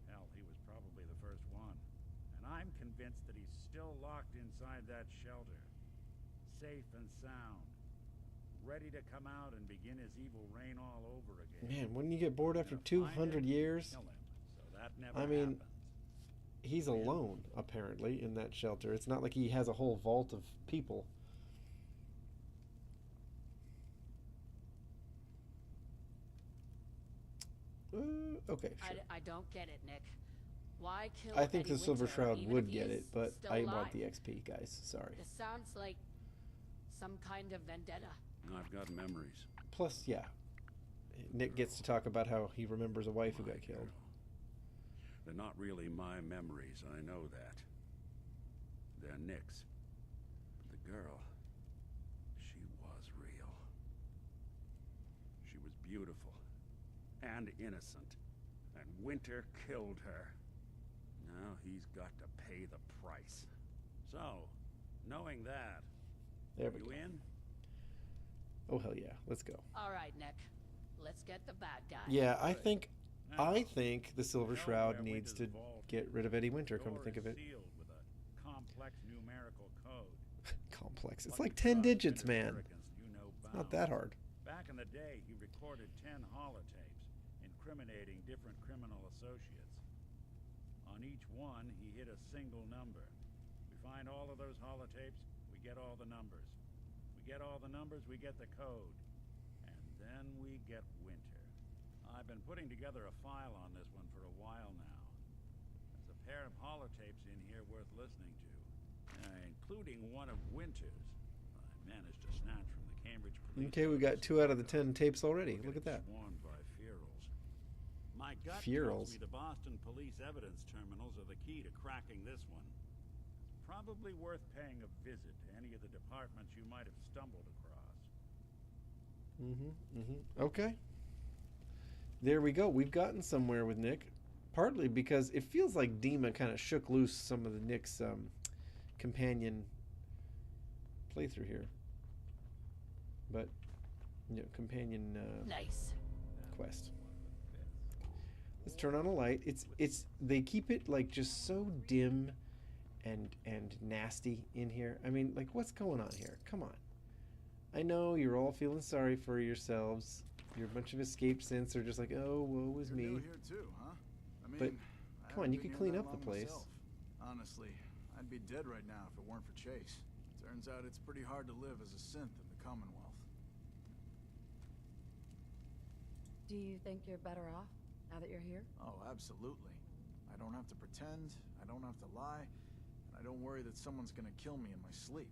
Hell, he was probably the first one. And I'm convinced that he's still locked inside that shelter. Safe and sound. Ready to come out and begin his evil reign all over again. Man, wouldn't you get bored after 200 years? Kill him. So that never I mean, happened. he's alone, apparently, in that shelter. It's not like he has a whole vault of people. Okay, sure. I don't get it, Nick. Why kill I think Eddie the Silver Winter, Shroud even would if get he's it, but still I alive? want the XP, guys. Sorry. This sounds like some kind of vendetta. I've got memories. Plus, yeah, Nick gets to talk about how he remembers a wife who got killed. They're not really my memories, I know that. They're Nick's. But the girl, she was real. She was beautiful and innocent, and Winter killed her. Now he's got to pay the price. So, knowing that, There we you go. in? Oh, hell yeah. Let's go. All right, Nick. Let's get the bad guy. Yeah, I think the Silver Shroud needs to get rid of Eddie Winter, come to think of it. Sealed with a complex numerical code. Complex. It's like 10 digits, man. It's not that hard. Back in the day, he recorded 10 holotapes, incriminating different criminal associates. On each one, he hit a single number. We find all of those holotapes, we get all the numbers. We get all the numbers, we get the code. And then we get Winter. I've been putting together a file on this one for a while now. There's a pair of holotapes in here worth listening to, including one of Winter's. I managed to snatch from the Cambridge police. Okay, we got 2 out of the 10 tapes already. Look at that. Swarmed by Fearals. My gut Fearals. tells me the Boston police evidence terminals are the key to cracking this one. It's probably worth paying a visit to any of the departments you might have stumbled across. Okay. There we go. We've gotten somewhere with Nick. Partly because it feels like Dima kind of shook loose some of the Nick's companion playthrough here. But, companion Nice. quest. Let's turn on a light. They keep it like just so dim and nasty in here. I mean, like, what's going on here? Come on. I know you're all feeling sorry for yourselves. You're a bunch of escaped synths are just like, oh, woe is me. You're new here too, huh? I mean, But I come on, you haven't could been clean here up that the long place. myself. Honestly, I'd be dead right now if it weren't for Chase. Turns out it's pretty hard to live as a synth in the Commonwealth. Do you think you're better off now that you're here? Oh, absolutely. I I don't have to pretend, I don't have to lie, and I don't worry that someone's gonna kill me in my sleep.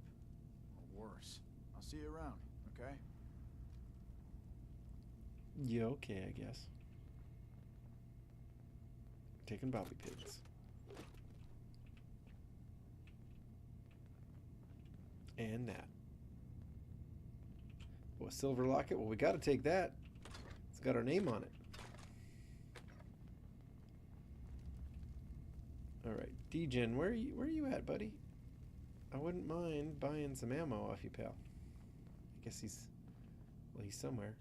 Or worse. I'll see you around, okay? Yeah, okay, I guess. Taking bobby pins. And that. Oh, a silver locket? Well, we gotta take that. It's got our name on it. Alright, D-Gen, where are you at, buddy? I wouldn't mind buying some ammo off you, pal. I guess he's somewhere.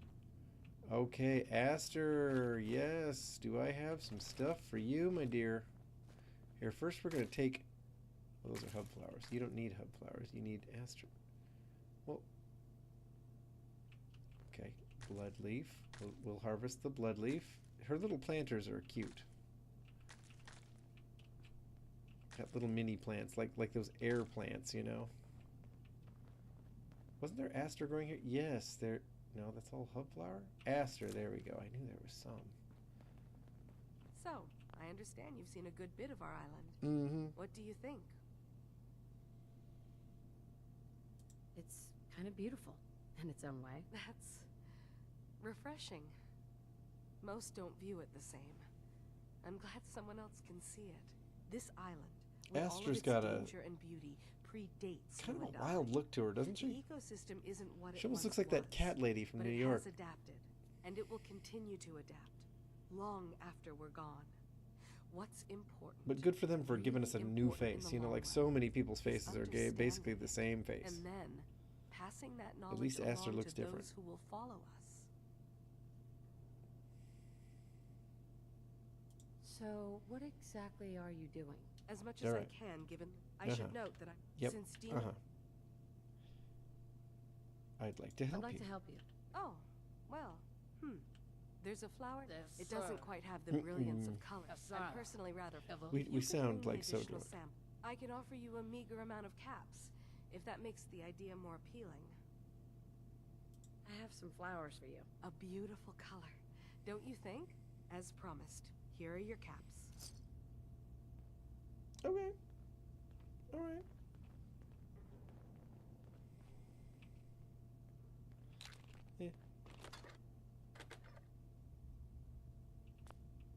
Okay, Aster, yes. Do I have some stuff for you, my dear? Here, first we're going to take... Well, those are hub flowers. You don't need hub flowers. You need Aster. Well, okay, blood leaf. We'll harvest the blood leaf. Her little planters are cute. Got little mini plants, like those air plants, you know. Wasn't there Aster growing here? Yes, there... No, that's all hub flower? Aster, there we go. I knew there was some. So, I understand you've seen a good bit of our island. Mm-hmm. What do you think? It's kind of beautiful in its own way. That's refreshing. Most don't view it the same. I'm glad someone else can see it. This island, with all of Aster's its got a danger and beauty, predates kind you of and a I. wild look to her, doesn't The she? ecosystem isn't what She it almost once looks like that was, cat lady from but New it York. has adapted, and it will continue to adapt long after we're gone. What's important? But good for them for giving us a new important in face. the You know, long like run so many people's is faces are gay, basically the same face. and then passing that knowledge At least Aster along looks to different. those who will follow us. So, what exactly are you doing? As much as All I right. can, given I should note that Yep. since Dina I'd like to help I'd like you. to help you. Oh, well, there's a flower. Yes, It sir. doesn't quite have the brilliance of color. Yes, I'm sir. personally rather. We You could sound bring me like so additional drunk. I can offer you a meager amount of caps, if that makes the idea more appealing. I have some flowers for you. A beautiful color, don't you think? As promised, here are your caps. Okay. All right. Yeah.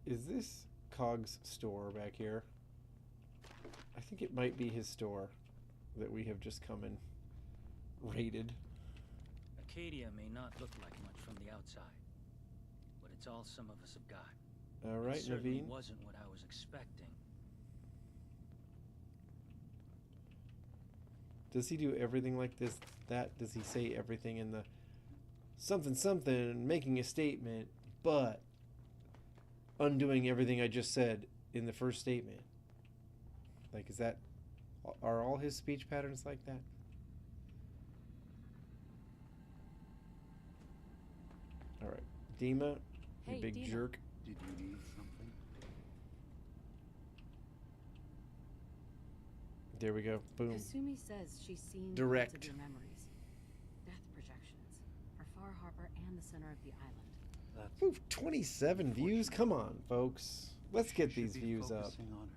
Is this Cog's store back here? I think it might be his store that we have just come and raided. Acadia may not look like much from the outside, but it's all some of us have got. All right, It certainly Naveen. wasn't what I was expecting. Does he do everything like this? Does he say everything in the something, making a statement, but undoing everything I just said in the first statement? Like, are all his speech patterns like that? All right, Dima, Hey, you big Dima. jerk. Did you need something? There we go. Boom. Kasumi says she's seen Direct. parts of your memories. Death projections. Our Far Harbor and the center of the island. Ooh, 27 views. Come on, folks. Let's get these views up.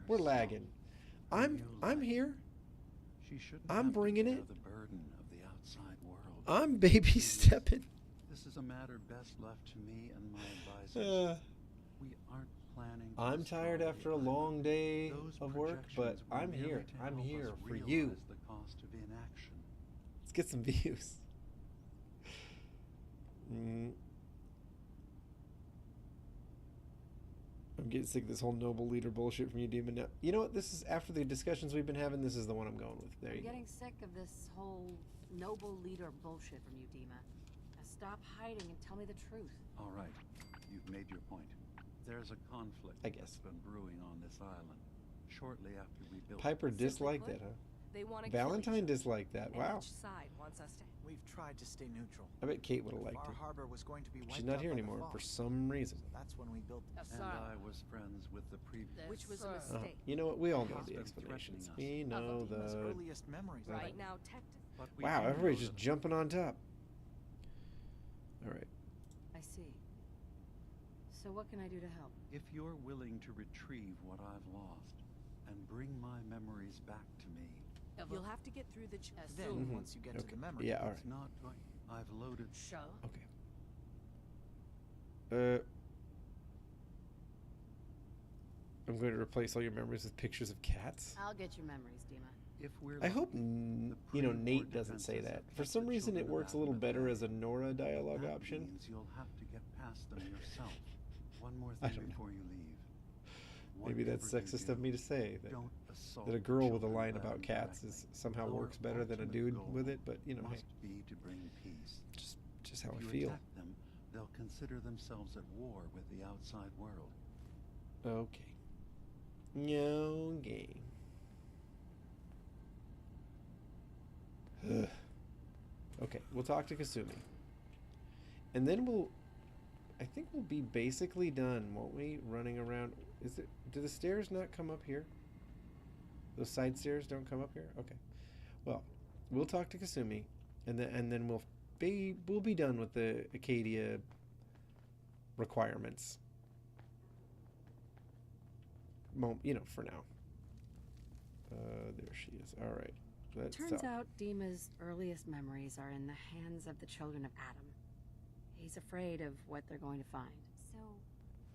We're lagging. I'm here. She shouldn't I'm have to bringing bear it. the burden of the outside world. I'm baby stepping. This is a matter best left to me and my advisors. We aren't planning. to I'm tired destroy after the a island. long day Those of work, but projections were I'm merely here. to I'm help here us for realize you. the cost of inaction. Let's get some views. I'm getting sick of this whole noble leader bullshit from you, Demon. Now, you know what? This is after the discussions we've been having. This is the one I'm going with. There I'm you go. getting sick of this whole noble leader bullshit from you, Dima. Now stop hiding and tell me the truth. All right, you've made your point. There's a conflict I guess. that's been brewing on this island. Shortly after we built Piper it. disliked that, huh? They want to Valentine disliked that. and Wow. each side wants us to. We've tried to stay neutral. I bet Kate would have liked Far it. Harbor was going to be She's wiped not out here by the anymore fog. for some reason. So that's when we built Yes, And sir. I was friends with the previous. Which was a Uh-huh. mistake. You know what? We all know He's the been explanations. threatening We know Dima's the. earliest memories. Right now, But we Wow, do know everybody's just that- jumping on top. All right. I see. So So what can I do to help? If you're willing to retrieve what I've lost and bring my memories back to me. You'll have to get through the Then, once you get to the memory, Yeah, all right. It's not going. I've loaded. Sure. Okay. I'm going to replace all your memories with pictures of cats. I'll get your memories, Dima. If we're I hope, Nate doesn't say that. For some reason, it works a little better as a Nora dialogue option. Means you'll have to get past them yourself. One more thing before you leave. Maybe that's sexist of me to say that a girl with a line about cats somehow works better than a dude with it, but must be to bring peace. Just how I If you feel. attack them, they'll consider themselves at war with the outside world. Okay. Okay. Okay, we'll talk to Kasumi. And then I think we'll be basically done, won't we? Running around. Do the stairs not come up here? Those side stairs don't come up here? Okay. Well, we'll talk to Kasumi, and then we'll be done with the Acadia requirements. For now. There she is. All right. Turns out Dima's earliest memories are in the hands of the children of Adam. He's afraid of what they're going to find. So,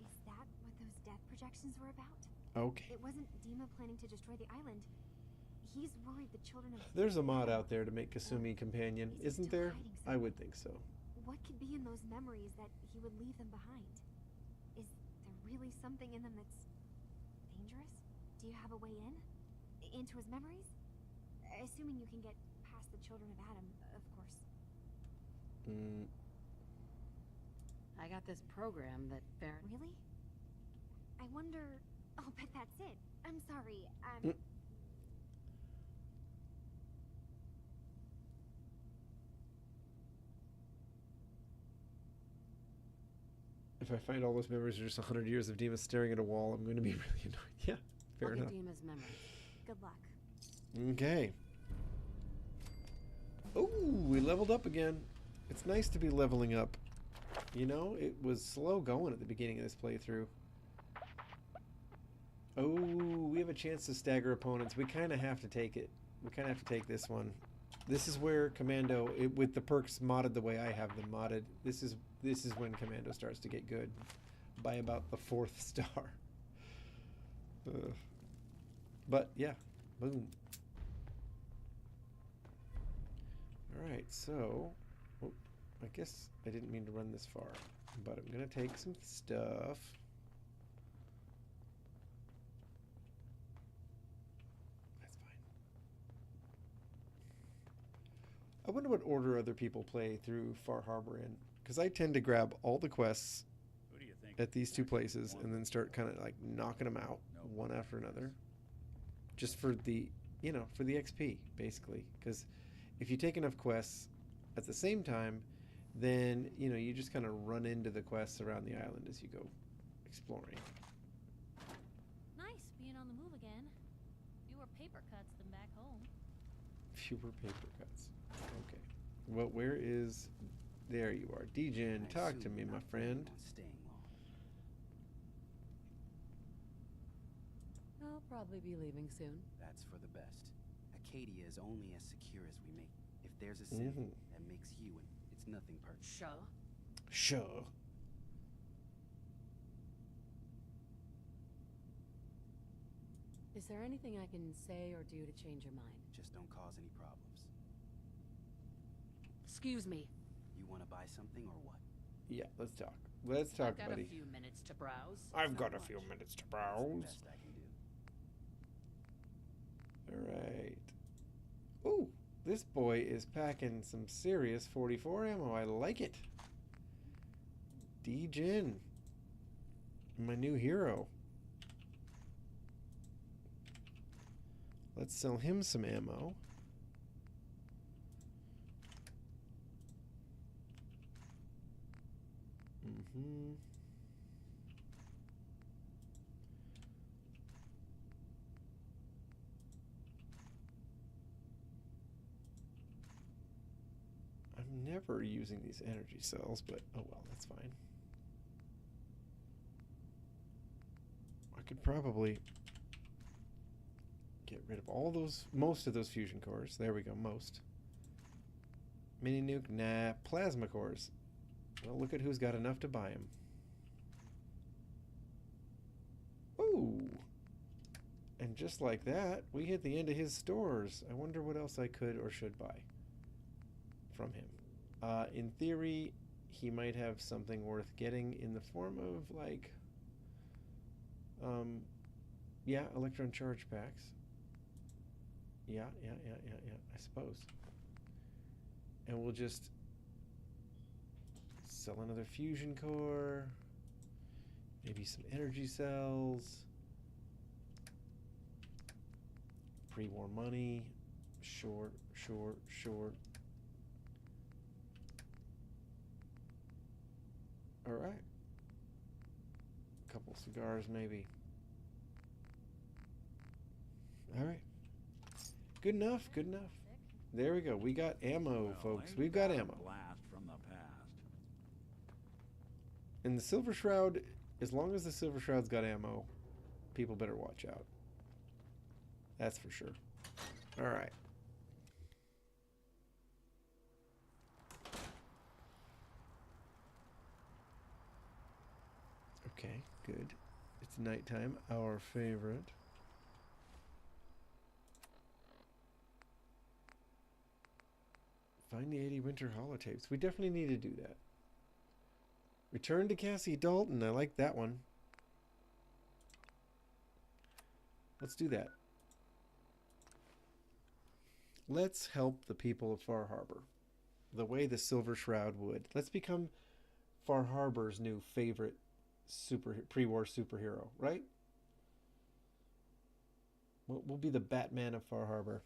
is that what those death projections were about? Okay. It wasn't Dima planning to destroy the island. He's worried the children of... There's a mod out there to make Kasumi companion, isn't there? I would think so. What could be in those memories that he would leave them behind? Is there really something in them that's dangerous? Do you have a way in? Into his memories? Assuming you can get past the children of Adam, of course. I got this program that Really? I wonder... I'll bet that's it. I'm sorry. If I find all those memories are just 100 years of Dima staring at a wall, I'm going to be really annoyed. Yeah, fair enough. Dima's memories. Good luck. Okay. Oh, we leveled up again. It's nice to be leveling up. It was slow going at the beginning of this playthrough. Oh, we have a chance to stagger opponents. We kind of have to take it. We kind of have to take this one. This is where Commando, with the perks modded the way I have them modded, this is when Commando starts to get good. By about the 4th star. But, yeah. Boom. Alright, so... Oh, I guess I didn't mean to run this far. But I'm going to take some stuff. That's fine. I wonder what order other people play through Far Harbor in. Because I tend to grab all the quests at these two places and then start kind of like knocking them out one after another. Just for the, for the XP, basically. Because if you take enough quests at the same time, then, you just kind of run into the quests around the island as you go exploring. Nice being on the move again. Fewer paper cuts than back home. Fewer paper cuts. Okay. Well, where is... There you are. Djinn, talk to me, my friend. I'll probably be leaving soon. That's for the best. Acadia is only as secure as we make. If there's a sin that makes you, and it's nothing personal. Sure. Sure. Is there anything I can say or do to change your mind? Just don't cause any problems. Excuse me. You want to buy something or what? Yeah, let's talk. Let's talk, I've got buddy. a few minutes to browse. I've got a few minutes to browse. Best I can do. Alright. Ooh, this boy is packing some serious 44 ammo. I like it. Djinn. My new hero. Let's sell him some ammo. I'm never using these energy cells, but oh well, that's fine. could probably get rid of all those, most of those fusion cores. There we go, most. Mini nuke, nah. Plasma cores. Well, look at who's got enough to buy them. Ooh. And just like that, we hit the end of his stores. I wonder what else I could or should buy from him. In theory, he might have something worth getting in the form of, like, yeah, electron charge packs. Yeah, I suppose. And we'll just sell another fusion core, maybe some energy cells, pre-war money, short. All right. A couple cigars, maybe. All right. Good enough. Good enough. There we go. We got ammo, folks. We've got ammo. Blast from the past. And the Silver Shroud, as long as the Silver Shroud's got ammo, people better watch out. That's for sure. All right. Okay, good. It's nighttime, our favorite. Find the 80 winter holotapes. We definitely need to do that. Return to Cassie Dalton. I like that one. Let's do that. Let's help the people of Far Harbor the way the Silver Shroud would. Let's become Far Harbor's new favorite pre-war superhero, right? We'll be the Batman of Far Harbor.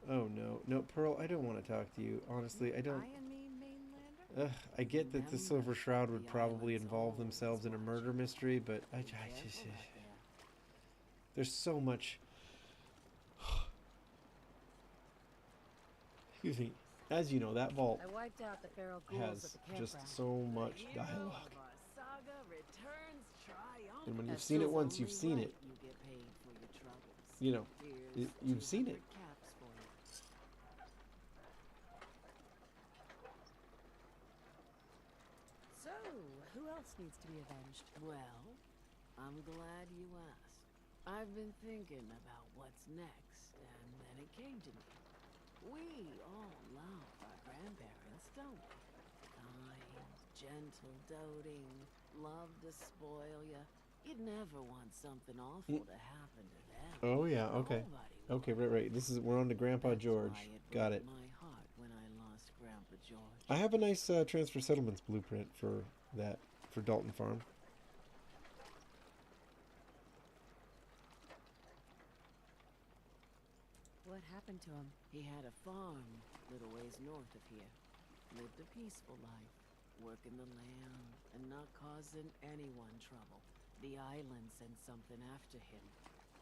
Oh no, Pearl, I don't want to talk to you. Honestly, I don't. I get that the Silver Shroud would probably involve themselves in a murder mystery, but I just there's so much. Excuse me. As you know, that vault I wiped out the feral has just so much dialogue. And when you've seen it once, you've seen it. You know, you've seen it. So, who else needs to be avenged? Well, I'm glad you asked. I've been thinking about what's next, and then it came to me. We all love our grandparents, don't we? Kind, gentle, doting, love to spoil ya. You'd never want something awful to happen to them. Oh yeah, okay. Okay, right. This is, we're on to Grandpa George. Got it. My heart when I lost Grandpa George. I have a nice transfer settlements blueprint for that, for Dalton Farm. What happened to him? He had a farm little ways north of here. Lived a peaceful life, working the land and not causing anyone trouble. The island sent something after him.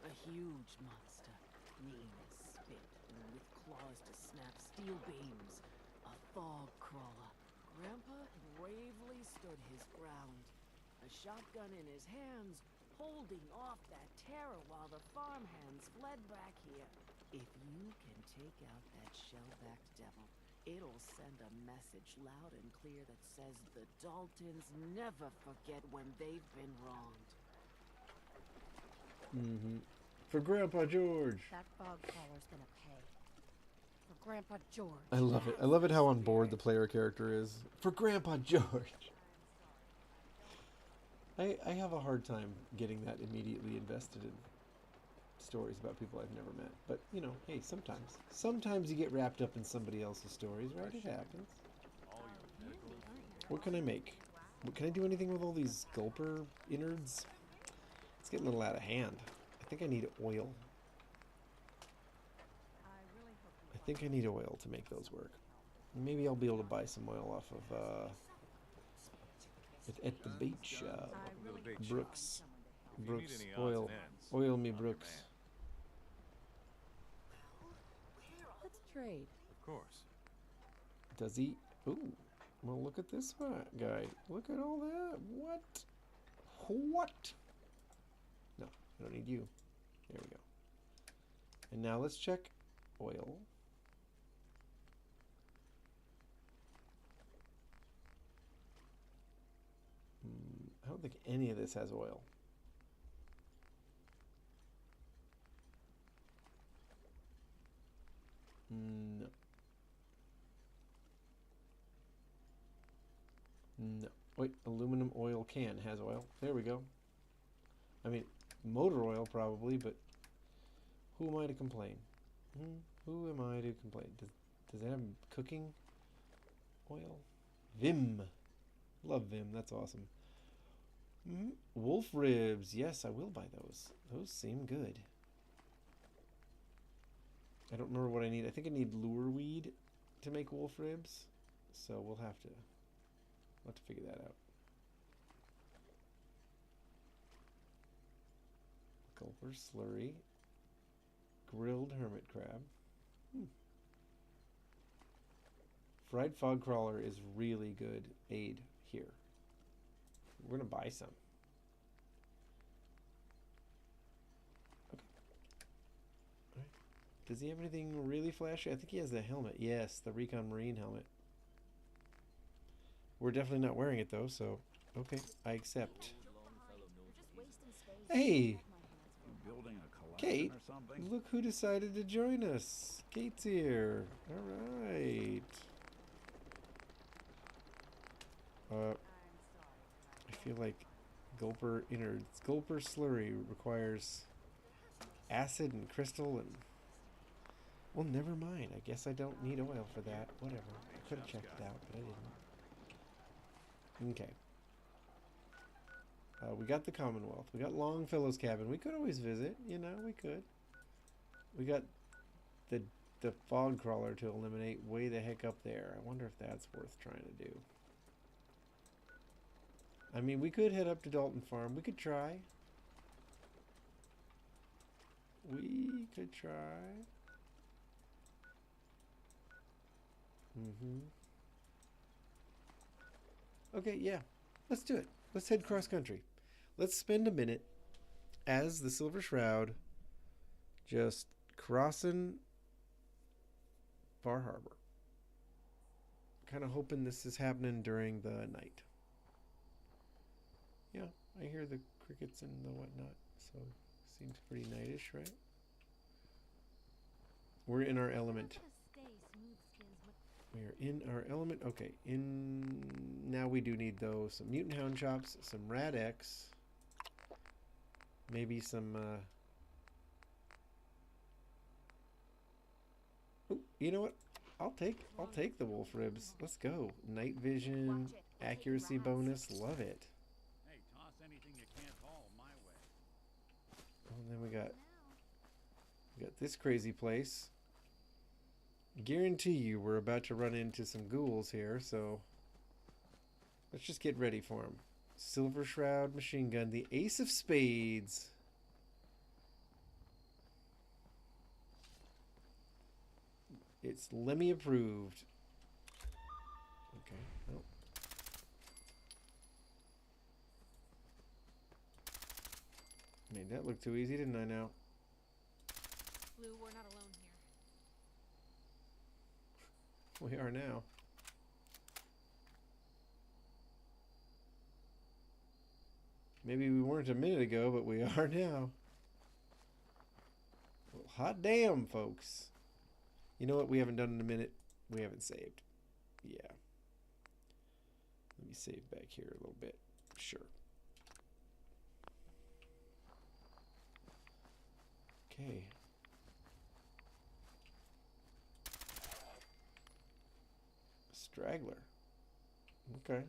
A huge monster, mean as spit, and with claws to snap steel beams. A fog crawler. Grandpa bravely stood his ground. A shotgun in his hands, holding off that terror while the farmhands fled back here. If you can take out that shell-backed devil, it'll send a message loud and clear that says the Daltons never forget when they've been wronged. For Grandpa George. That fog crawler's gonna pay. For Grandpa George. I love it. I love it how on board the player character is. For Grandpa George. I have a hard time getting that immediately invested in stories about people I've never met. But, you know, hey, sometimes you get wrapped up in somebody else's stories, right? It happens. What can I make? Can I do anything with all these gulper innards? It's getting a little out of hand. I think I need oil. I think I need oil to make those work. Maybe I'll be able to buy some oil off of, at the bait shop. Brooks, oil. Oil me, Brooks. Let's trade. Of course. Does he? Ooh. Well, look at this one, guy. Look at all that. What? What? No, I don't need you. There we go. And now let's check oil. I don't think any of this has oil. No. No. Wait, aluminum oil can has oil. There we go. I mean, motor oil probably, but who am I to complain? Who am I to complain? Does it have cooking oil? Vim. Love Vim. That's awesome. Wolf ribs. Yes, I will buy those. Those seem good. I don't remember what I need. I think I need lure weed to make wolf ribs. So we'll have to figure that out. Gulper slurry. Grilled hermit crab. Fried fog crawler is really good aid here. We're gonna buy some. Okay. All right. Does he have anything really flashy? I think he has the helmet. Yes, the Recon Marine helmet. We're definitely not wearing it though, so okay, I accept. Hey! Building a collection Kate, or something? look who decided to join us. Kate's here. All right. I feel like Gulper innards. Gulper slurry requires acid and crystal and... Well, never mind. I guess I don't need oil for that. Whatever. I could have checked it out, but I didn't. Okay. We got the Commonwealth. We got Longfellow's cabin. We could always visit. You know, we could. We got the fog crawler to eliminate way the heck up there. I wonder if that's worth trying to do. I mean, we could head up to Dalton Farm. We could try. We could try. Okay, yeah. Let's do it. Let's head cross country. Let's spend a minute as the Silver Shroud just crossing Bar Harbor. Kind of hoping this is happening during the night. Yeah, I hear the crickets and the whatnot, so seems pretty nightish, right? We're in our element. We are in our element. Okay, now we do need though some mutant hound chops, some Redux, maybe some ooh, you know what? I'll take the wolf ribs. Let's go. Night vision, accuracy bonus, love it. Hey, toss anything you can't haul my way. Oh, and then we got this crazy place. Guarantee you we're about to run into some ghouls here, so let's just get ready for them. Silver Shroud machine gun, the Ace of Spades. It's Lemmy approved. Okay, well. Made that look too easy, didn't I now? Blue, we're not alone here. We are now. Maybe we weren't a minute ago, but we are now. Well, hot damn, folks. You know what we haven't done in a minute? We haven't saved. Yeah. Let me save back here a little bit. Sure. Okay. Straggler. Okay.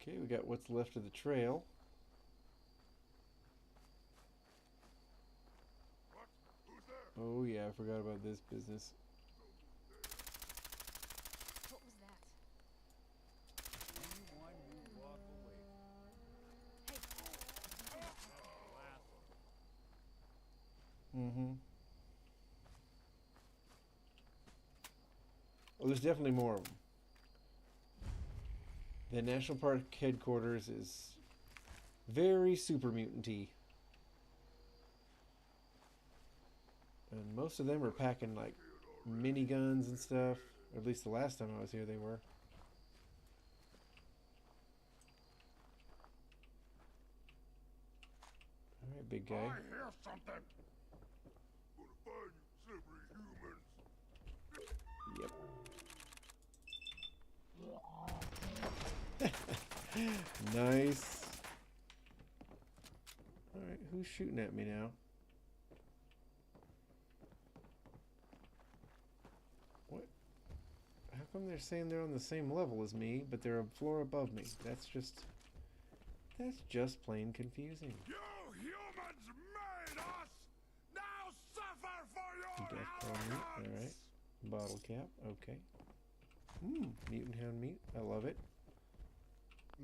Okay, we got what's left of the trail. Oh yeah, I forgot about this business. Mm-hmm. Well, there's definitely more of them. The National Park headquarters is very super mutant-y. And most of them are packing like miniguns and stuff. Or at least the last time I was here they were. Alright, big guy. I hear something. Gonna find you, slippery humans. Yep. Nice. Alright, who's shooting at me now? What? How come they're saying they're on the same level as me, but they're a floor above me? That's just plain confusing. You humans made us. Now suffer for your arrogance. Alright. Bottle cap, okay. Mutant hound meat. I love it.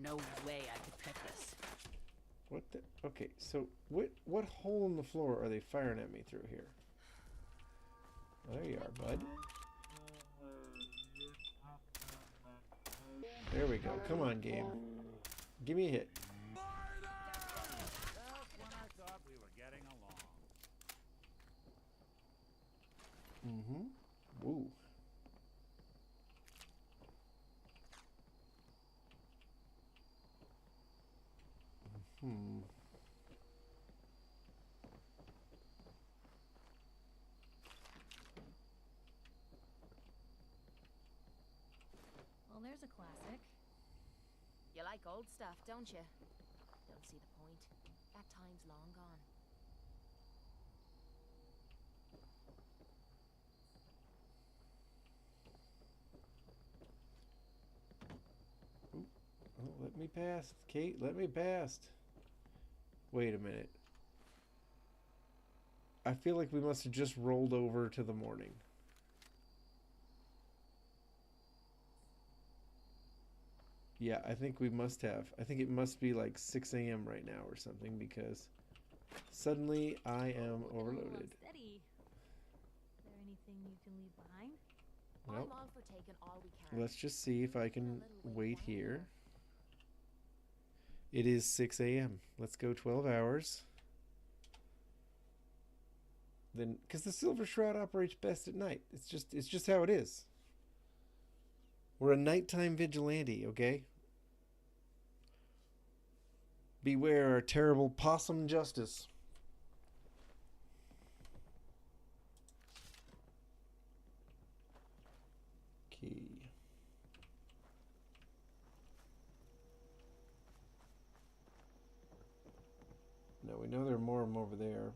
No way I could pick this. What the? Okay, so what hole in the floor are they firing at me through here? Oh, there you are, bud. There we go. Come on, game. Give me a hit. Just when I thought we were getting along. Woo. Well, there's a classic. You like old stuff, don't you? Don't see the point. That time's long gone. Oh, let me past, Kate. Let me past. Wait a minute. I feel like we must have just rolled over to the morning. Yeah, I think we must have. I think it must be like 6 a.m. right now or something because suddenly I am overloaded. Steady. Is there anything you can leave behind? Well, I'm all for taking all we can. let's just see if I can wait here. It is 6 a.m. Let's go 12 hours. Then, because the Silver Shroud operates best at night. It's just how it is. We're a nighttime vigilante, okay? Beware our terrible possum justice. Key. Now we know there are more of them over there.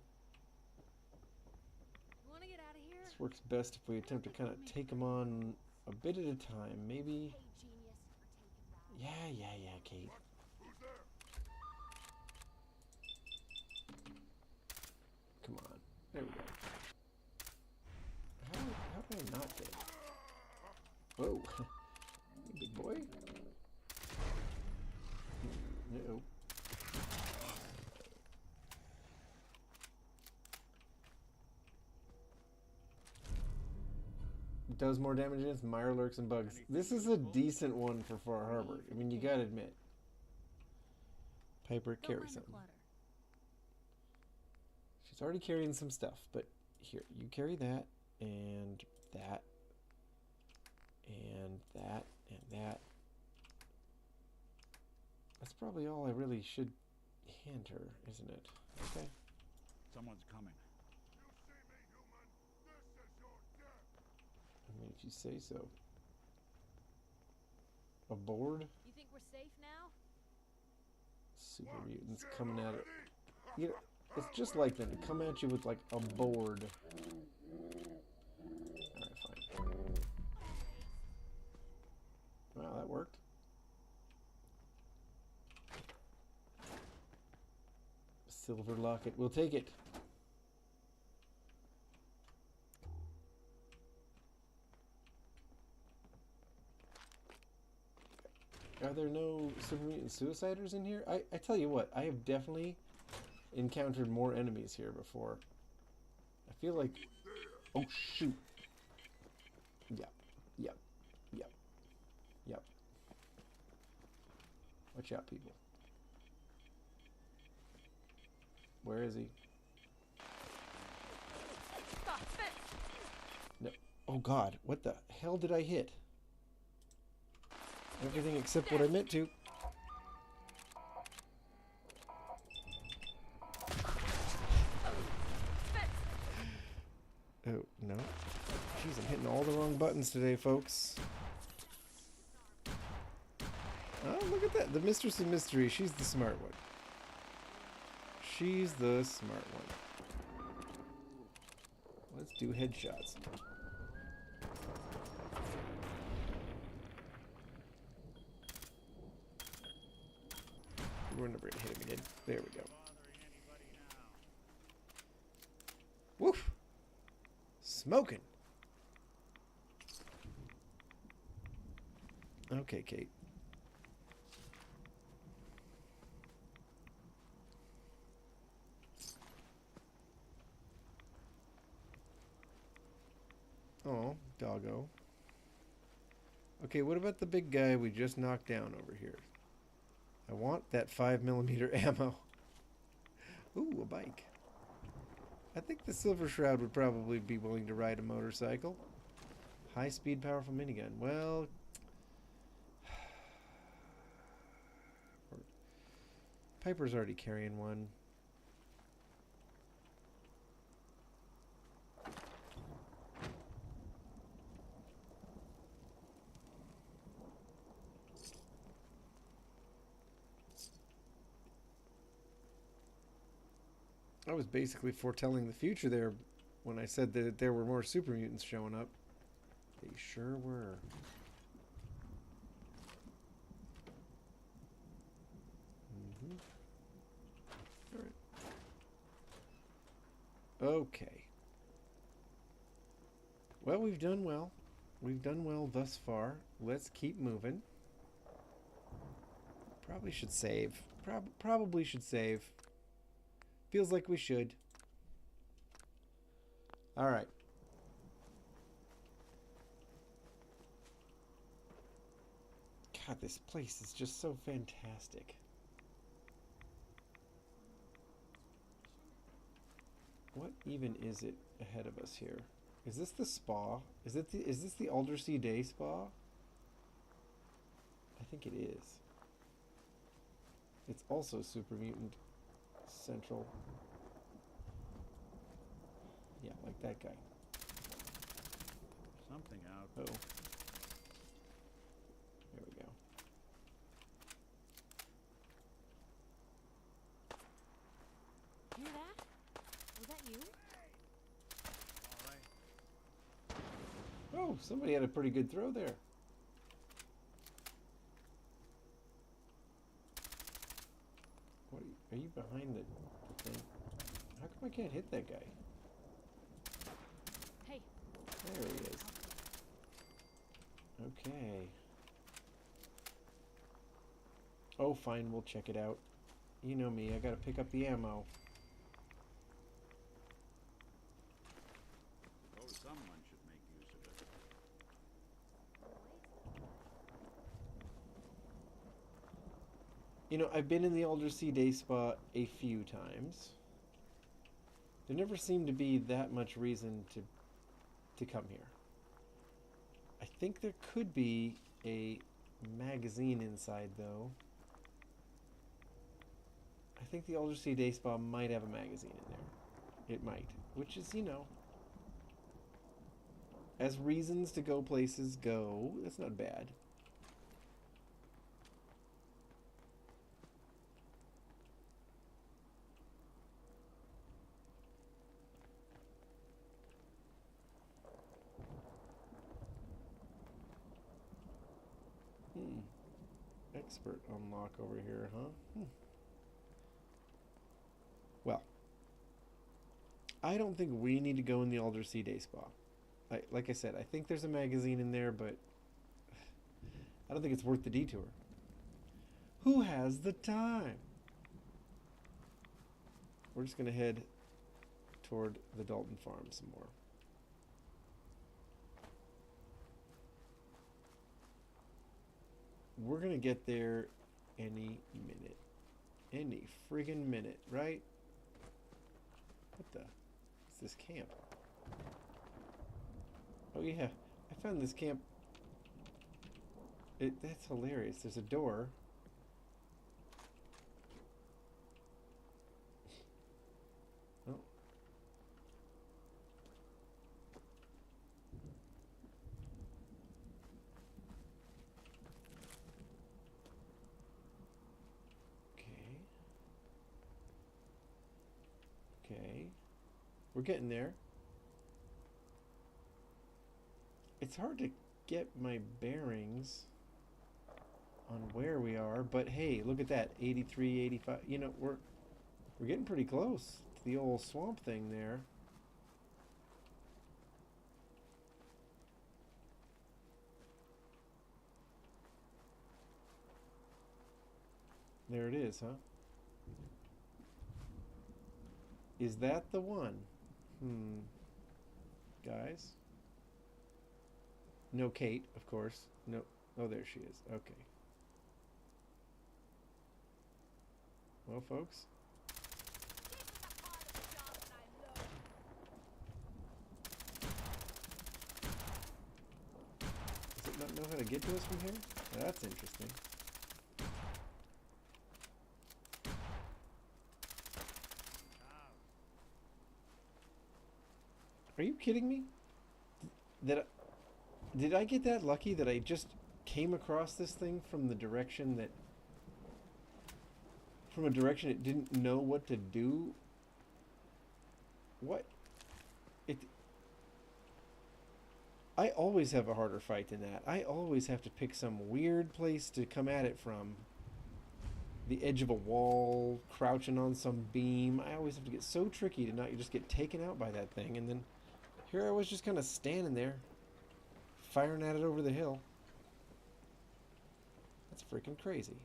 You want to get out of here? This works best if we attempt to kind of take them on a bit at a time. Maybe. Yeah, Kate. Come on. There we go. How did I not get? Whoa. Hey, big boy. No. Does more damage against Mirelurks and bugs. This is a decent one for Far Harbor. I mean, you gotta admit. Piper, carry something. She's already carrying some stuff, but here, you carry that, and that, and that, and that. That's probably all I really should hand her, isn't it? Okay. Someone's coming. I mean, if you say so. A board? You think we're safe now? Super mutants coming at it. You know, it's just like them to come at you with like a board. Alright, fine. Wow, that worked. Silver locket. We'll take it. Are there no super mutant suiciders in here? I tell you what, I have definitely encountered more enemies here before. I feel like... Oh, shoot. Yep. Yep. Yep. Yep. Watch out, people. Where is he? No. Oh, God. What the hell did I hit? Everything except what I meant to. Oh, no. Jeez, I'm hitting all the wrong buttons today, folks. Oh, look at that. The Mistress of Mystery. She's the smart one. She's the smart one. Let's do headshots. We're never gonna hit him again. There we go. Woof! Smoking! Okay, Kate. Oh, doggo. Okay, what about the big guy we just knocked down over here? I want that 5mm ammo. Ooh, a bike. I think the Silver Shroud would probably be willing to ride a motorcycle. High-speed, powerful minigun. Well... Piper's already carrying one. I was basically foretelling the future there when I said that there were more super mutants showing up. They sure were. Alright. Okay. Well, we've done well. We've done well thus far. Let's keep moving. Probably should save. Probably should save. Feels like we should. Alright. God, this place is just so fantastic. What even is it ahead of us here? Is this the spa? Is this the Aldersea Day Spa? I think it is. It's also Super Mutant Central. Yeah, like that guy. Something out. Oh. There we go. Hear that? Was that you? Oh, somebody had a pretty good throw there. What are you behind the thing? How come I can't hit that guy? Hey. There he is. Okay. Oh, fine, we'll check it out. You know me, I gotta pick up the ammo. Oh, someone should make use of it. You know, I've been in the Aldersea Day Spa a few times. There never seemed to be that much reason to come here. I think there could be a magazine inside, though. I think the Aldersea Day Spa might have a magazine in there. It might. Which is, you know, as reasons to go places go, that's not bad. Expert unlock over here, huh? Well, I don't think we need to go in the Aldersea Day Spa. Like I said, I think there's a magazine in there, but I don't think it's worth the detour. Who has the time? We're just going to head toward the Dalton farm some more. We're gonna get there any minute. Any friggin' minute, right? What the? What's this camp? Oh yeah, I found this camp. That's hilarious. There's a door. Oh. Okay. We're getting there. It's hard to get my bearings on where we are, but hey, look at that. 83, 85. You know, we're getting pretty close to the old swamp thing there. There it is, huh? Is that the one? Guys? No Kate, of course. No. Oh, there she is. Okay. Well, folks. Does it not know how to get to us from here? That's interesting. Are you kidding me? Did I get that lucky that I just came across this thing from the direction that... From a direction it didn't know what to do? What? I always have a harder fight than that. I always have to pick some weird place to come at it from. The edge of a wall, crouching on some beam. I always have to get so tricky to not just get taken out by that thing. And then here I was just kind of standing there, firing at it over the hill. That's freaking crazy.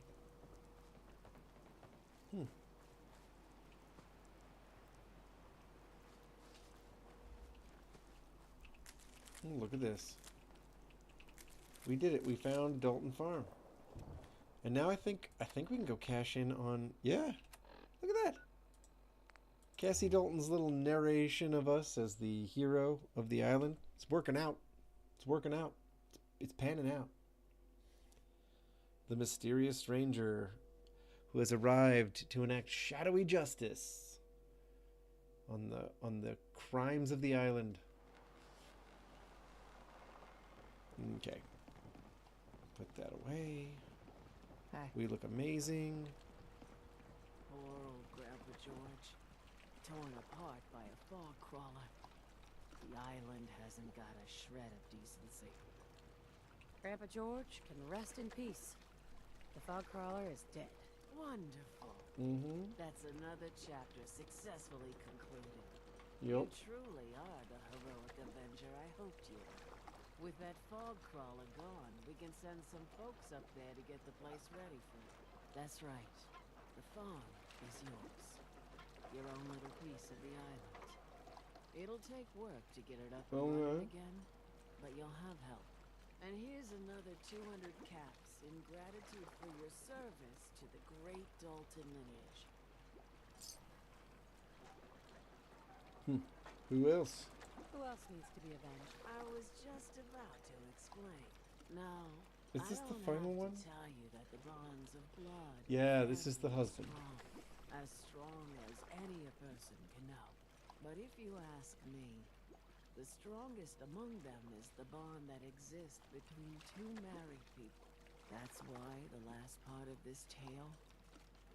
Oh, look at this. We did it. We found Dalton Farm. And now I think we can go cash in on... Yeah. Look at that. Cassie Dalton's little narration of us as the hero of the island. It's working out. It's working out. It's panning out. The mysterious stranger who has arrived to enact shadowy justice on the crimes of the island. Okay. Put that away. Hi. We look amazing. Poor old Grandpa George. Torn apart by a fog crawler. The island hasn't got a shred of decency. Grandpa George can rest in peace. The fog crawler is dead. Wonderful. That's another chapter successfully concluded. Yup. You truly are the heroic avenger I hoped you were. With that fog crawler gone, we can send some folks up there to get the place ready for it. That's right. The farm is yours. Your own little piece of the island. It'll take work to get it up and running again, but you'll have help. And here's another 200 caps in gratitude for your service to the great Dalton lineage. Who else? Who else needs to be avenged? I was just about to explain. No, Is this I the don't final have one? to tell you that the bonds of blood. Yeah, this is the husband. As strong as any a person can know. But if you ask me, the strongest among them is the bond that exists between two married people. That's why the last part of this tale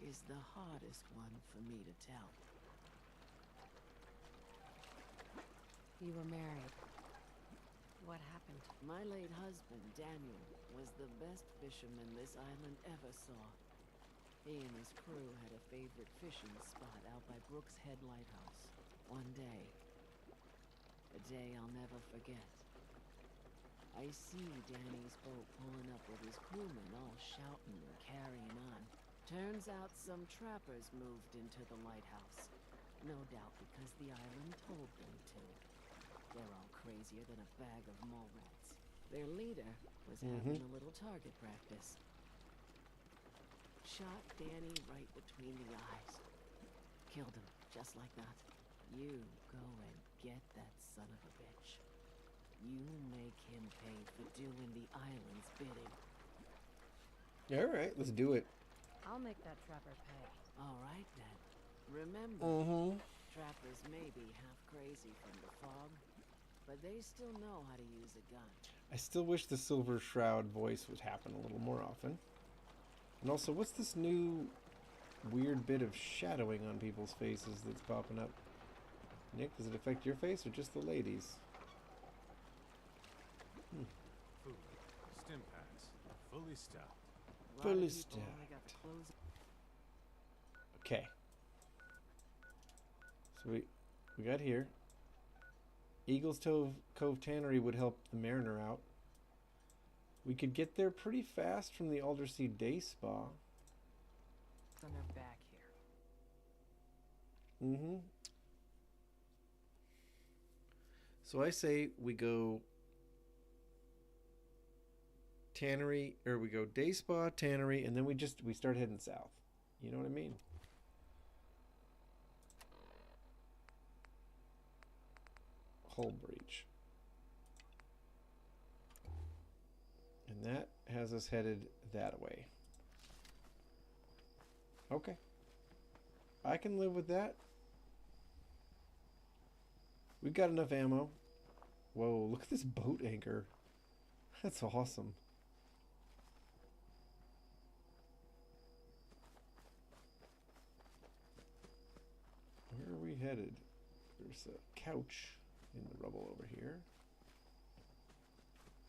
is the hardest one for me to tell. You were married. What happened? My late husband, Daniel, was the best fisherman this island ever saw. He and his crew had a favorite fishing spot out by Brooks Head Lighthouse. One day, a day I'll never forget. I see Danny's boat pulling up with his crewmen all shouting and carrying on. Turns out some trappers moved into the lighthouse. No doubt because the island told them to. They're all crazier than a bag of mole rats. Their leader was having a little target practice. Shot Danny right between the eyes. Killed him, just like that. You go and get that son of a bitch. You make him pay for doing the island's bidding. Alright, let's do it. I'll make that trapper pay. All right, then. Remember, trappers may be half crazy from the fog, but they still know how to use a gun. I still wish the Silver Shroud voice would happen a little more often. And also, what's this new weird bit of shadowing on people's faces that's popping up? Nick, does it affect your face or just the ladies? Food. Stim packs. Fully stocked. Fully stocked. Okay. So we got here. Eagle's Cove Tannery would help the Mariner out. We could get there pretty fast from the Aldersea Day Spa. On their back here. So I say we go Tannery, or we go Day Spa, Tannery, and then we start heading south. You know what I mean? Hull Breach. And that has us headed that way. Okay. I can live with that. We've got enough ammo. Whoa, look at this boat anchor. That's awesome. Where are we headed? There's a couch in the rubble over here.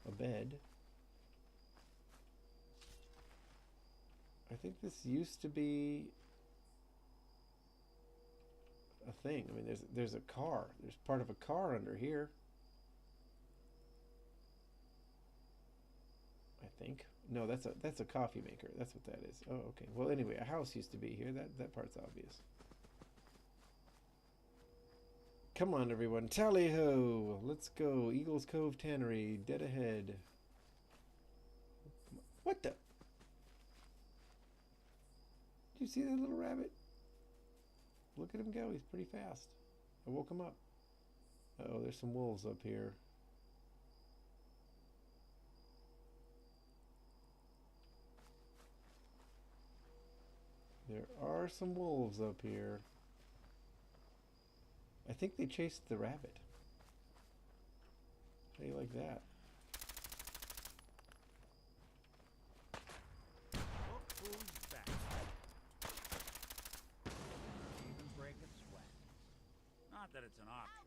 A bed. I think this used to be a thing. I mean, there's a car. There's part of a car under here. I think. No, that's a coffee maker. That's what that is. Oh, okay. Well, anyway, a house used to be here. That part's obvious. Come on, everyone. Tally-ho! Let's go. Eagle's Cove Tannery. Dead ahead. What the? Did you see that little rabbit? Look at him go. He's pretty fast. I woke him up. Uh-oh, there's some wolves up here. There are some wolves up here. I think they chased the rabbit. How do you like that? Look who's back. Even break a sweat. Not that it's an option.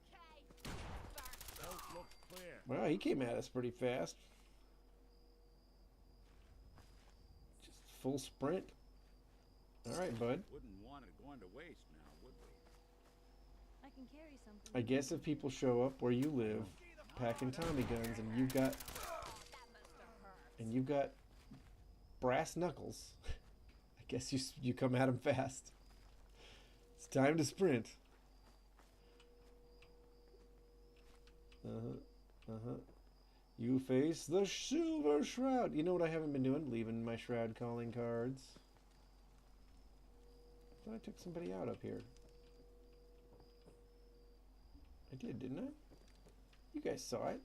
Coast looks clear. Well, he came at us pretty fast. Just full sprint. All right, bud. Wouldn't want it going to waste now, would we? I can carry something. I guess if people show up where you live, packing Tommy guns, and you've got brass knuckles, I guess you come at them fast. It's time to sprint. You face the Silver Shroud. You know what I haven't been doing? Leaving my Shroud Calling Cards. I thought I took somebody out up here. I did, didn't I? You guys saw it.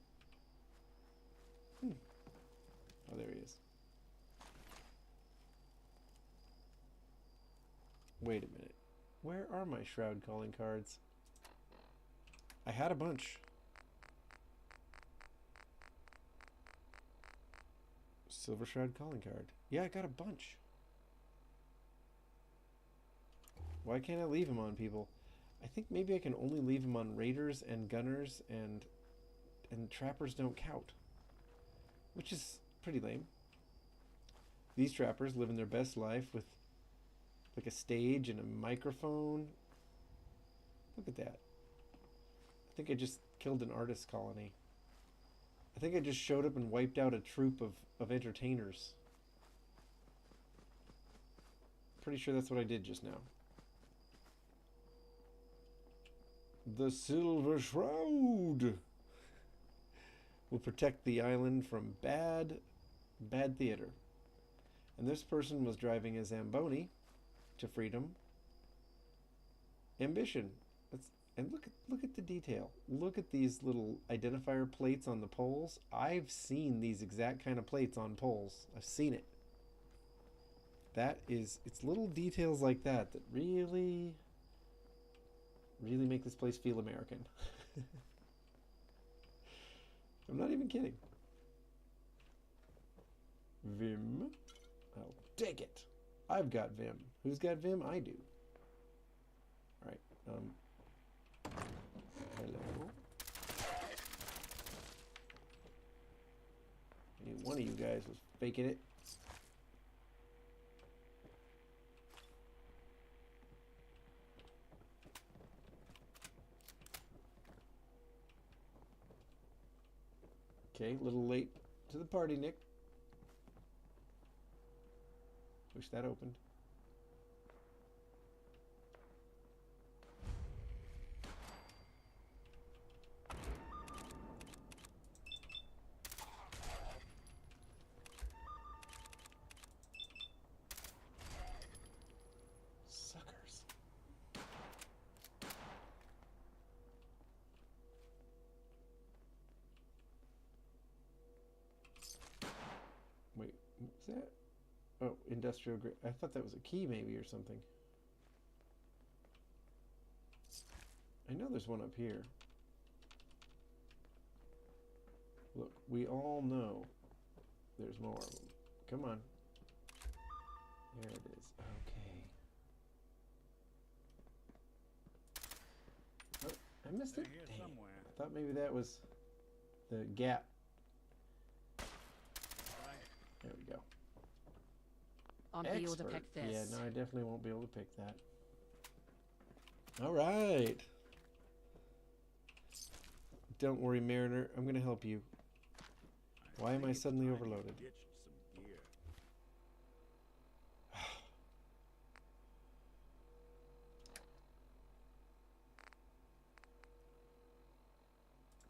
Oh, there he is. Wait a minute. Where are my Shroud Calling Cards? I had a bunch. Silver Shroud Calling Card. Yeah, I got a bunch. Why can't I leave them on people? I think maybe I can only leave them on raiders and gunners, and trappers don't count, which is pretty lame. These trappers living their best life with like a stage and a microphone. Look at that. I think I just killed an artist colony. I think I just showed up and wiped out a troop of entertainers. Pretty sure that's what I did just now. The Silver Shroud will protect the island from bad theater. And this person was driving a Zamboni to freedom. Ambition. And look at the detail. Look at these little identifier plates on the poles. I've seen these exact kind of plates on poles. I've seen it. It's little details like that that really make this place feel American. I'm not even kidding. Vim. I'll take it. I've got Vim. Who's got Vim? I do. Alright. Hello. I knew one of you guys was faking it. Okay, a little late to the party, Nick. Wish that opened. Suckers. Wait, what's that? Oh, industrial grade. I thought that was a key maybe or something. I know there's one up here. Look, we all know there's more of them. Come on. There it is. Okay. Oh, I missed it. Here Dang. somewhere. I thought maybe that was the gap. There we go. I'll be able to pick this. Yeah, no, I definitely won't be able to pick that. All right. Don't worry, Mariner. I'm going to help you. Why am I suddenly overloaded? Ditched some gear.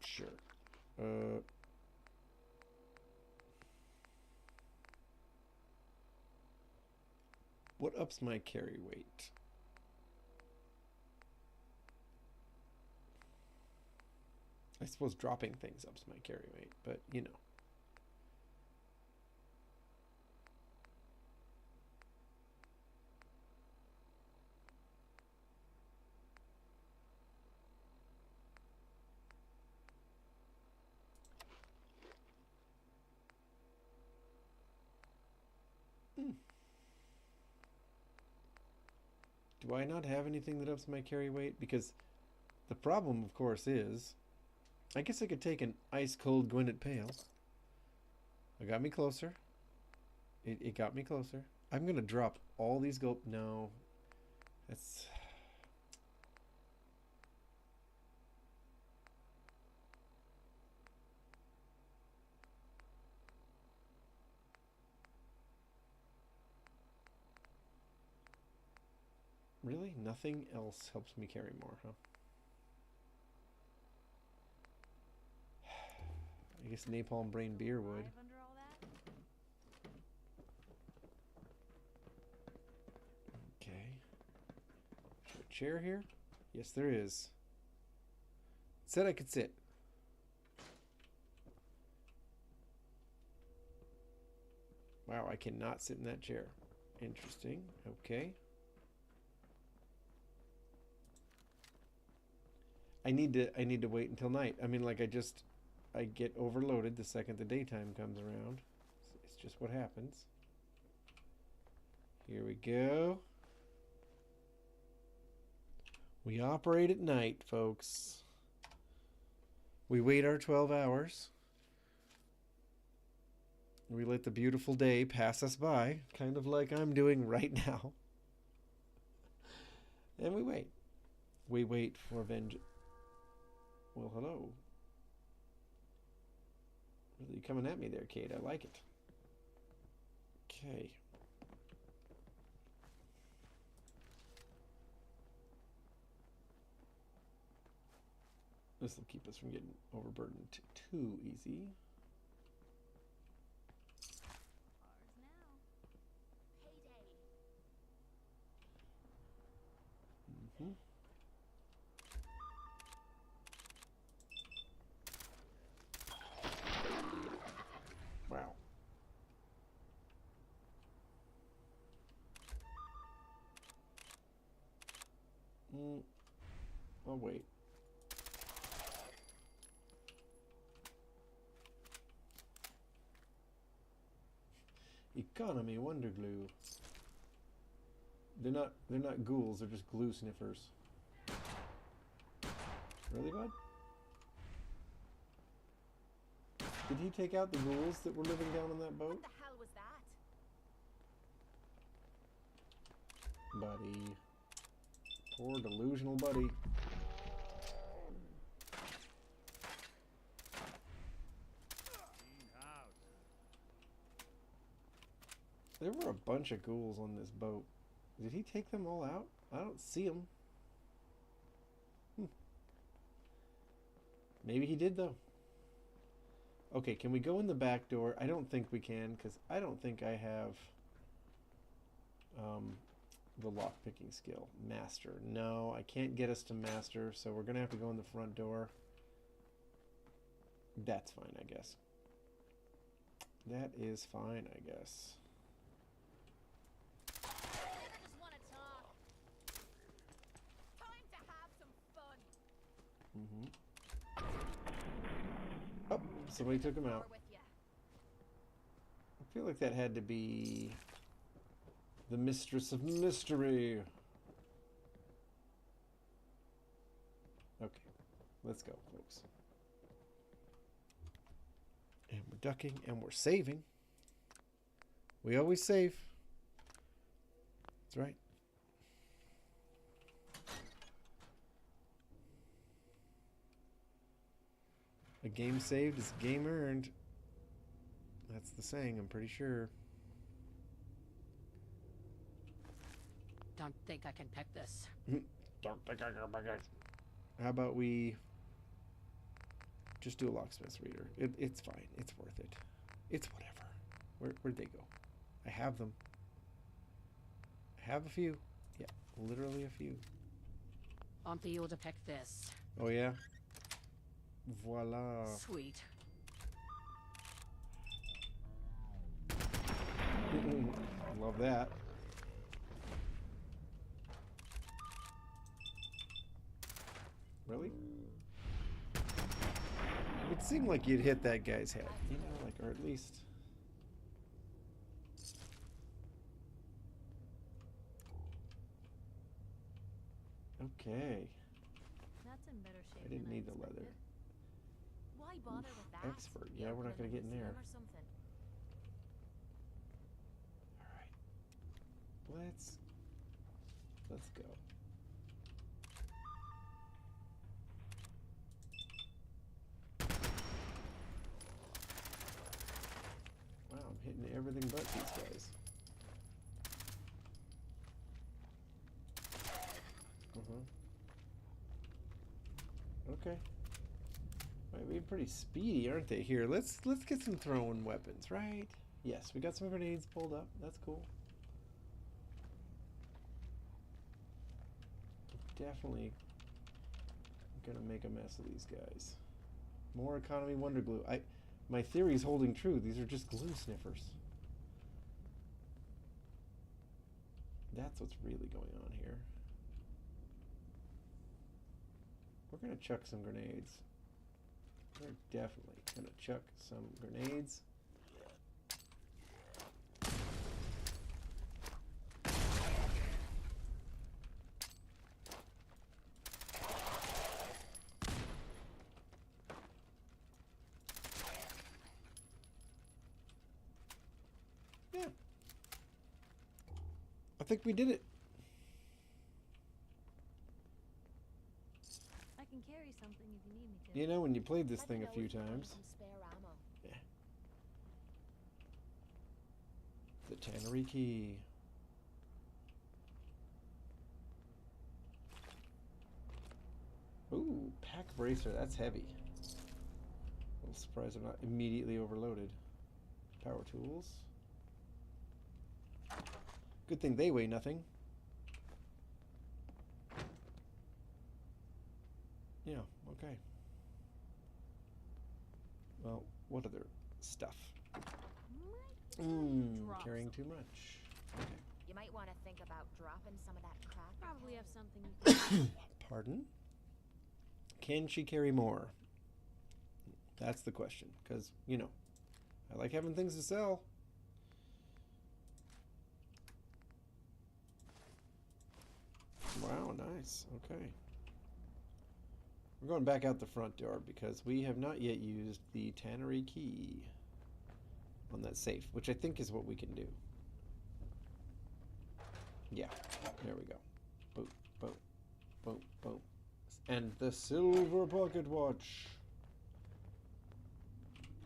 Sure. What ups my carry weight? I suppose dropping things ups my carry weight, but you know. Do I not have anything that ups my carry weight? Because the problem, of course, is I guess I could take an ice cold Gwyneth Pale. It got me closer. It got me closer. I'm gonna drop all these gold. No, that's really nothing else helps me carry more, huh? I guess napalm brain beer would. Okay. Is there a chair here? Yes, there is. It said I could sit. Wow, I cannot sit in that chair. Interesting. Okay. I need to wait until night. I mean, like I get overloaded the second the daytime comes around. It's just what happens. Here we go. We operate at night, folks. We wait our 12 hours. We let the beautiful day pass us by, kind of like I'm doing right now. And we wait. We wait for vengeance. Well, hello. Really coming at me there, Kate. I like it. Okay. This will keep us from getting overburdened too easy. Mm-hmm. Wow. Oh, wait. Economy Wonder Glue. They're not ghouls, they're just glue sniffers. Really, bud? Did he take out the ghouls that were living down on that boat? What the hell was that? Buddy. Poor delusional buddy. There were a bunch of ghouls on this boat. Did he take them all out? I don't see them. Maybe he did, though. Okay, can we go in the back door? I don't think we can, because I don't think I have the lock-picking skill. Master. No, I can't get us to master, so we're going to have to go in the front door. That's fine, I guess. That is fine, I guess. Oh, somebody took him out. I feel like that had to be the Mistress of Mystery. Okay, let's go, folks. And we're ducking and we're saving. We always save. That's right. A game saved is a game earned. That's the saying, I'm pretty sure. Don't think I can pick this. Don't think I can pick it. How about we just do a locksmith's reader? It's fine. It's worth it. It's whatever. Where'd they go? I have them. I have a few. Yeah, literally a few. On for you to pick this. Oh, yeah? Voila. Sweet. Love that. Really? It seemed like you'd hit that guy's head, you know, like, or at least. Okay. That's in better shape. I didn't than need the leather. expected. Why bother with that? Expert. Yeah, we're not gonna get in there. Or something. Let's go. Wow, I'm hitting everything but these guys. Okay. Might be pretty speedy, aren't they? Here, let's get some throwing weapons, right? Yes, we got some grenades pulled up. That's cool. Definitely gonna make a mess of these guys. More economy wonder glue. My theory is holding true. These are just glue sniffers. That's what's really going on here. We're gonna chuck some grenades. We're definitely gonna chuck some grenades. Yeah. I think we did it. I can carry something if you need me to. You know, when you played this thing a few times. Yeah. The tannery key. Ooh, Back bracer, that's heavy. A little surprised I'm not immediately overloaded. Power tools. Good thing they weigh nothing. Yeah, okay. Well, what other stuff? Carrying too much. Okay. You might want to think about dropping some of that crap. Probably have something you can Pardon? Can she carry more? That's the question. Because, you know, I like having things to sell. Wow, nice. Okay. We're going back out the front door because we have not yet used the tannery key on that safe, which I think is what we can do. Yeah, there we go. Boom, boom, boom, boom. And the silver pocket watch.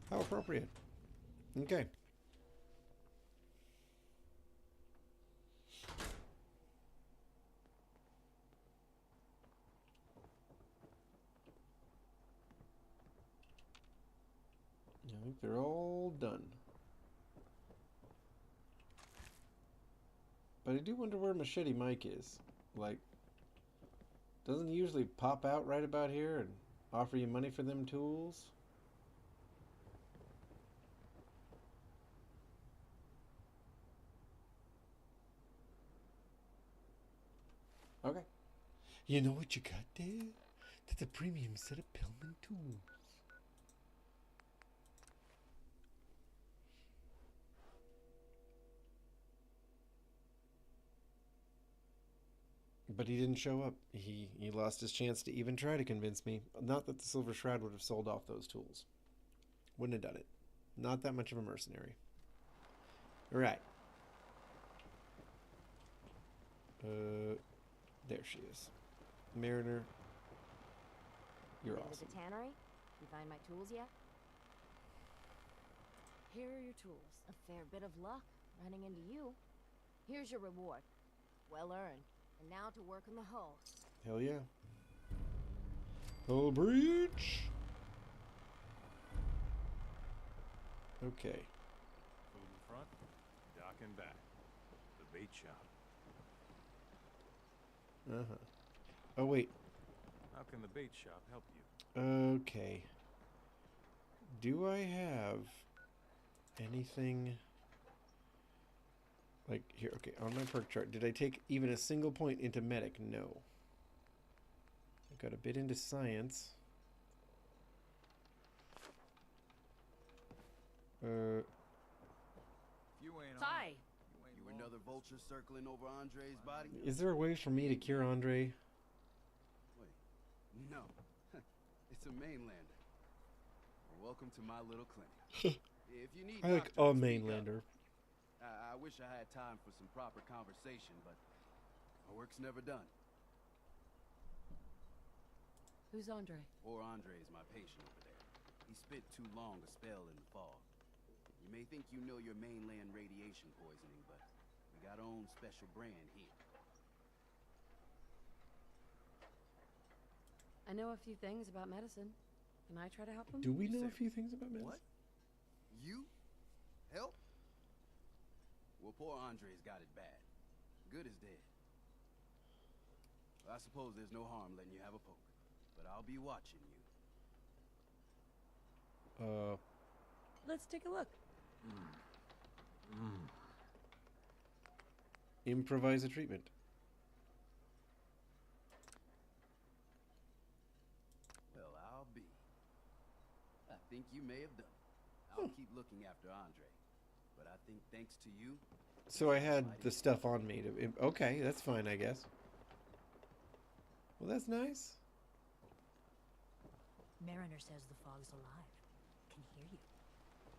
How appropriate. Okay. I think they're all done. But I do wonder where Machete Mike is. Like, doesn't he usually pop out right about here and offer you money for them tools? Okay. You know what you got there? That's a premium set of Pillman tools. But he didn't show up. He lost his chance to even try to convince me. Not that the Silver Shroud would have sold off those tools. Wouldn't have done it. Not that much of a mercenary. Alright. There she is. Mariner. You're awesome. The tannery? You find my tools yet? Here are your tools. A fair bit of luck running into you. Here's your reward. Well earned. And now to work on the hull. Hell yeah. Hull breach. Okay. Food in front, dock in back. The bait shop. Uh-huh. Oh, wait. How can the bait shop help you? Okay. Do I have anything... Like, here, okay, on my perk chart, did I take even a single point into medic? No. I got a bit into science. You ain't Hi. You another vulture circling over Andre's body? Is there a way for me to cure Andre? Wait, no. It's a mainlander. Welcome to my little clinic. If you need I like a doctors, mainlander. I wish I had time for some proper conversation, but my work's never done. Who's Andre? Poor Andre is my patient over there. He spent too long a spell in the fog. You may think you know your mainland radiation poisoning, but we got our own special brand here. I know a few things about medicine. Can I try to help him? Do we know a few things about medicine? What? You? Help? Well, poor Andre's got it bad. Good as dead. Well, I suppose there's no harm letting you have a poke, but I'll be watching you. Let's take a look. Improvise a treatment. Well, I'll be. I think you may have done it. I'll keep looking after Andre, but I think thanks to you... So I had the stuff on me to... Okay, that's fine, I guess. Well, that's nice. Mariner says the fog's alive. Can hear you.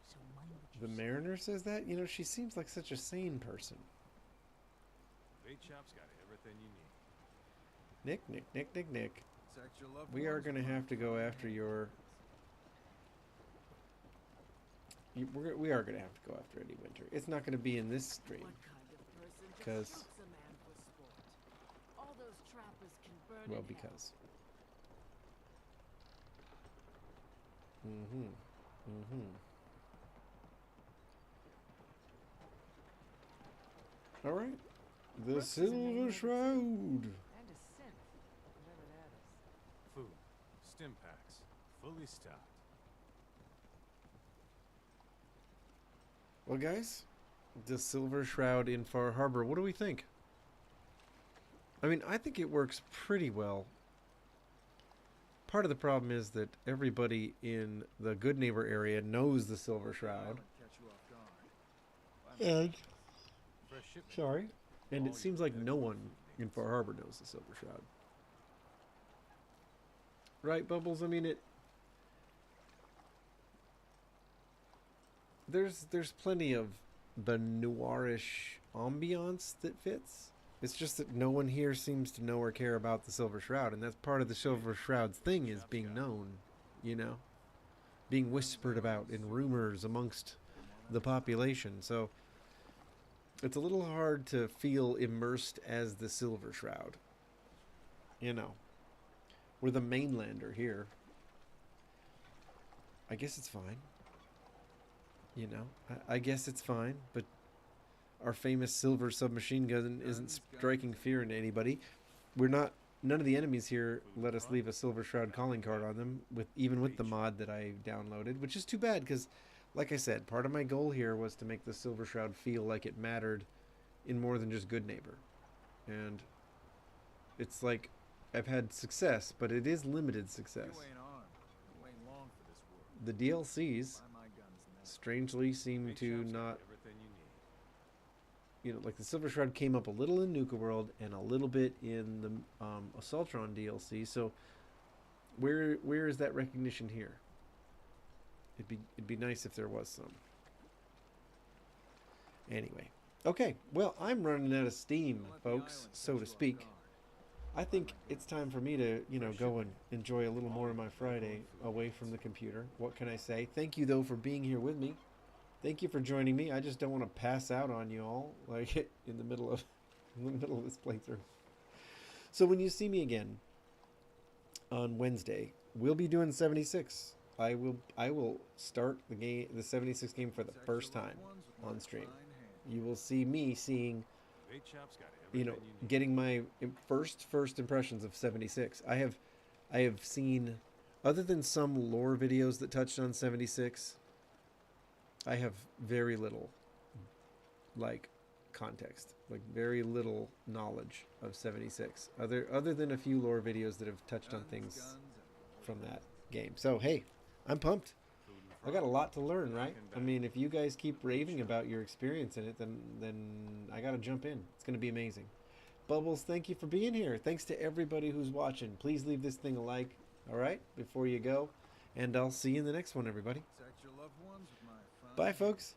So mind what you The Mariner says that? You know, she seems like such a sane person. Bait shop's got everything you need. Nick. We are going to have to go after your... We are going to have to go after Eddie Winter. It's not going to be in this stream. Because... All those trappers can burn Well, in hell. because... All right. The Silver Shroud. And a synth, whatever that is. Food, stim packs, fully stocked. Well, guys, the Silver Shroud in Far Harbor. What do we think? I mean, I think it works pretty well. Part of the problem is that everybody in the Good Neighbor area knows the Silver Shroud. And sorry. And it seems like no one in Far Harbor knows the Silver Shroud. Right, Bubbles? I mean, there's plenty of the noirish ambiance that fits. It's just that no one here seems to know or care about the Silver Shroud, and that's part of the Silver Shroud's thing, is being known, you know, being whispered about in rumors amongst the population. So it's a little hard to feel immersed as the Silver Shroud. You know, we're the mainlander here. I guess it's fine. You know, I guess it's fine, but our famous silver submachine gun isn't striking fear into anybody. None of the enemies here let us leave a Silver Shroud calling card on them, even with the mod that I downloaded, which is too bad because, like I said, part of my goal here was to make the Silver Shroud feel like it mattered in more than just Good Neighbor. And it's like I've had success, but it is limited success. The DLCs strangely seem to not, you know, like the Silver Shroud came up a little in Nuka World and a little bit in the Assaultron DLC. So where is that recognition here? It'd be nice if there was some. Anyway, okay. Well, I'm running out of steam, folks, so to speak. I think it's time for me to, you know, go and enjoy a little more of my Friday away from the computer. What can I say? Thank you, though, for being here with me. Thank you for joining me. I just don't want to pass out on you all, like, in the middle of this playthrough. So when you see me again on Wednesday, we'll be doing 76. I will start the 76 game for the first time on stream. You will see me seeing, you know, getting my first impressions of 76. I have seen, other than some lore videos that touched on 76, I have very little, like, context, like very little knowledge of 76, other than a few lore videos that have touched on things from that game. So hey, I'm pumped. I got a lot to learn, right? I mean, if you guys keep raving about your experience in it, then I got to jump in. It's going to be amazing. Bubbles, thank you for being here. Thanks to everybody who's watching. Please leave this thing a like, all right, before you go. And I'll see you in the next one, everybody. Bye, folks.